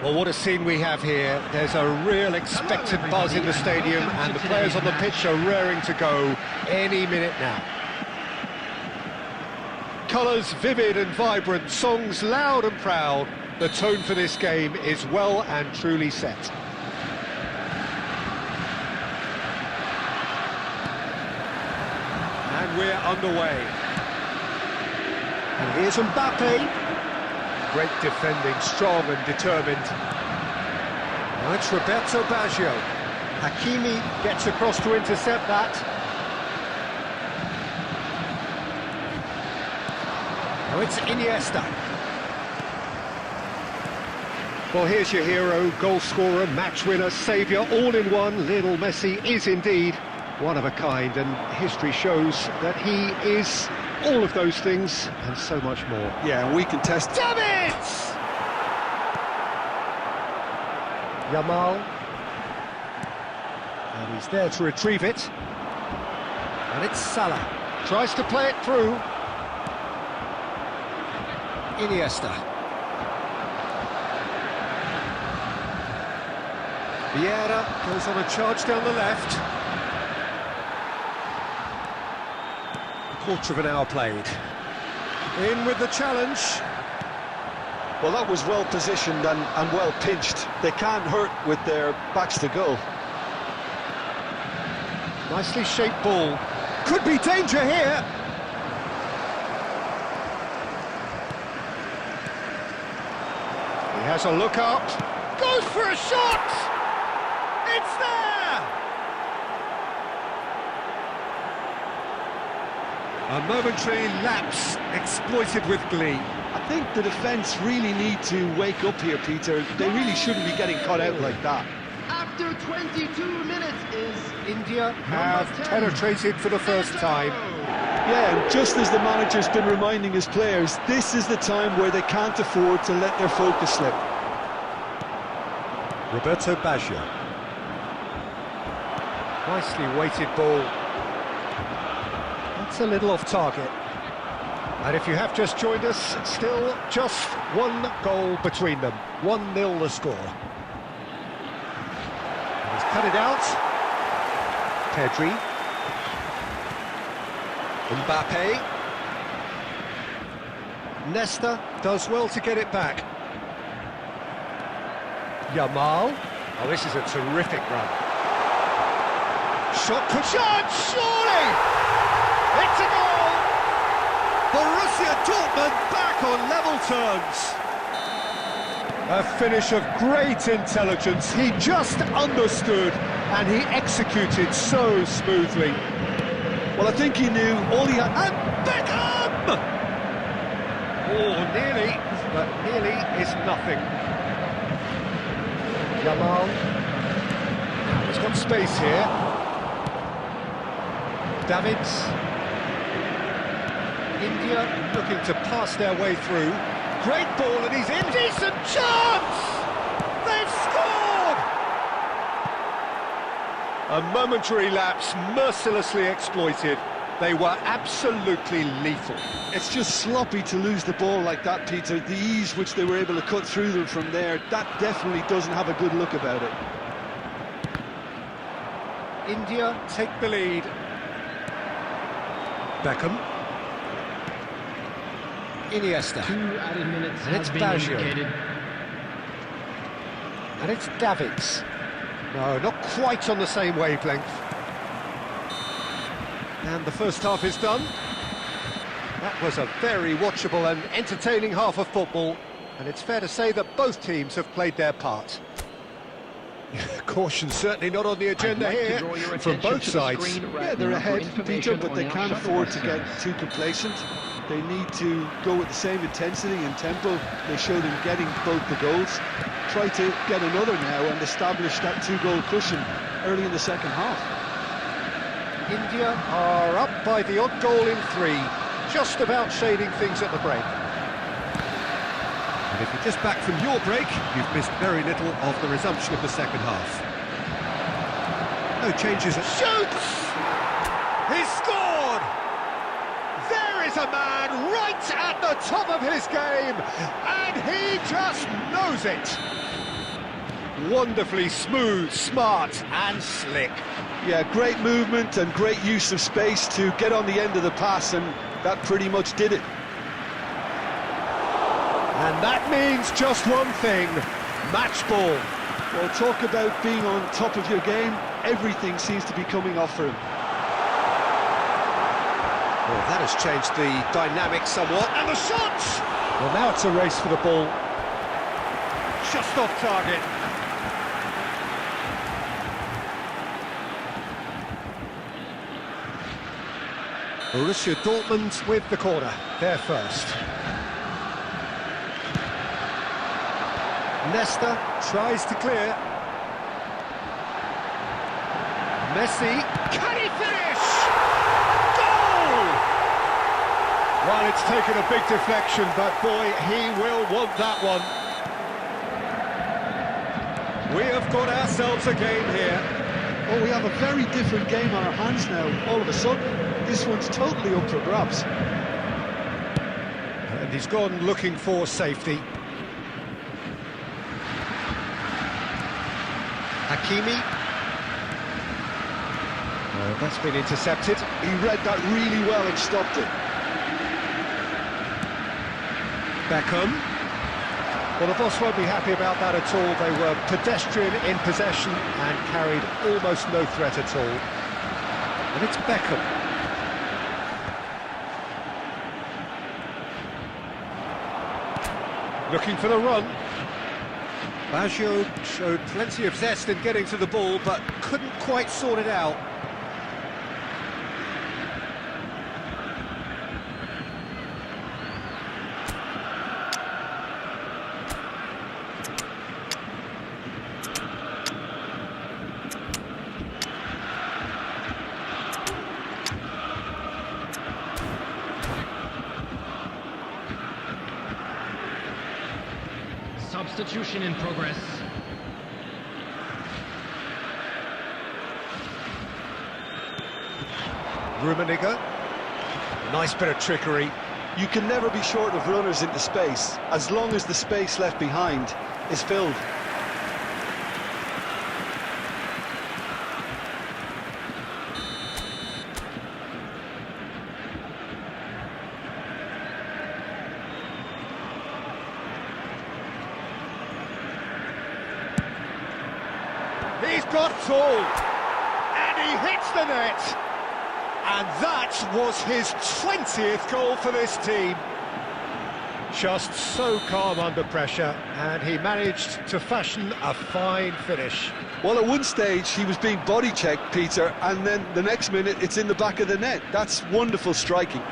Well, what a scene we have here. There's a real expected buzz in the stadium, and the players on the pitch are raring to go any minute now. Colours vivid and vibrant, songs loud and proud. The tone for this game is well and truly set. And we're underway. And here's Mbappe. Great defending, strong and determined. Now it's Roberto Baggio. Hakimi gets across to intercept that. Now it's Iniesta. Well, here's your hero, goal scorer, match winner, saviour, all in one. Lionel Messi is indeed one of a kind, and history shows that he is all of those things and so much more. Yeah, and we can test. Davids! Yamal. And he's there to retrieve it. And it's Salah. Tries to play it through. Iniesta. Vieira goes on a charge down the left. Quarter of an hour played. In with the challenge. Well, that was well positioned and well pinched. They can't hurt with their backs to goal. Nicely shaped ball. Could be danger here. He has a look up. Goes for a shot! It's there! A momentary lapse exploited with glee. I think the defence really need to wake up here, Peter. They really shouldn't be getting caught out like that. After 22 minutes is India have penetrated for the first time. Yeah, and just as the manager's been reminding his players, this is the time where they can't afford to let their focus slip. Roberto Baggio. Nicely weighted ball. That's a little off target. And if you have just joined us, still just one goal between them. 1-0 the score. And he's cut it out. Pedri. Mbappe. Nesta does well to get it back. Yamal. Oh, this is a terrific run. Shot could shot, surely! It's a goal! Borussia Dortmund back on level terms. A finish of great intelligence. He just understood and he executed so smoothly. Well, I think he knew all he had... And Beckham! Oh, nearly, but nearly is nothing. Yamal. Now he's got space here. Davids. India looking to pass their way through. Great ball and he's in. Decent chance! They've scored! A momentary lapse mercilessly exploited. They were absolutely lethal. It's just sloppy to lose the ball like that, Peter. The ease which they were able to cut through them from there, that definitely doesn't have a good look about it. India take the lead. Beckham. Iniesta. 2 added minutes And has it's been Baggio. indicated. And it's Davids. No, not quite on the same wavelength. And the first half is done. That was a very watchable and entertaining half of football, and it's fair to say that both teams have played their part. Caution certainly not on the agenda here from both sides. Yeah, they're ahead, Peter, but they can't afford to get too complacent. They need to go with the same intensity and tempo they showed in getting both the goals. Try to get another now and establish that 2-goal cushion early in the second half. India are up by the odd goal in 3, just about shading things at the break. And if you're just back from your break, you've missed very little of the resumption of the second half. No changes. Shoots! He scored! There is a man right at the top of his game, and he just knows it. Wonderfully smooth, smart and slick. Yeah, great movement and great use of space to get on the end of the pass, and that pretty much did it. And that means just one thing, match ball. Well, talk about being on top of your game. Everything seems to be coming off for him. Well, that has changed the dynamic somewhat. And the shot! Well, now it's a race for the ball. Just off target. Borussia Dortmund with the corner, they're first. Nesta tries to clear. Messi, can he finish? Goal! Well, it's taken a big deflection, but boy, he will want that one. We have got ourselves a game here. Oh, we have a very different game on our hands now, all of a sudden. This one's totally up for grabs. And he's gone looking for safety. Hakimi. Oh, that's been intercepted. He read that really well and stopped it. Beckham. Well, the boss won't be happy about that at all. They were pedestrian in possession and carried almost no threat at all. And it's Beckham. Looking for the run. Baggio showed plenty of zest in getting to the ball, but couldn't quite sort it out. Substitution in progress. Rummenigge. Nice bit of trickery. You can never be short of runners into space, as long as the space left behind is filled. He's got it all, and he hits the net, and that was his 20th goal for this team. Just so calm under pressure, and he managed to fashion a fine finish. Well, at one stage he was being body-checked, Peter, and then the next minute it's in the back of the net. That's wonderful striking.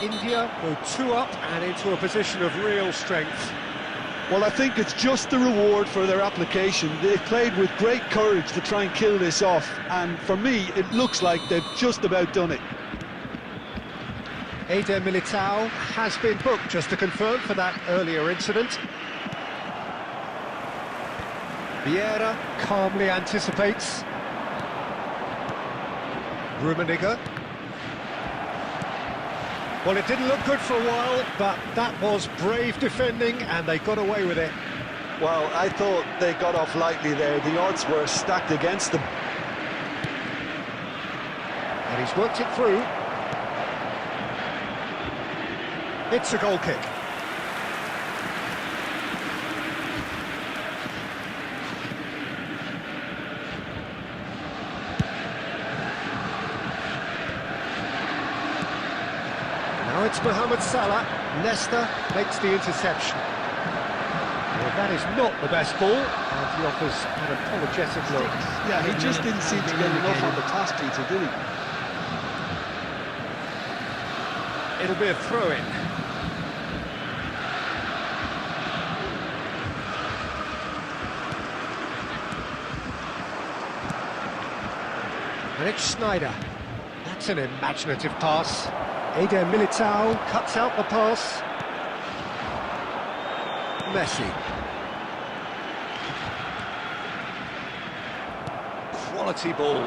India go 2 up and into a position of real strength. Well, I think it's just the reward for their application. They've played with great courage to try and kill this off, and for me, it looks like they've just about done it. Eder Militao has been booked, just to confirm, for that earlier incident. Vieira calmly anticipates. Rummenigge. Well, it didn't look good for a while, but that was brave defending, and they got away with it. Well, I thought they got off lightly there. The odds were stacked against them. And he's worked it through. It's a goal kick. Now it's Mohamed Salah. Nesta makes the interception. Well, that is not the best ball, and he offers an apologetic look. Yeah, he just didn't seem to get enough on the pass, Peter, did he? It'll be a throw-in. And it's Schneider. That's an imaginative pass. Eder Militao cuts out the pass. Messi. Quality ball.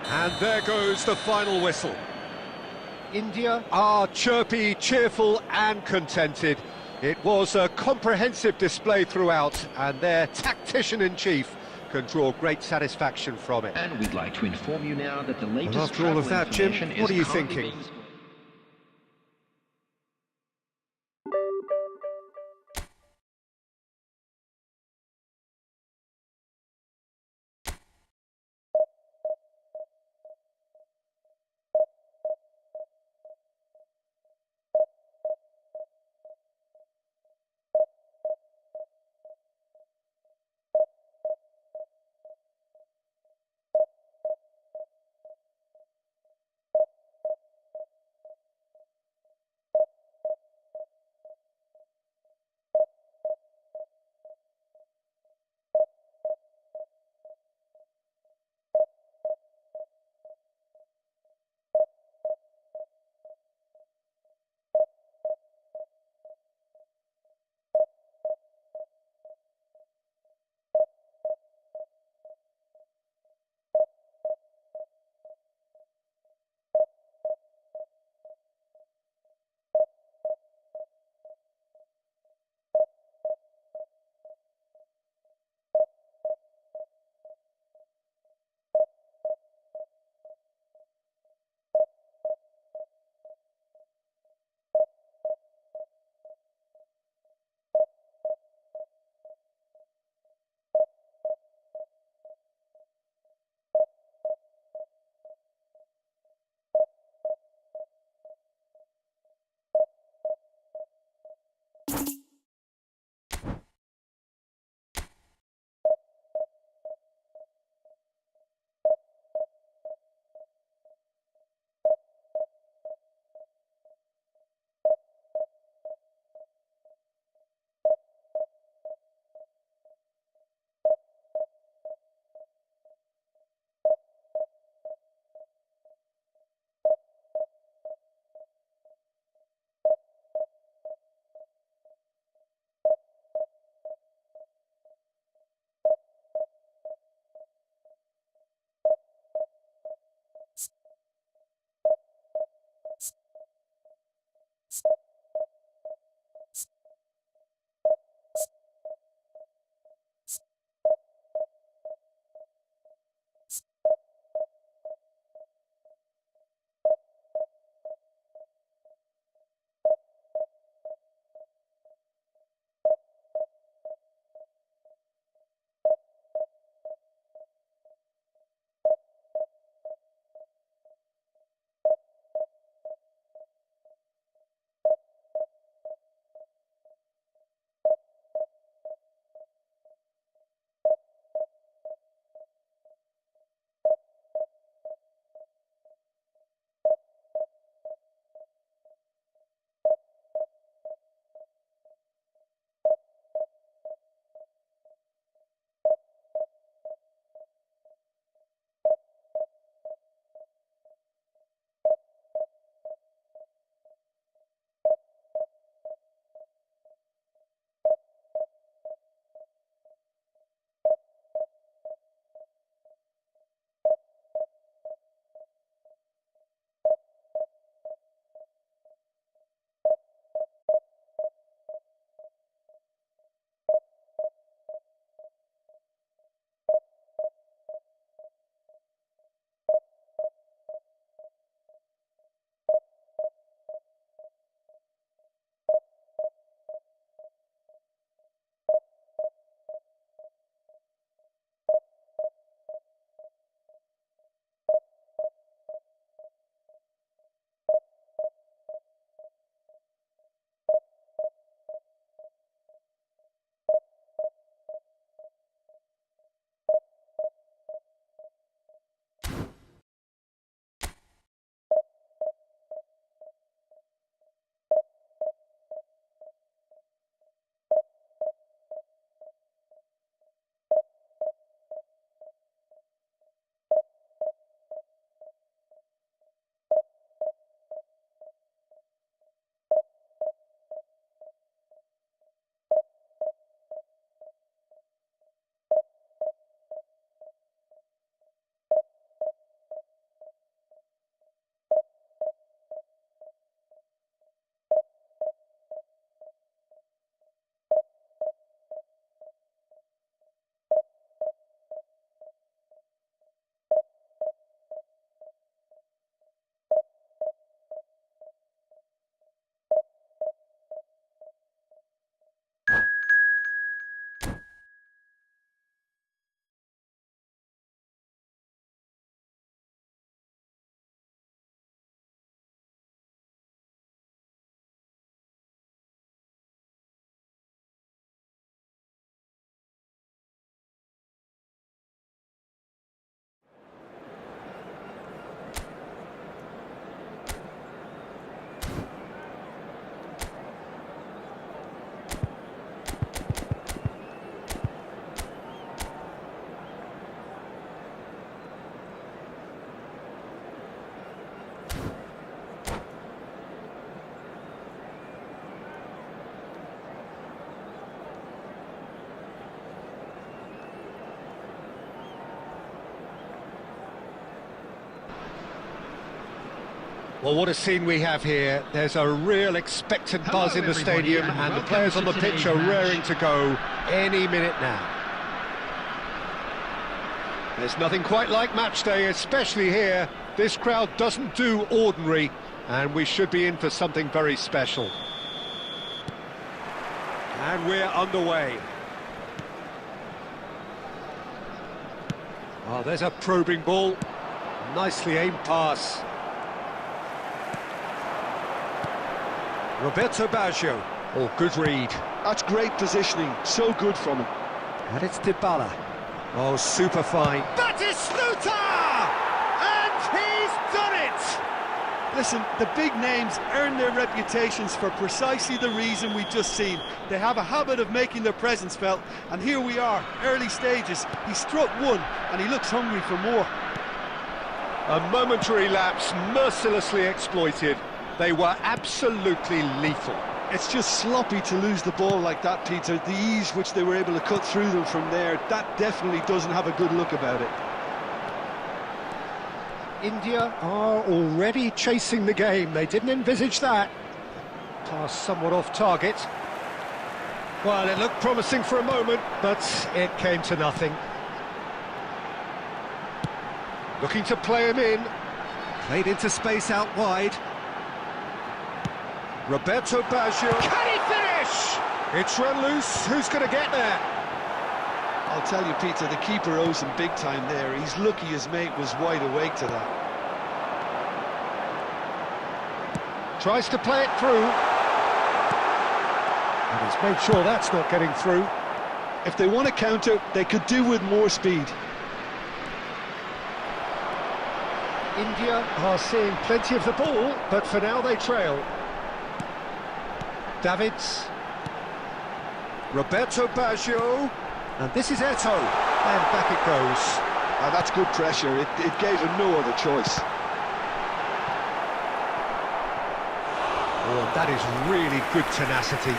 And there goes the final whistle. India are chirpy, cheerful and contented. It was a comprehensive display throughout, and their tactician-in-chief can draw great satisfaction from it. And we'd like to inform you now that the latest And after all of travel that, Jim, information what is are you currently thinking? being Well, what a scene we have here. There's a real expectant buzz in the stadium, and the players on the pitch are raring to go any minute now. There's nothing quite like match day, especially here. This crowd doesn't do ordinary, and we should be in for something very special. And we're underway. Oh, there's a probing ball. Nicely aimed pass. Roberto Baggio. Oh, good read. That's great positioning, so good from him. And it's Dybala. Oh, super fine. Batistuta! And he's done it! Listen, the big names earn their reputations for precisely the reason we've just seen. They have a habit of making their presence felt, and here we are, early stages. He struck one, and he looks hungry for more. A momentary lapse, mercilessly exploited. They were absolutely lethal. It's just sloppy to lose the ball like that, Peter. The ease which they were able to cut through them from there, that definitely doesn't have a good look about it. India are already chasing the game. They didn't envisage that. Pass somewhat off target. Well, it looked promising for a moment, but it came to nothing. Looking to play him in. Played into space out wide. Roberto Baggio. Can he finish? It's run loose. Who's going to get there? I'll tell you, Peter, the keeper owes him big time there. He's lucky his mate was wide awake to that. Tries to play it through. And he's made sure that's not getting through. If they want to counter, they could do with more speed. India are seeing plenty of the ball, but for now they trail. Davids. Roberto Baggio. And this is Eto'o. And back it goes. That's good pressure. It gave him no other choice. Oh, that is really good tenacity.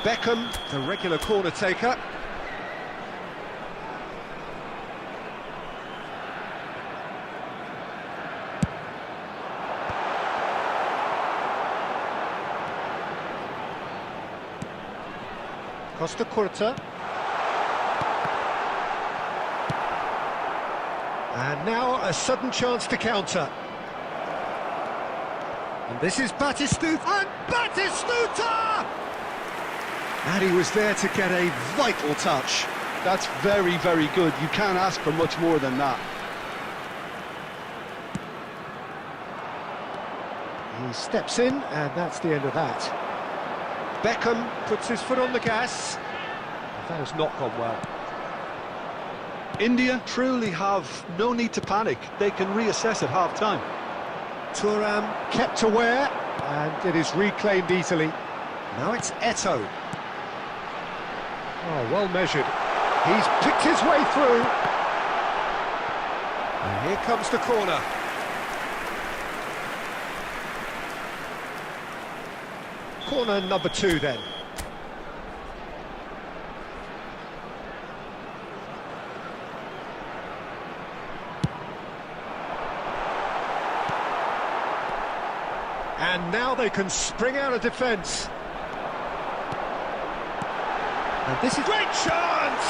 Beckham, the regular corner taker. Costa Curta. And now a sudden chance to counter. And this is Batistuta. And Batistuta! And he was there to get a vital touch. That's very, very good. You can't ask for much more than that. He steps in, and that's the end of that. Beckham puts his foot on the gas. That has not gone well. India truly have no need to panic. They can reassess at half-time. Thuram kept aware, and it is reclaimed easily. Now it's Eto'o. Oh, well measured. He's picked his way through. And here comes the corner. Corner number 2 then. And now they can spring out of defence. And this is... Great chance!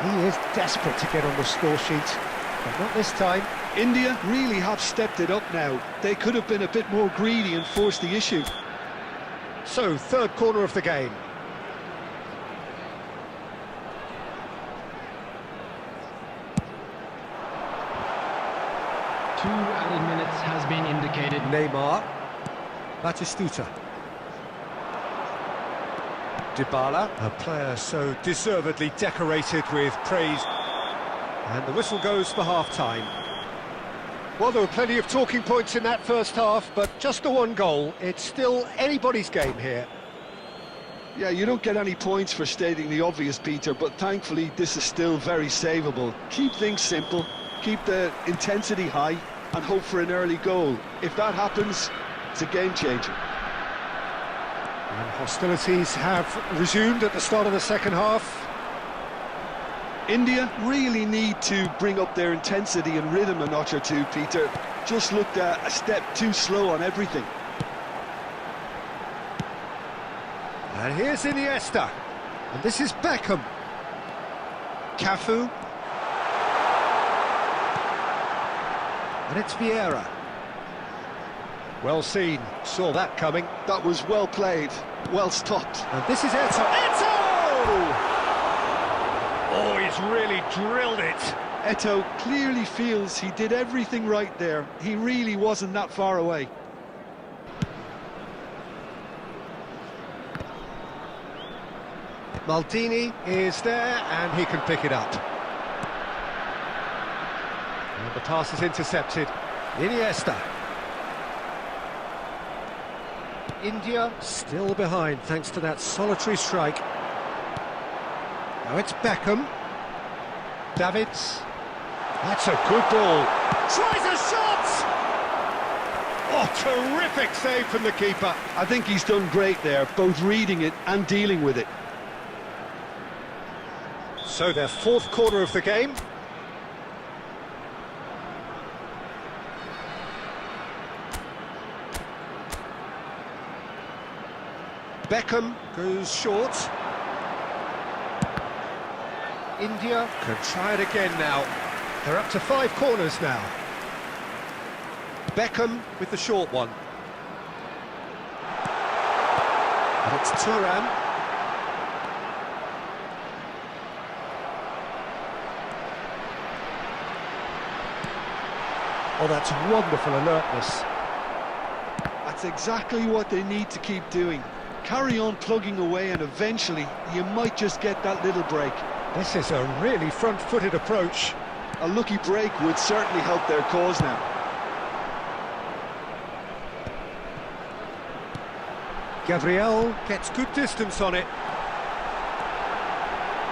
He is desperate to get on the score sheet, but not this time. India really have stepped it up now. They could have been a bit more greedy and forced the issue. So, third corner of the game. Two added minutes has been indicated. Neymar. Batistuta. Dybala, a player so deservedly decorated with praise. And the whistle goes for half-time. Well, there were plenty of talking points in that first half, but just the one goal. It's still anybody's game here. Yeah, you don't get any points for stating the obvious, Peter, but thankfully this is still very savable. Keep things simple, keep the intensity high, and hope for an early goal. If that happens, it's a game-changer. And hostilities have resumed at the start of the second half. India really need to bring up their intensity and rhythm a notch or two, Peter. Just looked a step too slow on everything. And here's Iniesta. And this is Beckham. Cafu. And it's Vieira. Well seen, saw that coming. That was well played, well stopped. And this is Eto'o. Eto'o! Oh, he's really drilled it. Eto'o clearly feels he did everything right there. He really wasn't that far away. Maldini is there, and he can pick it up. And the pass is intercepted. Iniesta. India still behind thanks to that solitary strike. Now it's Beckham. Davids. That's a good ball. Tries a shot! Oh, terrific save from the keeper. I think he's done great there, both reading it and dealing with it. So their fourth quarter of the game. Beckham goes short. India can try it again now. They're up to 5 corners now. Beckham with the short one. And it's Turan. Oh, that's wonderful alertness. That's exactly what they need to keep doing. Carry on plugging away and eventually you might just get that little break. This is a really front-footed approach. A lucky break would certainly help their cause now. Gabriel gets good distance on it.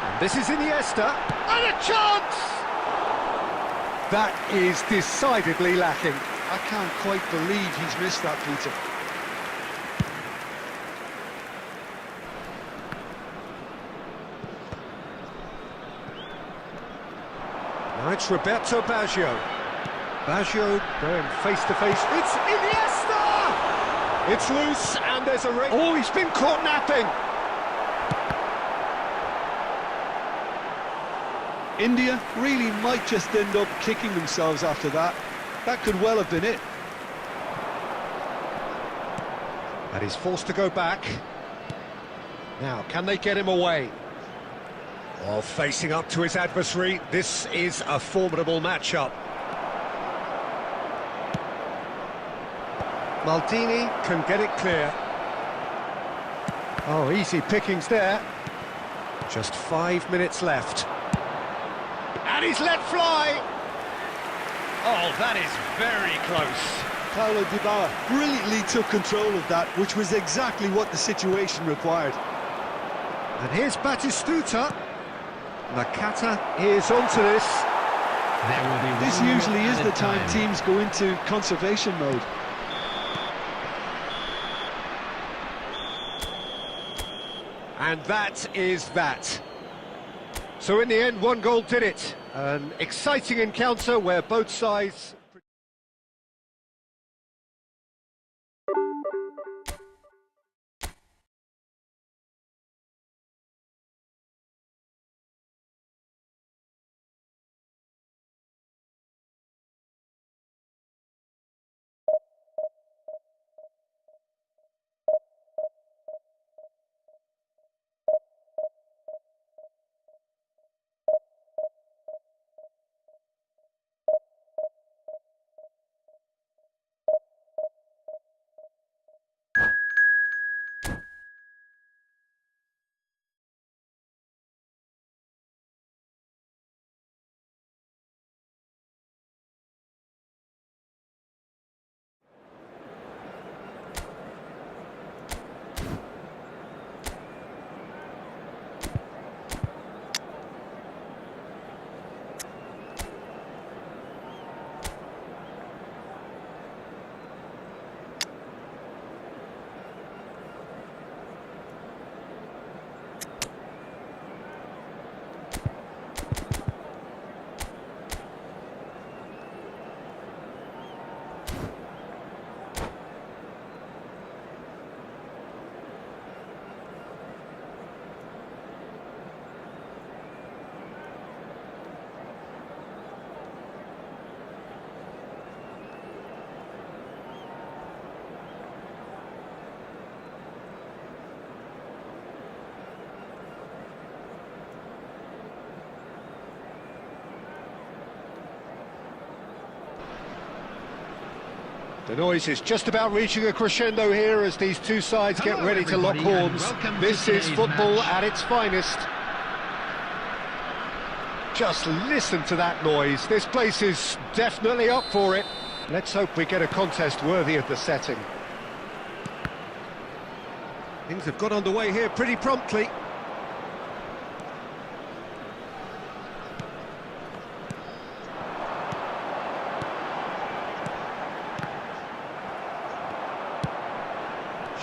And this is Iniesta. And a chance! That is decidedly lacking. I can't quite believe he's missed that, Peter. Now it's Roberto Baggio. Baggio going face-to-face. It's Iniesta! It's loose, and there's a ring. Oh, he's been caught napping. India really might just end up kicking themselves after that. That could well have been it. And he's forced to go back. Now, can they get him away? While facing up to his adversary, this is a formidable matchup. Maldini can get it clear. Oh, easy pickings there. Just 5 minutes left. And he's let fly! Oh, that is very close. Paulo Dybala brilliantly took control of that, which was exactly what the situation required. And here's Batistuta. Nakata is onto this. This usually is the time teams go into conservation mode. And that is that. So in the end, 1 goal did it. An exciting encounter where both sides... The noise is just about reaching a crescendo here as these two sides get ready to lock horns. This is football at its finest. Just listen to that noise. This place is definitely up for it. Let's hope we get a contest worthy of the setting. Things have got underway here pretty promptly.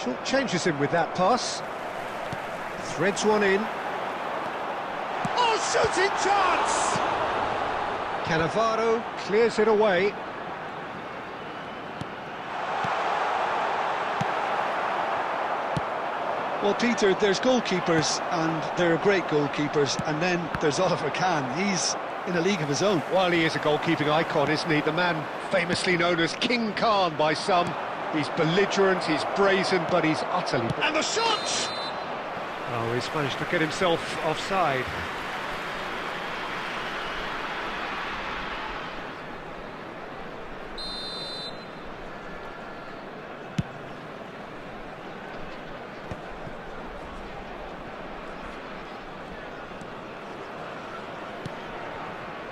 Short changes him with that pass. Threads one in. Oh, shooting chance! Cannavaro clears it away. Well, Peter, there's goalkeepers, and there are great goalkeepers, and then there's Oliver Kahn. He's in a league of his own. Well, he is a goalkeeping icon, isn't he? The man famously known as King Khan by some. He's belligerent, he's brazen, but he's utterly... And the shot! Oh, he's managed to get himself offside.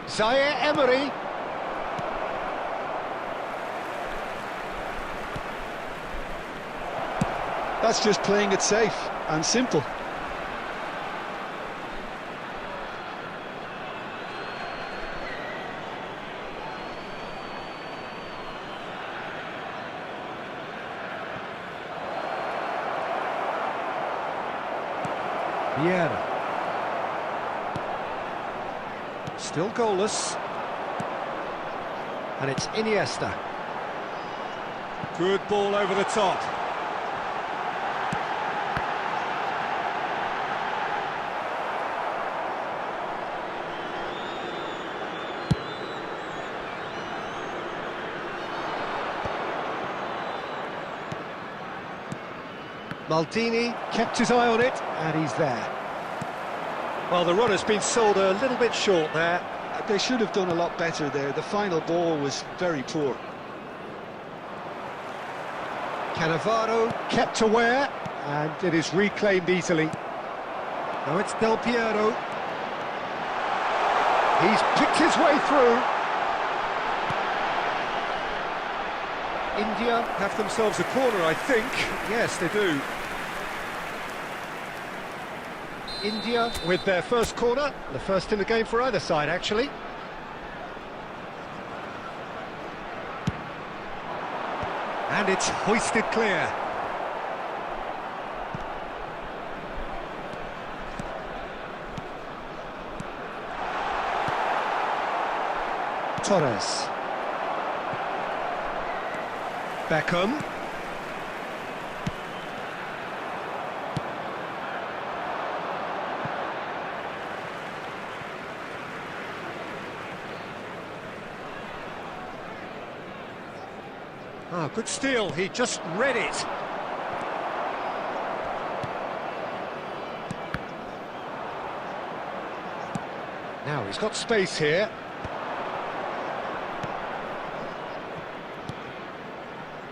Zaire Emery. That's just playing it safe and simple. Vieira. Still goalless. And it's Iniesta. Good ball over the top. Maldini kept his eye on it, and he's there. Well, the run has been sold a little bit short there. They should have done a lot better there. The final ball was very poor. Cannavaro kept aware, and it is reclaimed easily. Now it's Del Piero. He's picked his way through. India have themselves a corner, I think. Yes, they do. India with their first corner, the first in the game for either side, actually. And it's hoisted clear. Torres. Beckham. Ah, good steal, he just read it. Now he's got space here.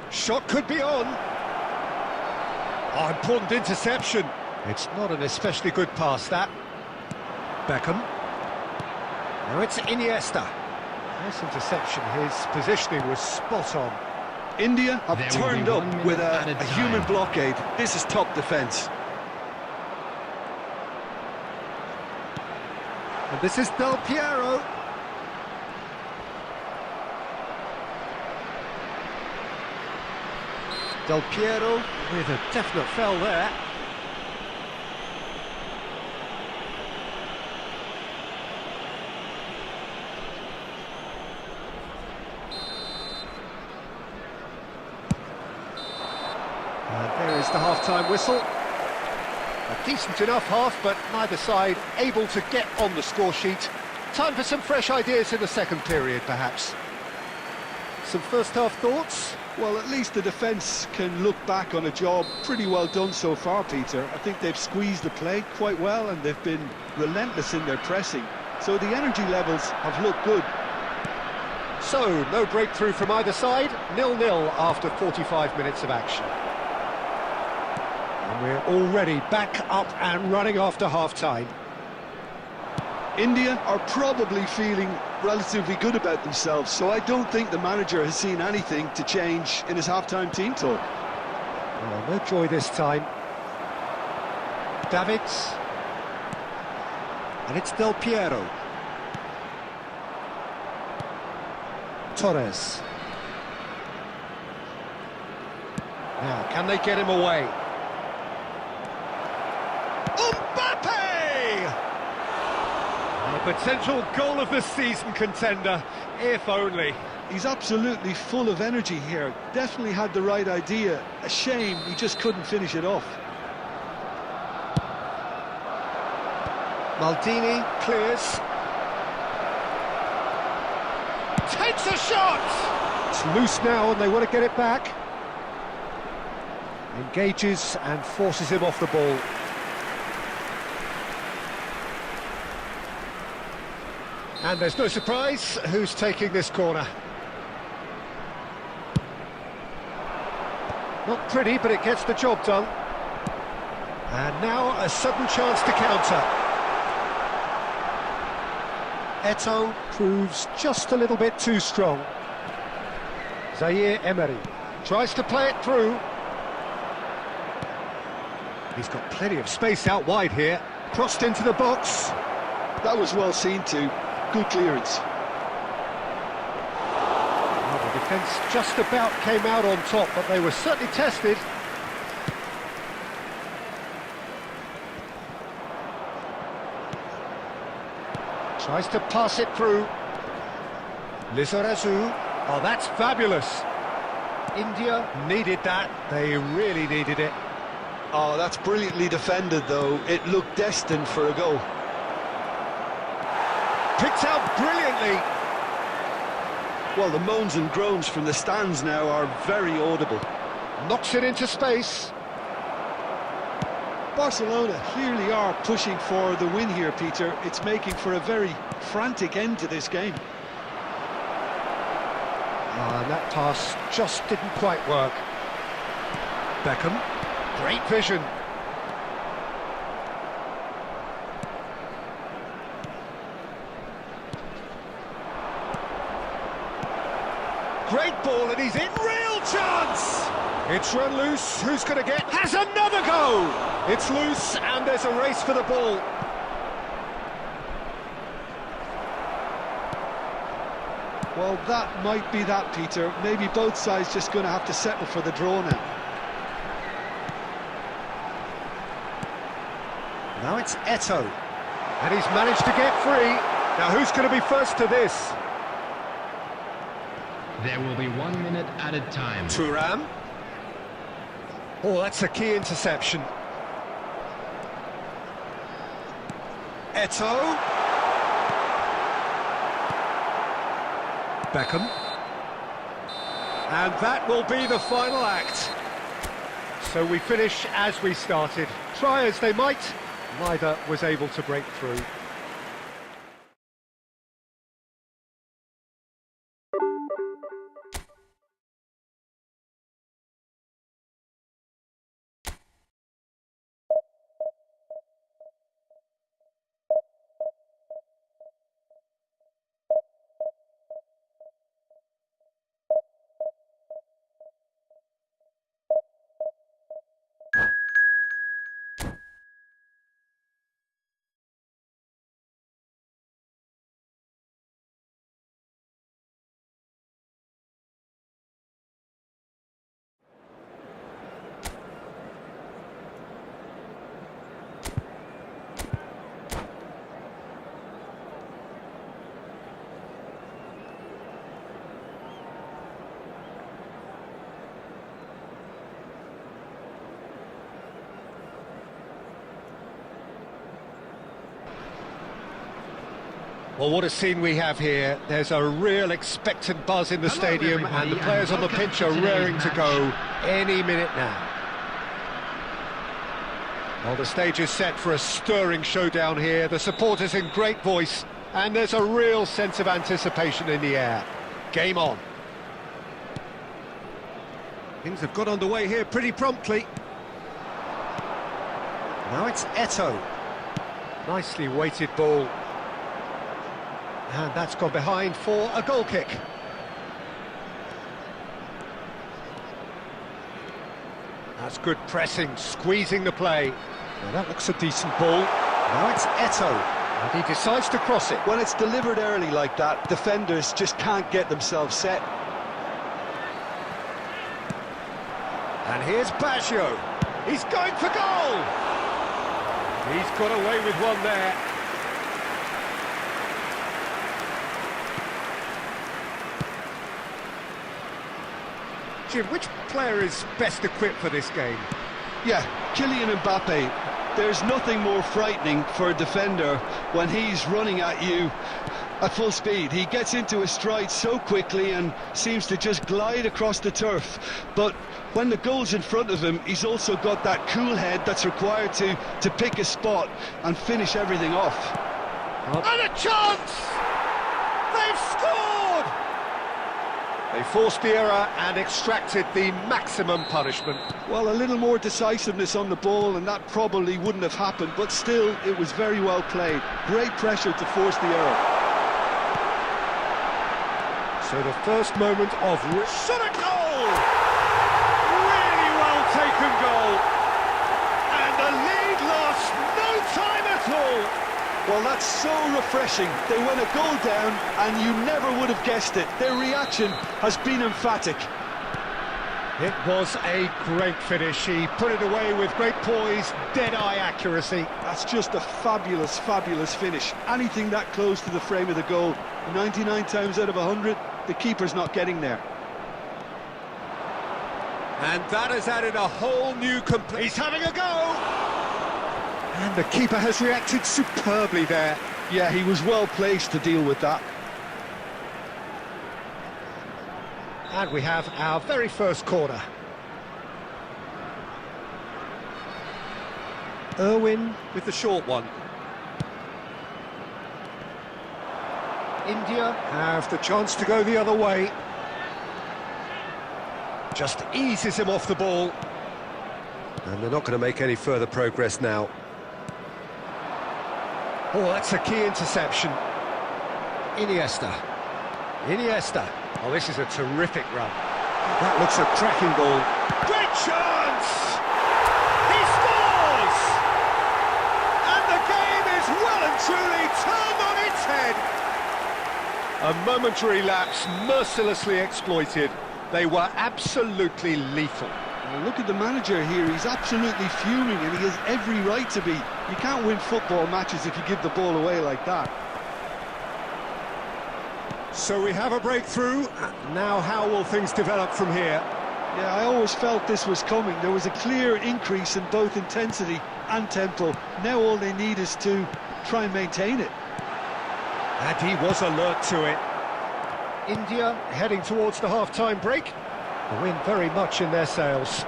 Shot could be on. Oh, important interception. It's not an especially good pass, that. Beckham. Now it's Iniesta. Nice interception, his positioning was spot on. India have turned up with a human blockade. This is top defence. And this is Del Piero. Del Piero with a definite foul there. And there is the half-time whistle. A decent enough half, but neither side able to get on the score sheet. Time for some fresh ideas in the second period, perhaps. Some first-half thoughts? Well, at least the defence can look back on a job pretty well done so far, Peter. I think they've squeezed the play quite well and they've been relentless in their pressing. So the energy levels have looked good. So, no breakthrough from either side, 0-0 after 45 minutes of action. And we're already back up and running after half-time. India are probably feeling relatively good about themselves, so I don't think the manager has seen anything to change in his half-time team talk. Oh, no joy this time. Davids. And it's Del Piero. Torres. Now, can they get him away? A potential goal of the season contender, if only. He's absolutely full of energy here. Definitely had the right idea. A shame he just couldn't finish it off. Maldini clears. Takes a shot! It's loose now and they want to get it back. Engages and forces him off the ball. And there's no surprise who's taking this corner. Not pretty, but it gets the job done. And now a sudden chance to counter. Eto'o proves just a little bit too strong. Zaire Emery tries to play it through. He's got plenty of space out wide here. Crossed into the box. That was well seen too. Good clearance. Well, the defence just about came out on top, but they were certainly tested. Tries to pass it through. Lizarazu. Oh, that's fabulous. India needed that. They really needed it. Oh, that's brilliantly defended, though. It looked destined for a goal. Picked out brilliantly. Well, the moans and groans from the stands now are very audible. Knocks it into space. Barcelona clearly are pushing for the win here, Peter. It's making for a very frantic end to this game. And that pass just didn't quite work. Beckham, great vision. Great ball, and he's in. Real chance! It's run loose. Who's going to get? Has another go! It's loose, and there's a race for the ball. Well, that might be that, Peter. Maybe both sides just going to have to settle for the draw now. Now it's Eto'o, and he's managed to get free. Now who's going to be first to this? There will be 1 minute added time. Thuram. Oh, that's a key interception. Eto'o. Beckham. And that will be the final act. So we finish as we started. Try as they might, neither was able to break through. Well, what a scene we have here. There's a real expectant buzz in the stadium, and the players on the pitch are raring to go any minute now. Well, the stage is set for a stirring showdown here. The supporters in great voice, and there's a real sense of anticipation in the air. Game on. Things have got underway here pretty promptly. Now it's Eto'o. Nicely weighted ball. And that's gone behind for a goal kick. That's good pressing, squeezing the play. Now that looks a decent ball. Now it's Eto'o. And he decides to cross it. When it's delivered early like that, defenders just can't get themselves set. And here's Baggio. He's going for goal! He's got away with one there. Jim, which player is best equipped for this game? Yeah, Kylian Mbappe. There's nothing more frightening for a defender when he's running at you at full speed. He gets into his stride so quickly and seems to just glide across the turf. But when the goal's in front of him, he's also got that cool head that's required to pick a spot and finish everything off. And a chance! They've scored! They forced the error and extracted the maximum punishment. Well, a little more decisiveness on the ball and that probably wouldn't have happened, but still, it was very well played. Great pressure to force the error. So the first moment of... Shot a goal! Really well taken goal. And the lead lost no time at all. Well, that's so refreshing. They went a goal down and you never would have guessed it. Their reaction has been emphatic. It was a great finish. He put it away with great poise, dead-eye accuracy. That's just a fabulous, fabulous finish. Anything that close to the frame of the goal, 99 times out of 100, the keeper's not getting there. And that has added a whole new He's having a go! And the keeper has reacted superbly there. Yeah, he was well placed to deal with that. And we have our very first corner. Irwin with the short one. India have the chance to go the other way. Just eases him off the ball. And they're not going to make any further progress now. Oh, that's a key interception. Iniesta. Oh, this is a terrific run. That looks a cracking ball. Great chance! He scores! And the game is well and truly turned on its head. A momentary lapse mercilessly exploited. They were absolutely lethal. Well, look at the manager here, he's absolutely fuming and he has every right to be. You can't win football matches if you give the ball away like that. So we have a breakthrough. Now how will things develop from here? Yeah, I always felt this was coming. There was a clear increase in both intensity and tempo. Now all they need is to try and maintain it. And he was alert to it. India heading towards the half-time break. The wind very much in their sails.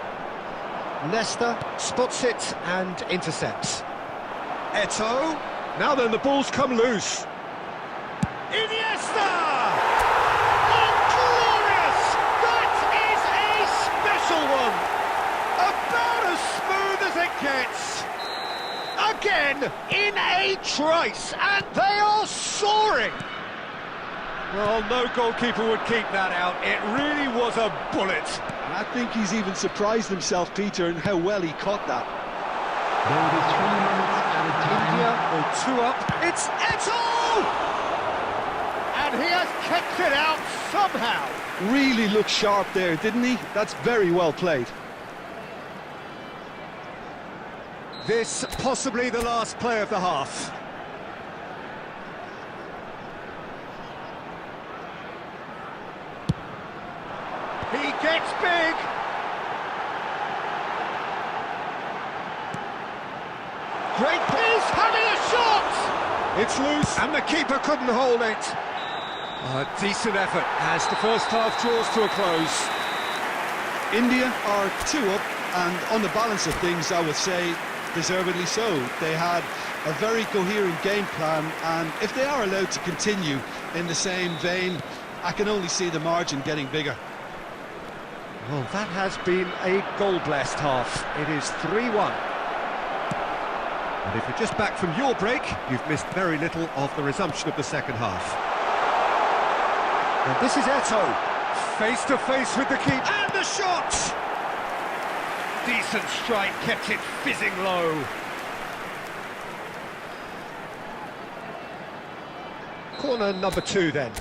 Leicester spots it and intercepts. Eto'o. Now then, the ball's come loose. Iniesta! Oh, glorious! That is a special one! About as smooth as it gets. Again, in a trice, and they are soaring! Well, no goalkeeper would keep that out. It really was a bullet. And I think he's even surprised himself, Peter, in how well he caught that. There will be 3 minutes at a time. India are 2 up. It's Eto'o! And he has kept it out somehow. Really looked sharp there, didn't he? That's very well played. This possibly the last play of the half. He gets big. Great, he's having a shot. It's loose, and the keeper couldn't hold it. A decent effort as the first half draws to a close. India are 2 up, and on the balance of things, I would say, deservedly so. They had a very coherent game plan, and if they are allowed to continue in the same vein, I can only see the margin getting bigger. Well, that has been a goal-blessed half. It is 3-1. And if you're just back from your break, you've missed very little of the resumption of the second half. And this is Eto'o, face to face with the keeper, and the shot! Decent strike, kept it fizzing low. Corner number 2 then.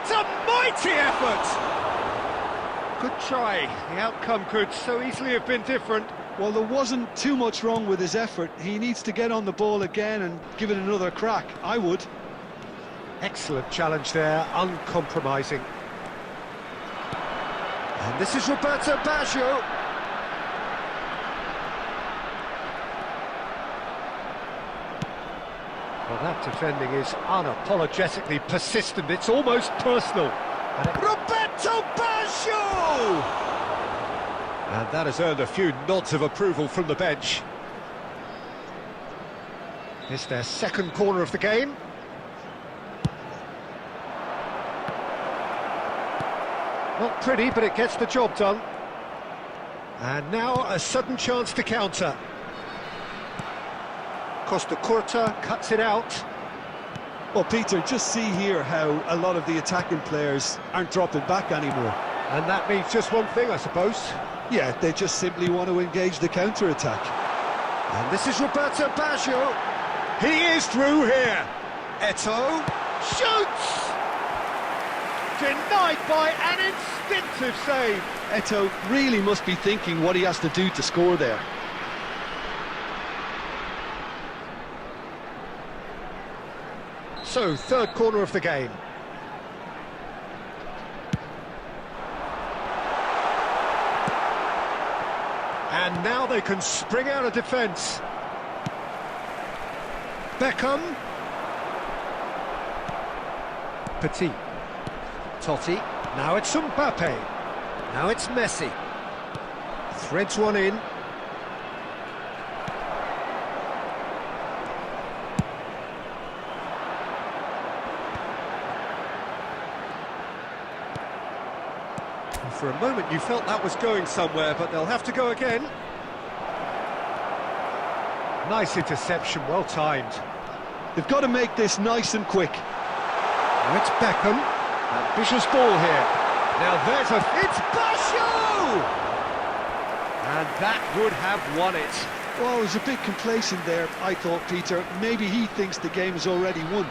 It's a mighty effort! Good try. The outcome could so easily have been different. Well, there wasn't too much wrong with his effort. He needs to get on the ball again and give it another crack. I would. Excellent challenge there, uncompromising. And this is Roberto Baggio. Well, that defending is unapologetically persistent. It's almost personal. Roberto Baggio! And that has earned a few nods of approval from the bench. It's their second corner of the game. Not pretty, but it gets the job done. And now a sudden chance to counter. Costa Curta cuts it out. Well, Peter, just see here how a lot of the attacking players aren't dropping back anymore. And that means just one thing, I suppose. Yeah, they just simply want to engage the counter-attack. And this is Roberto Baggio. He is through here. Eto'o shoots! Denied by an instinctive save. Eto'o really must be thinking what he has to do to score there. So, third corner of the game. And now they can spring out of defence. Beckham. Petit. Totti. Now it's Mbappe. Now it's Messi. Threads one in. For a moment you felt that was going somewhere, but they'll have to go again. Nice interception, well timed. They've got to make this nice and quick. Now it's Beckham. Ambitious ball here. Now there's a... It's Baggio! And that would have won it. Well, it was a bit complacent there, I thought, Peter. Maybe he thinks the game is already won.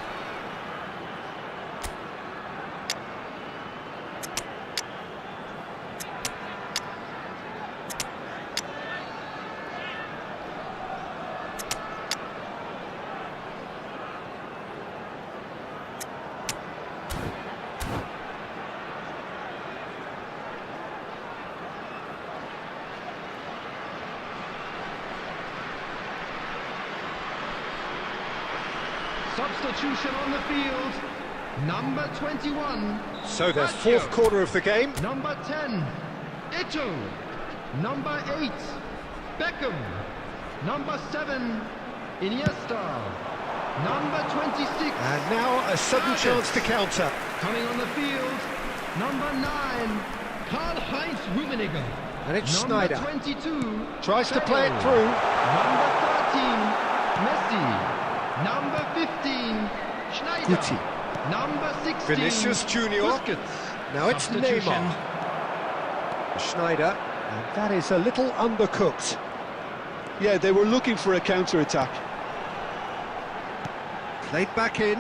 Substitution on the field. Number 21. So there's Baggio. fourth corner of the game. Number 10. Eto'o. Number 8. Beckham. Number 7. Iniesta. Number 26. And now a sudden chance to counter. Coming on the field. Number 9. Karl-Heinz Rummenigge. And it's Number Schneider. 22. Tries to play it Eto'o. through. Number 13. Messi. Number 15. Schneider. Guti. Number 16. Vinicius Junior. Busquets. Now it's Substitution. Neymar. Schneider. And that is a little undercooked. Yeah, they were looking for a counter-attack. Played back in.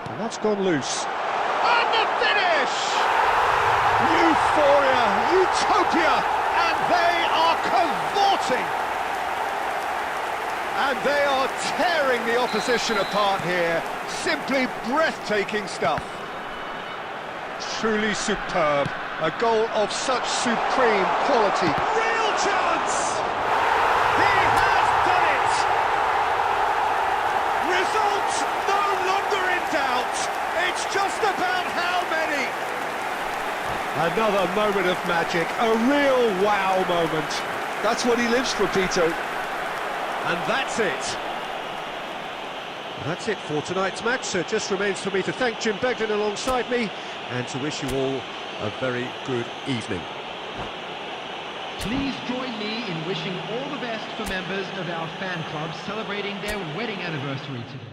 And that's gone loose. And the finish! Euphoria, utopia, and they are cavorting. And they are tearing the opposition apart here. Simply breathtaking stuff. Truly superb. A goal of such supreme quality. Real chance! He has done it! Results no longer in doubt. It's just about how many. Another moment of magic, a real wow moment. That's what he lives for, Peter. And that's it. That's it for tonight's match, so it just remains for me to thank Jim Beglin alongside me and to wish you all a very good evening. Please join me in wishing all the best for members of our fan club celebrating their wedding anniversary today.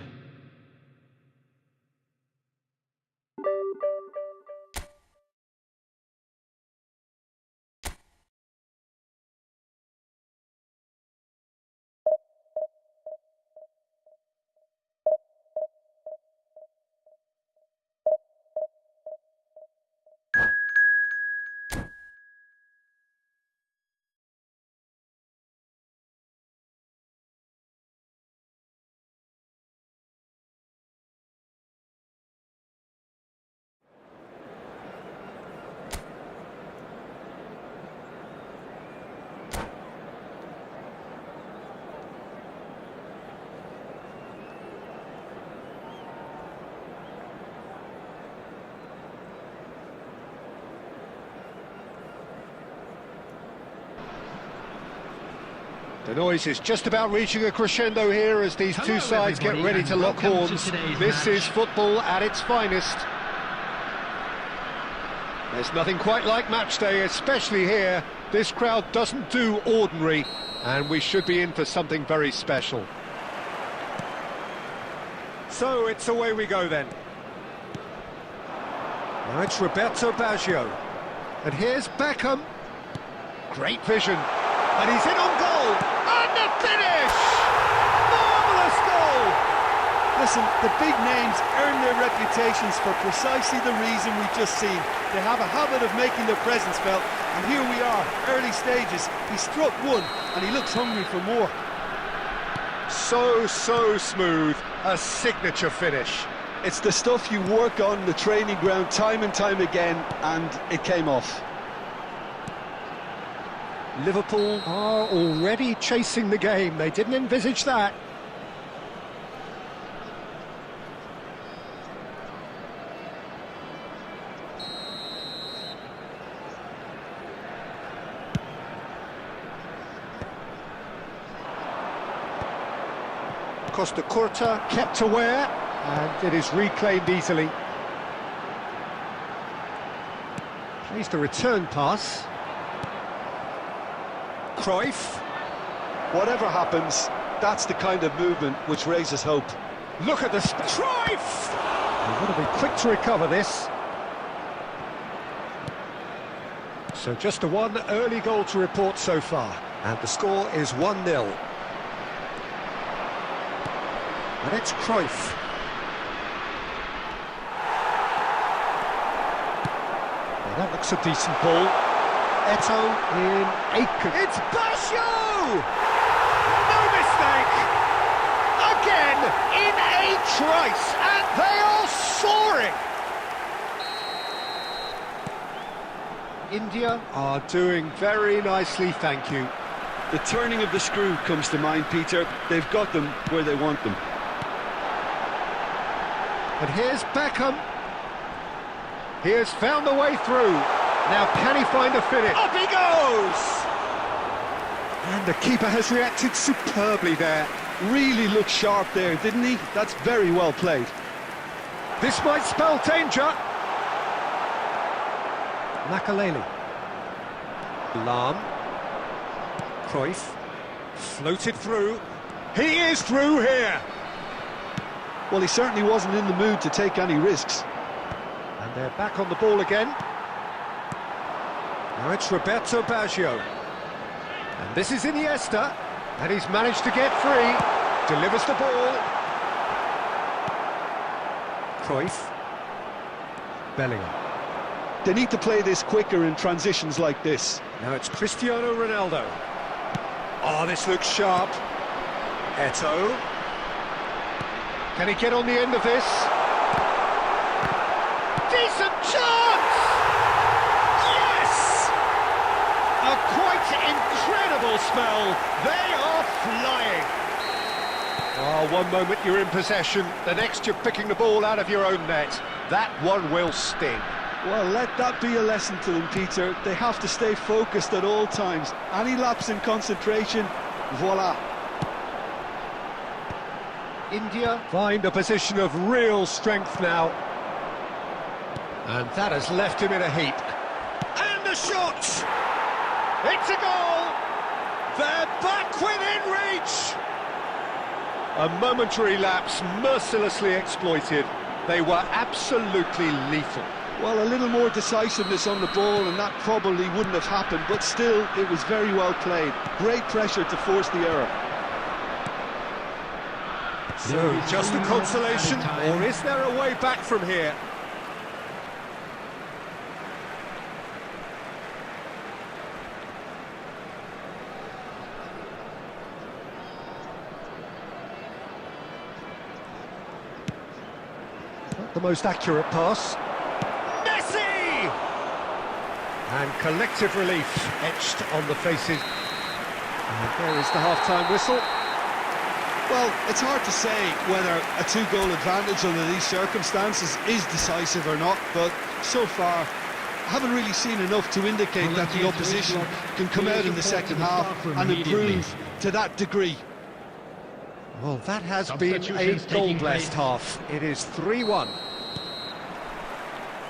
The noise is just about reaching a crescendo here as these two sides get ready to lock horns. This is football at its finest. There's nothing quite like match day, especially here. This crowd doesn't do ordinary, and we should be in for something very special. So it's away we go then. Now it's Roberto Baggio. And here's Beckham. Great vision. And he's in on goal. And the finish! Marvellous goal! Listen, the big names earn their reputations for precisely the reason we've just seen. They have a habit of making their presence felt, and here we are, early stages. He struck one, and he looks hungry for more. So smooth. A signature finish. It's the stuff you work on the training ground time and time again, and it came off. Liverpool are already chasing the game. They didn't envisage that. Costa Curta kept aware, and it is reclaimed easily. Plays the return pass. Cruyff. Whatever happens, that's the kind of movement which raises hope. Look at this. Cruyff! They've got to be quick to recover this. So just the one early goal to report so far, and the score is 1-0. And it's Cruyff. Well, that looks a decent ball. Eto'o in Aiken. It's Baggio! No mistake! Again, in a trice, and they are soaring! India are doing very nicely, thank you. The turning of the screw comes to mind, Peter. They've got them where they want them. And here's Beckham. He has found a way through. Now can he find a finish? Up he goes! And the keeper has reacted superbly there. Really looked sharp there, didn't he? That's very well played. This might spell danger. Makaleli. Lam. Cruyff. Floated through. He is through here! Well, he certainly wasn't in the mood to take any risks. And they're back on the ball again. Now it's Roberto Baggio. And this is Iniesta. And he's managed to get free. Delivers the ball. Cruyff. Bellingham. They need to play this quicker in transitions like this. Now it's Cristiano Ronaldo. Oh, this looks sharp. Eto'o. Can he get on the end of this? Decent chance! Yes! A quite incredible spell. They are flying. Oh, one moment you're in possession, the next you're picking the ball out of your own net. That one will sting. Well, let that be a lesson to them, Peter. They have to stay focused at all times. Any lapse in concentration, voila. India find a position of real strength now. And that has left him in a heap. And the shot! It's a goal! They're back within reach! A momentary lapse mercilessly exploited. They were absolutely lethal. Well, a little more decisiveness on the ball and that probably wouldn't have happened, but still, it was very well played. Great pressure to force the error. So, just a consolation, or is there a way back from here? Not the most accurate pass. Messi! And collective relief etched on the faces. And there is the half-time whistle. Well, it's hard to say whether a two-goal advantage under these circumstances is decisive or not, but so far, I haven't really seen enough to indicate that the opposition can come out in the second half and improve to that degree. Well, that has been a goal-blessed half. It is 3-1.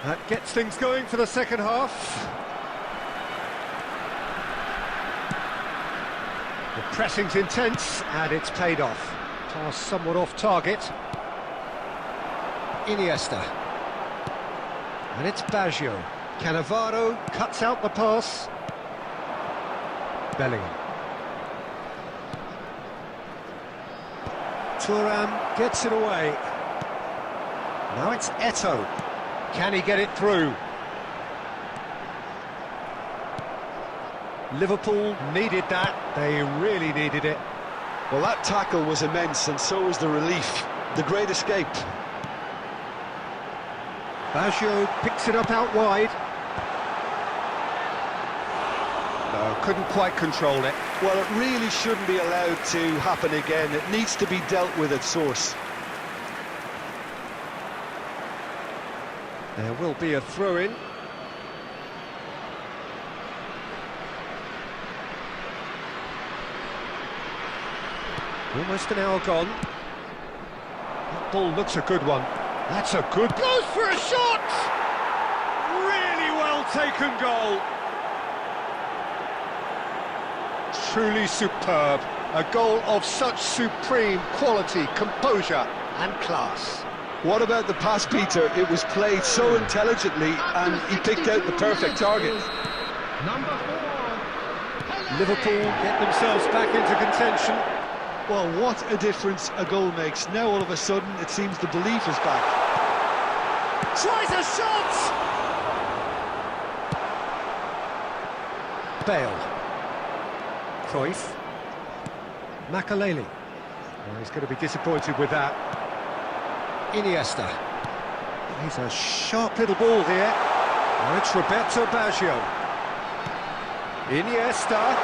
That gets things going for the second half. The pressing's intense, and it's paid off. Pass somewhat off target. Iniesta. And it's Baggio. Cannavaro cuts out the pass. Bellingham. Thuram gets it away. Now it's Eto'o. Can he get it through? Liverpool needed that. They really needed it. Well, that tackle was immense, and so was the relief. The great escape. Baggio picks it up out wide. No, couldn't quite control it. Well, it really shouldn't be allowed to happen again. It needs to be dealt with at source. There will be a throw-in. Almost an hour gone. That ball looks a good one. That's a good... Goes for a shot! Really well taken goal. Truly superb. A goal of such supreme quality, composure and class. What about the pass, Peter? It was played so intelligently and he picked out the perfect target. Number 4. Liverpool get themselves back into contention. Well, what a difference a goal makes. Now all of a sudden it seems the belief is back. Tries a shot! Bale. Cruyff. Makaleli. Oh, he's going to be disappointed with that. Iniesta. He's a sharp little ball here. Oh, it's Roberto Baggio. Iniesta.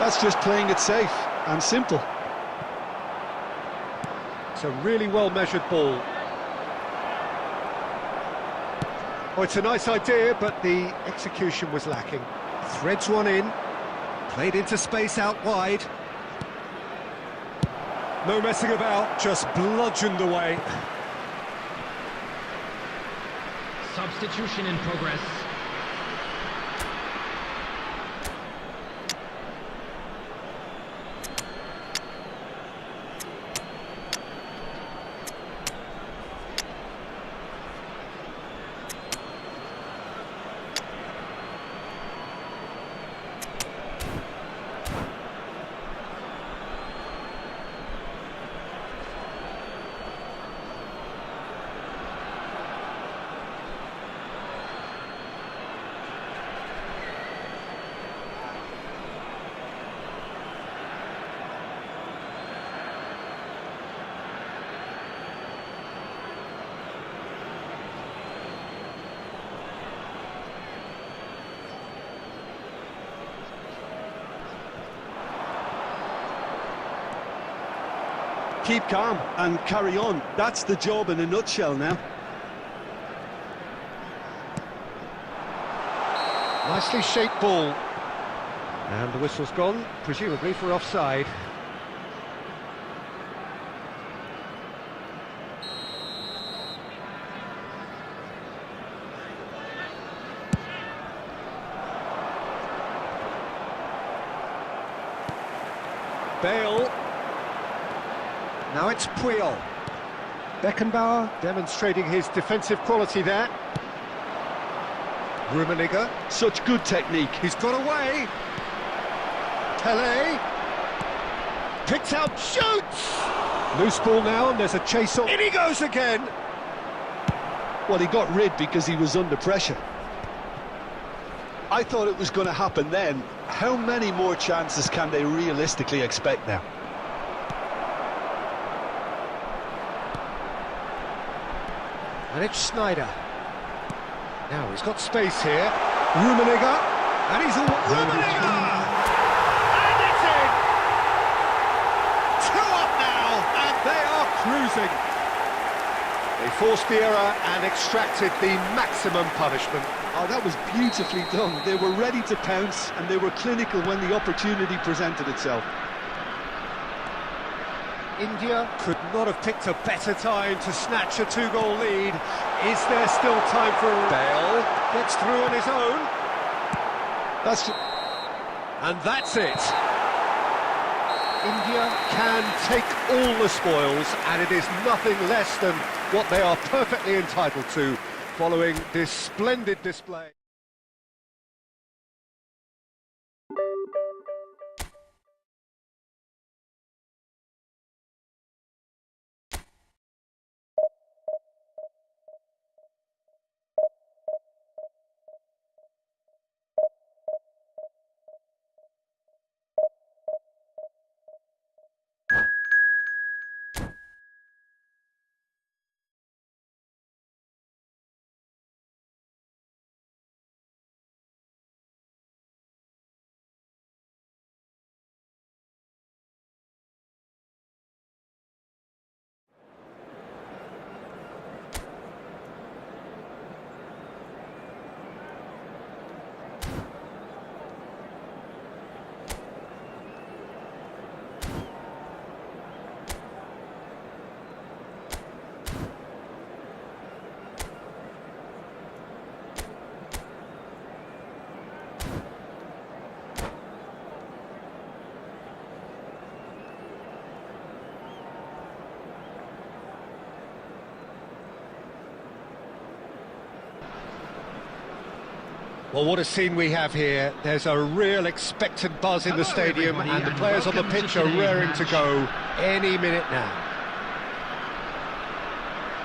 That's just playing it safe and simple. It's a really well-measured ball. Oh, it's a nice idea, but the execution was lacking. Threads one in. Played into space out wide. No messing about, just bludgeoned away. Substitution in progress. Keep calm and carry on. That's the job in a nutshell now. Nicely shaped ball. And the whistle's gone, presumably for offside. Bale. Now it's Puyol. Beckenbauer demonstrating his defensive quality there. Rummenigge. Such good technique. He's got away. Pele. Picks out, shoots! Loose ball now, and there's a chase on. In he goes again! Well, he got rid because he was under pressure. I thought it was going to happen then. How many more chances can they realistically expect now? And it's Snyder. Now he's got space here. Rummenigge. And he's all... Rummenigge! And it's in! 2 up now, and they are cruising. They forced the error and extracted the maximum punishment. Oh, that was beautifully done. They were ready to pounce, and they were clinical when the opportunity presented itself. India could not have picked a better time to snatch a 2-goal lead. Is there still time for... Bale gets through on his own. And that's it. India can take all the spoils, and it is nothing less than what they are perfectly entitled to following this splendid display. Well, what a scene we have here. There's a real expectant buzz in the stadium, and the players on the pitch are raring to go any minute now.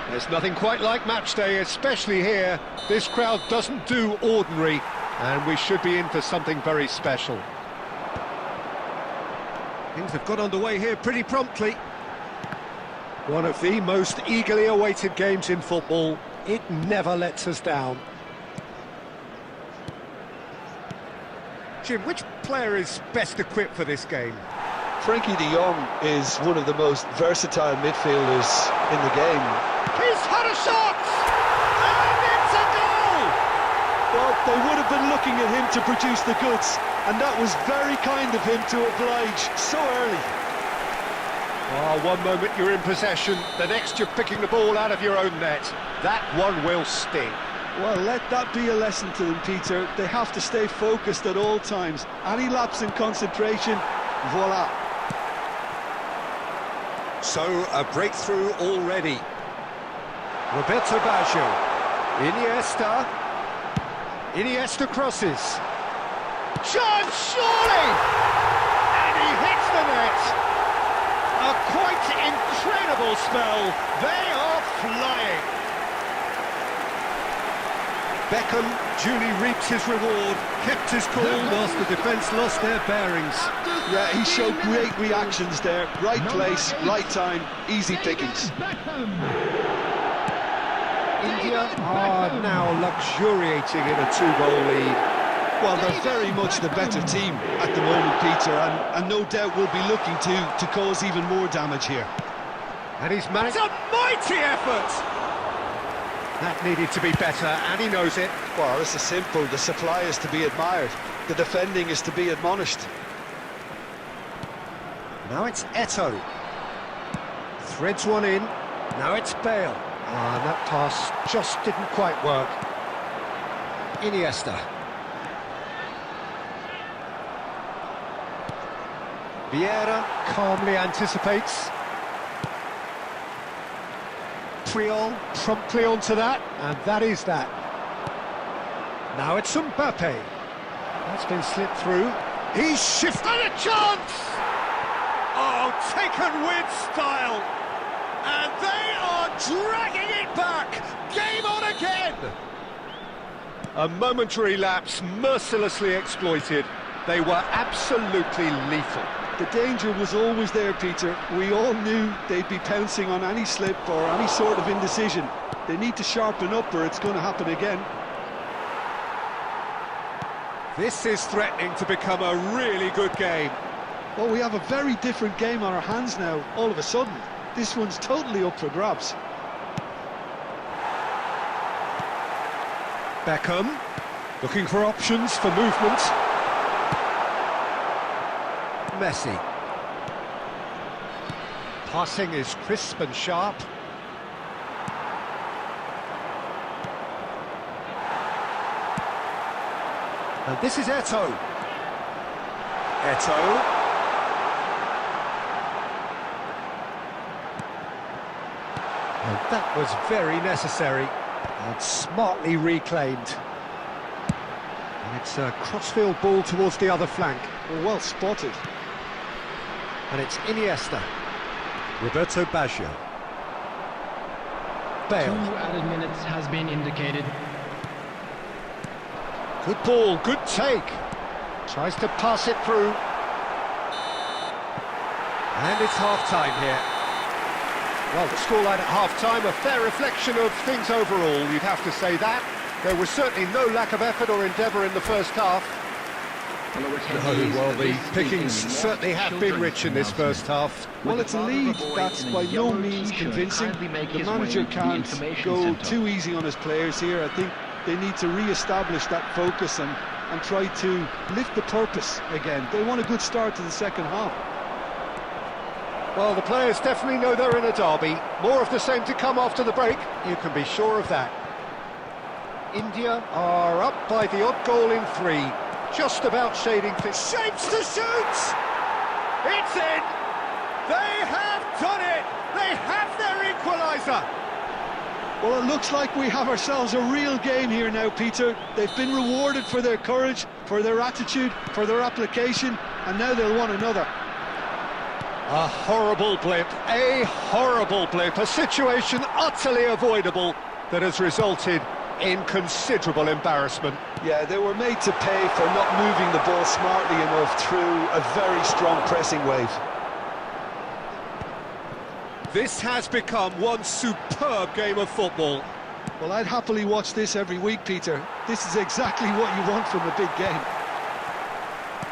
There's nothing quite like match day, especially here. This crowd doesn't do ordinary, and we should be in for something very special. Things have got underway here pretty promptly. One of the most eagerly awaited games in football. It never lets us down. Jim, which player is best equipped for this game? Frankie de Jong is one of the most versatile midfielders in the game. He's had a shot! And it's a goal! Well, they would have been looking at him to produce the goods, and that was very kind of him to oblige so early. Oh, one moment you're in possession, the next you're picking the ball out of your own net. That one will sting. Well, let that be a lesson to them, Peter. They have to stay focused at all times. Any lapse in concentration, voila. So, a breakthrough already. Roberto Baggio. Iniesta. Iniesta crosses. Chance, surely! And he hits the net. A quite incredible spell. They are flying. Beckham duly reaps his reward, kept his cool whilst the defence lost their bearings. Yeah, he showed great reactions there. Right place, right time, easy pickings. India are now luxuriating in a 2-goal lead. Well, they're very much the better team at the moment, Peter, and no doubt will be looking to cause even more damage here. And he's managed... It's a mighty effort! That needed to be better, and he knows it. Well, this is simple. The supply is to be admired. The defending is to be admonished. Now it's Eto'o. Threads one in. Now it's Bale. And that pass just didn't quite work. Iniesta. Vieira calmly anticipates. Puyol promptly onto that, and that is that. Now it's Mbappe. That's been slipped through. He's shifted a chance! Oh, taken with style. And they are dragging it back. Game on again. A momentary lapse mercilessly exploited. They were absolutely lethal. The danger was always there, Peter. We all knew they'd be pouncing on any slip or any sort of indecision. They need to sharpen up or it's going to happen again. This is threatening to become a really good game. Well, we have a very different game on our hands now, all of a sudden. This one's totally up for grabs. Beckham, looking for options for movement. Messi. Passing is crisp and sharp. And this is Eto'o. Eto'o. And that was very necessary and smartly reclaimed. And it's a crossfield ball towards the other flank. Well spotted. And it's Iniesta. Roberto Baggio. Bale. 2 added minutes has been indicated. Good ball, good take. Tries to pass it through. And it's half-time here. Well, the scoreline at half-time, a fair reflection of things overall, you'd have to say that. There was certainly no lack of effort or endeavour in the first half. Well, the pickings certainly have been rich in this first half. Well, it's a lead that's by no means convincing. The manager can't go too easy on his players here. I think they need to re-establish that focus and try to lift the purpose again. They want a good start to the second half. Well, the players definitely know they're in a derby. More of the same to come after the break, you can be sure of that. India are up by the odd goal in 3. Just about shading fit. Shapes to shoot! It's in! They have done it! They have their equaliser! Well, it looks like we have ourselves a real game here now, Peter. They've been rewarded for their courage, for their attitude, for their application, and now they'll want another. A horrible blip, a situation utterly avoidable that has resulted in considerable embarrassment. Yeah, they were made to pay for not moving the ball smartly enough through a very strong pressing wave. This has become one superb game of football. Well, I'd happily watch this every week, Peter. This is exactly what you want from a big game.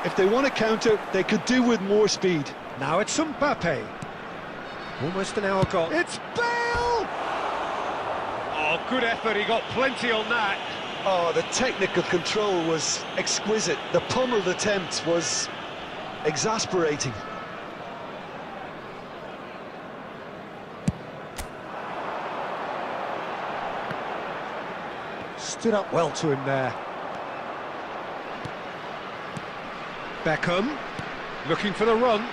If they want to counter, they could do with more speed. Now it's Mbappe. Almost an hour gone. It's Bale! Oh, good effort, he got plenty on that. Oh, the technical control was exquisite. The pummeled attempt was exasperating. Stood up well to him there. Beckham, looking for the run.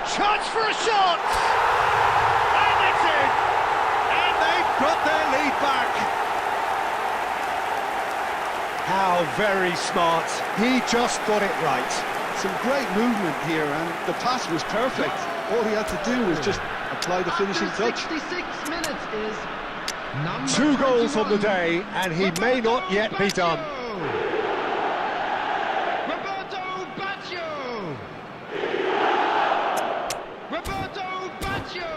Chance for a shot! And it's in! And they've got their lead back. How very smart. He just got it right. Some great movement here, and the pass was perfect. All he had to do was just apply the finishing touch. 66 minutes is number 2 goals on the 21. day, and he may not yet be done. Roberto Baggio! Roberto Baggio!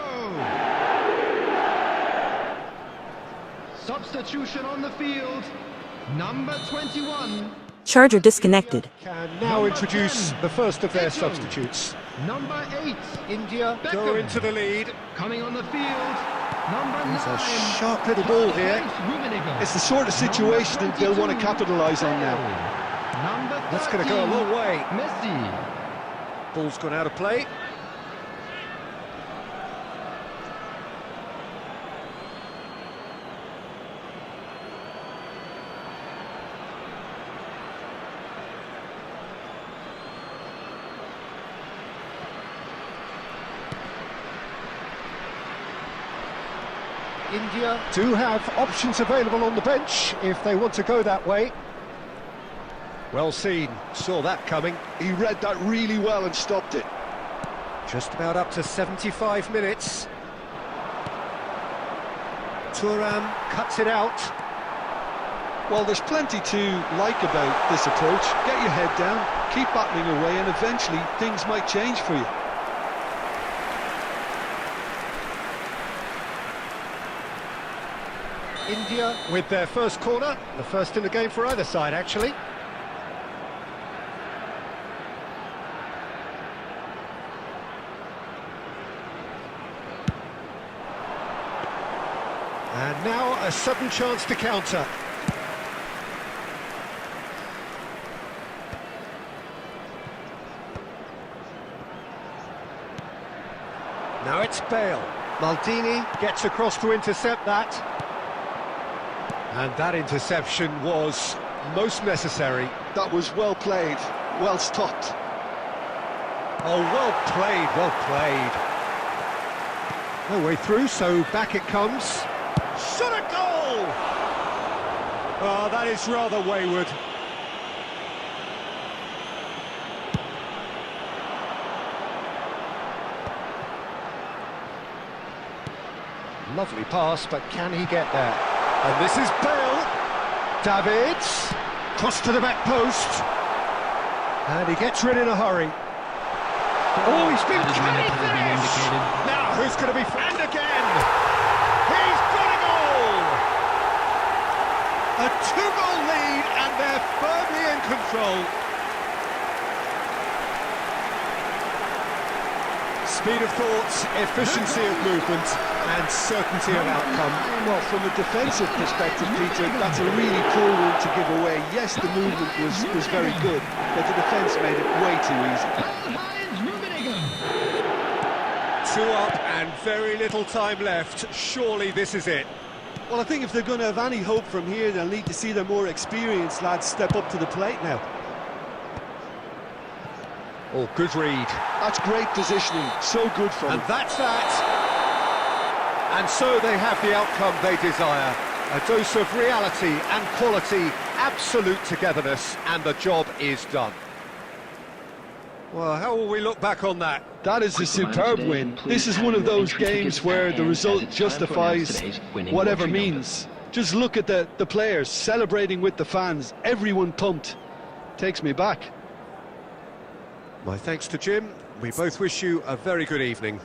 Substitution on the field, number 21. Charger disconnected. Can now introduce the first of their substitutes. number 8. India go Beckham. into the lead. Coming on the field, number 9. It's a sharp little ball here. Rummenigge. It's the sort of situation that they'll want to capitalise on now. Number 13. That's going to go a long way. Messi. Ball's gone out of play. India do have options available on the bench if they want to go that way. Well seen, saw that coming. He read that really well and stopped it. Just about up to 75 minutes. Thuram cuts it out. Well, there's plenty to like about this approach. Get your head down, keep battling away, and eventually things might change for you. India with their first corner, the first in the game for either side actually. And now a sudden chance to counter. Now it's Bale. Maldini gets across to intercept that. And that interception was most necessary. That was well played, well stopped. Oh, well played, well played. No way through, so back it comes. Shot a goal! Oh, that is rather wayward. Lovely pass, but can he get there? And this is Bale. Davids. Cross to the back post. And he gets rid in a hurry. Oh, he's been carried finished. Now, who's going to be... And again! He's got a goal! A 2-goal lead, and they're firmly in control. Speed of thoughts, efficiency of movement, and certainty of outcome. Well, from a defensive perspective, Peter, that's a really poor one to give away. Yes, the movement was very good, but the defence made it way too easy. Two up and very little time left. Surely this is it. Well, I think if they're going to have any hope from here, they'll need to see their more experienced lads step up to the plate now. Oh, good read. That's great positioning, so good from And him. that's that. And so they have the outcome they desire. A dose of reality and quality, absolute togetherness, and the job is done. Well, how will we look back on that? That is a superb win. This is one of those games where the result justifies whatever means. Just look at the players celebrating with the fans, everyone pumped. Takes me back. My thanks to Jim. We both wish you a very good evening.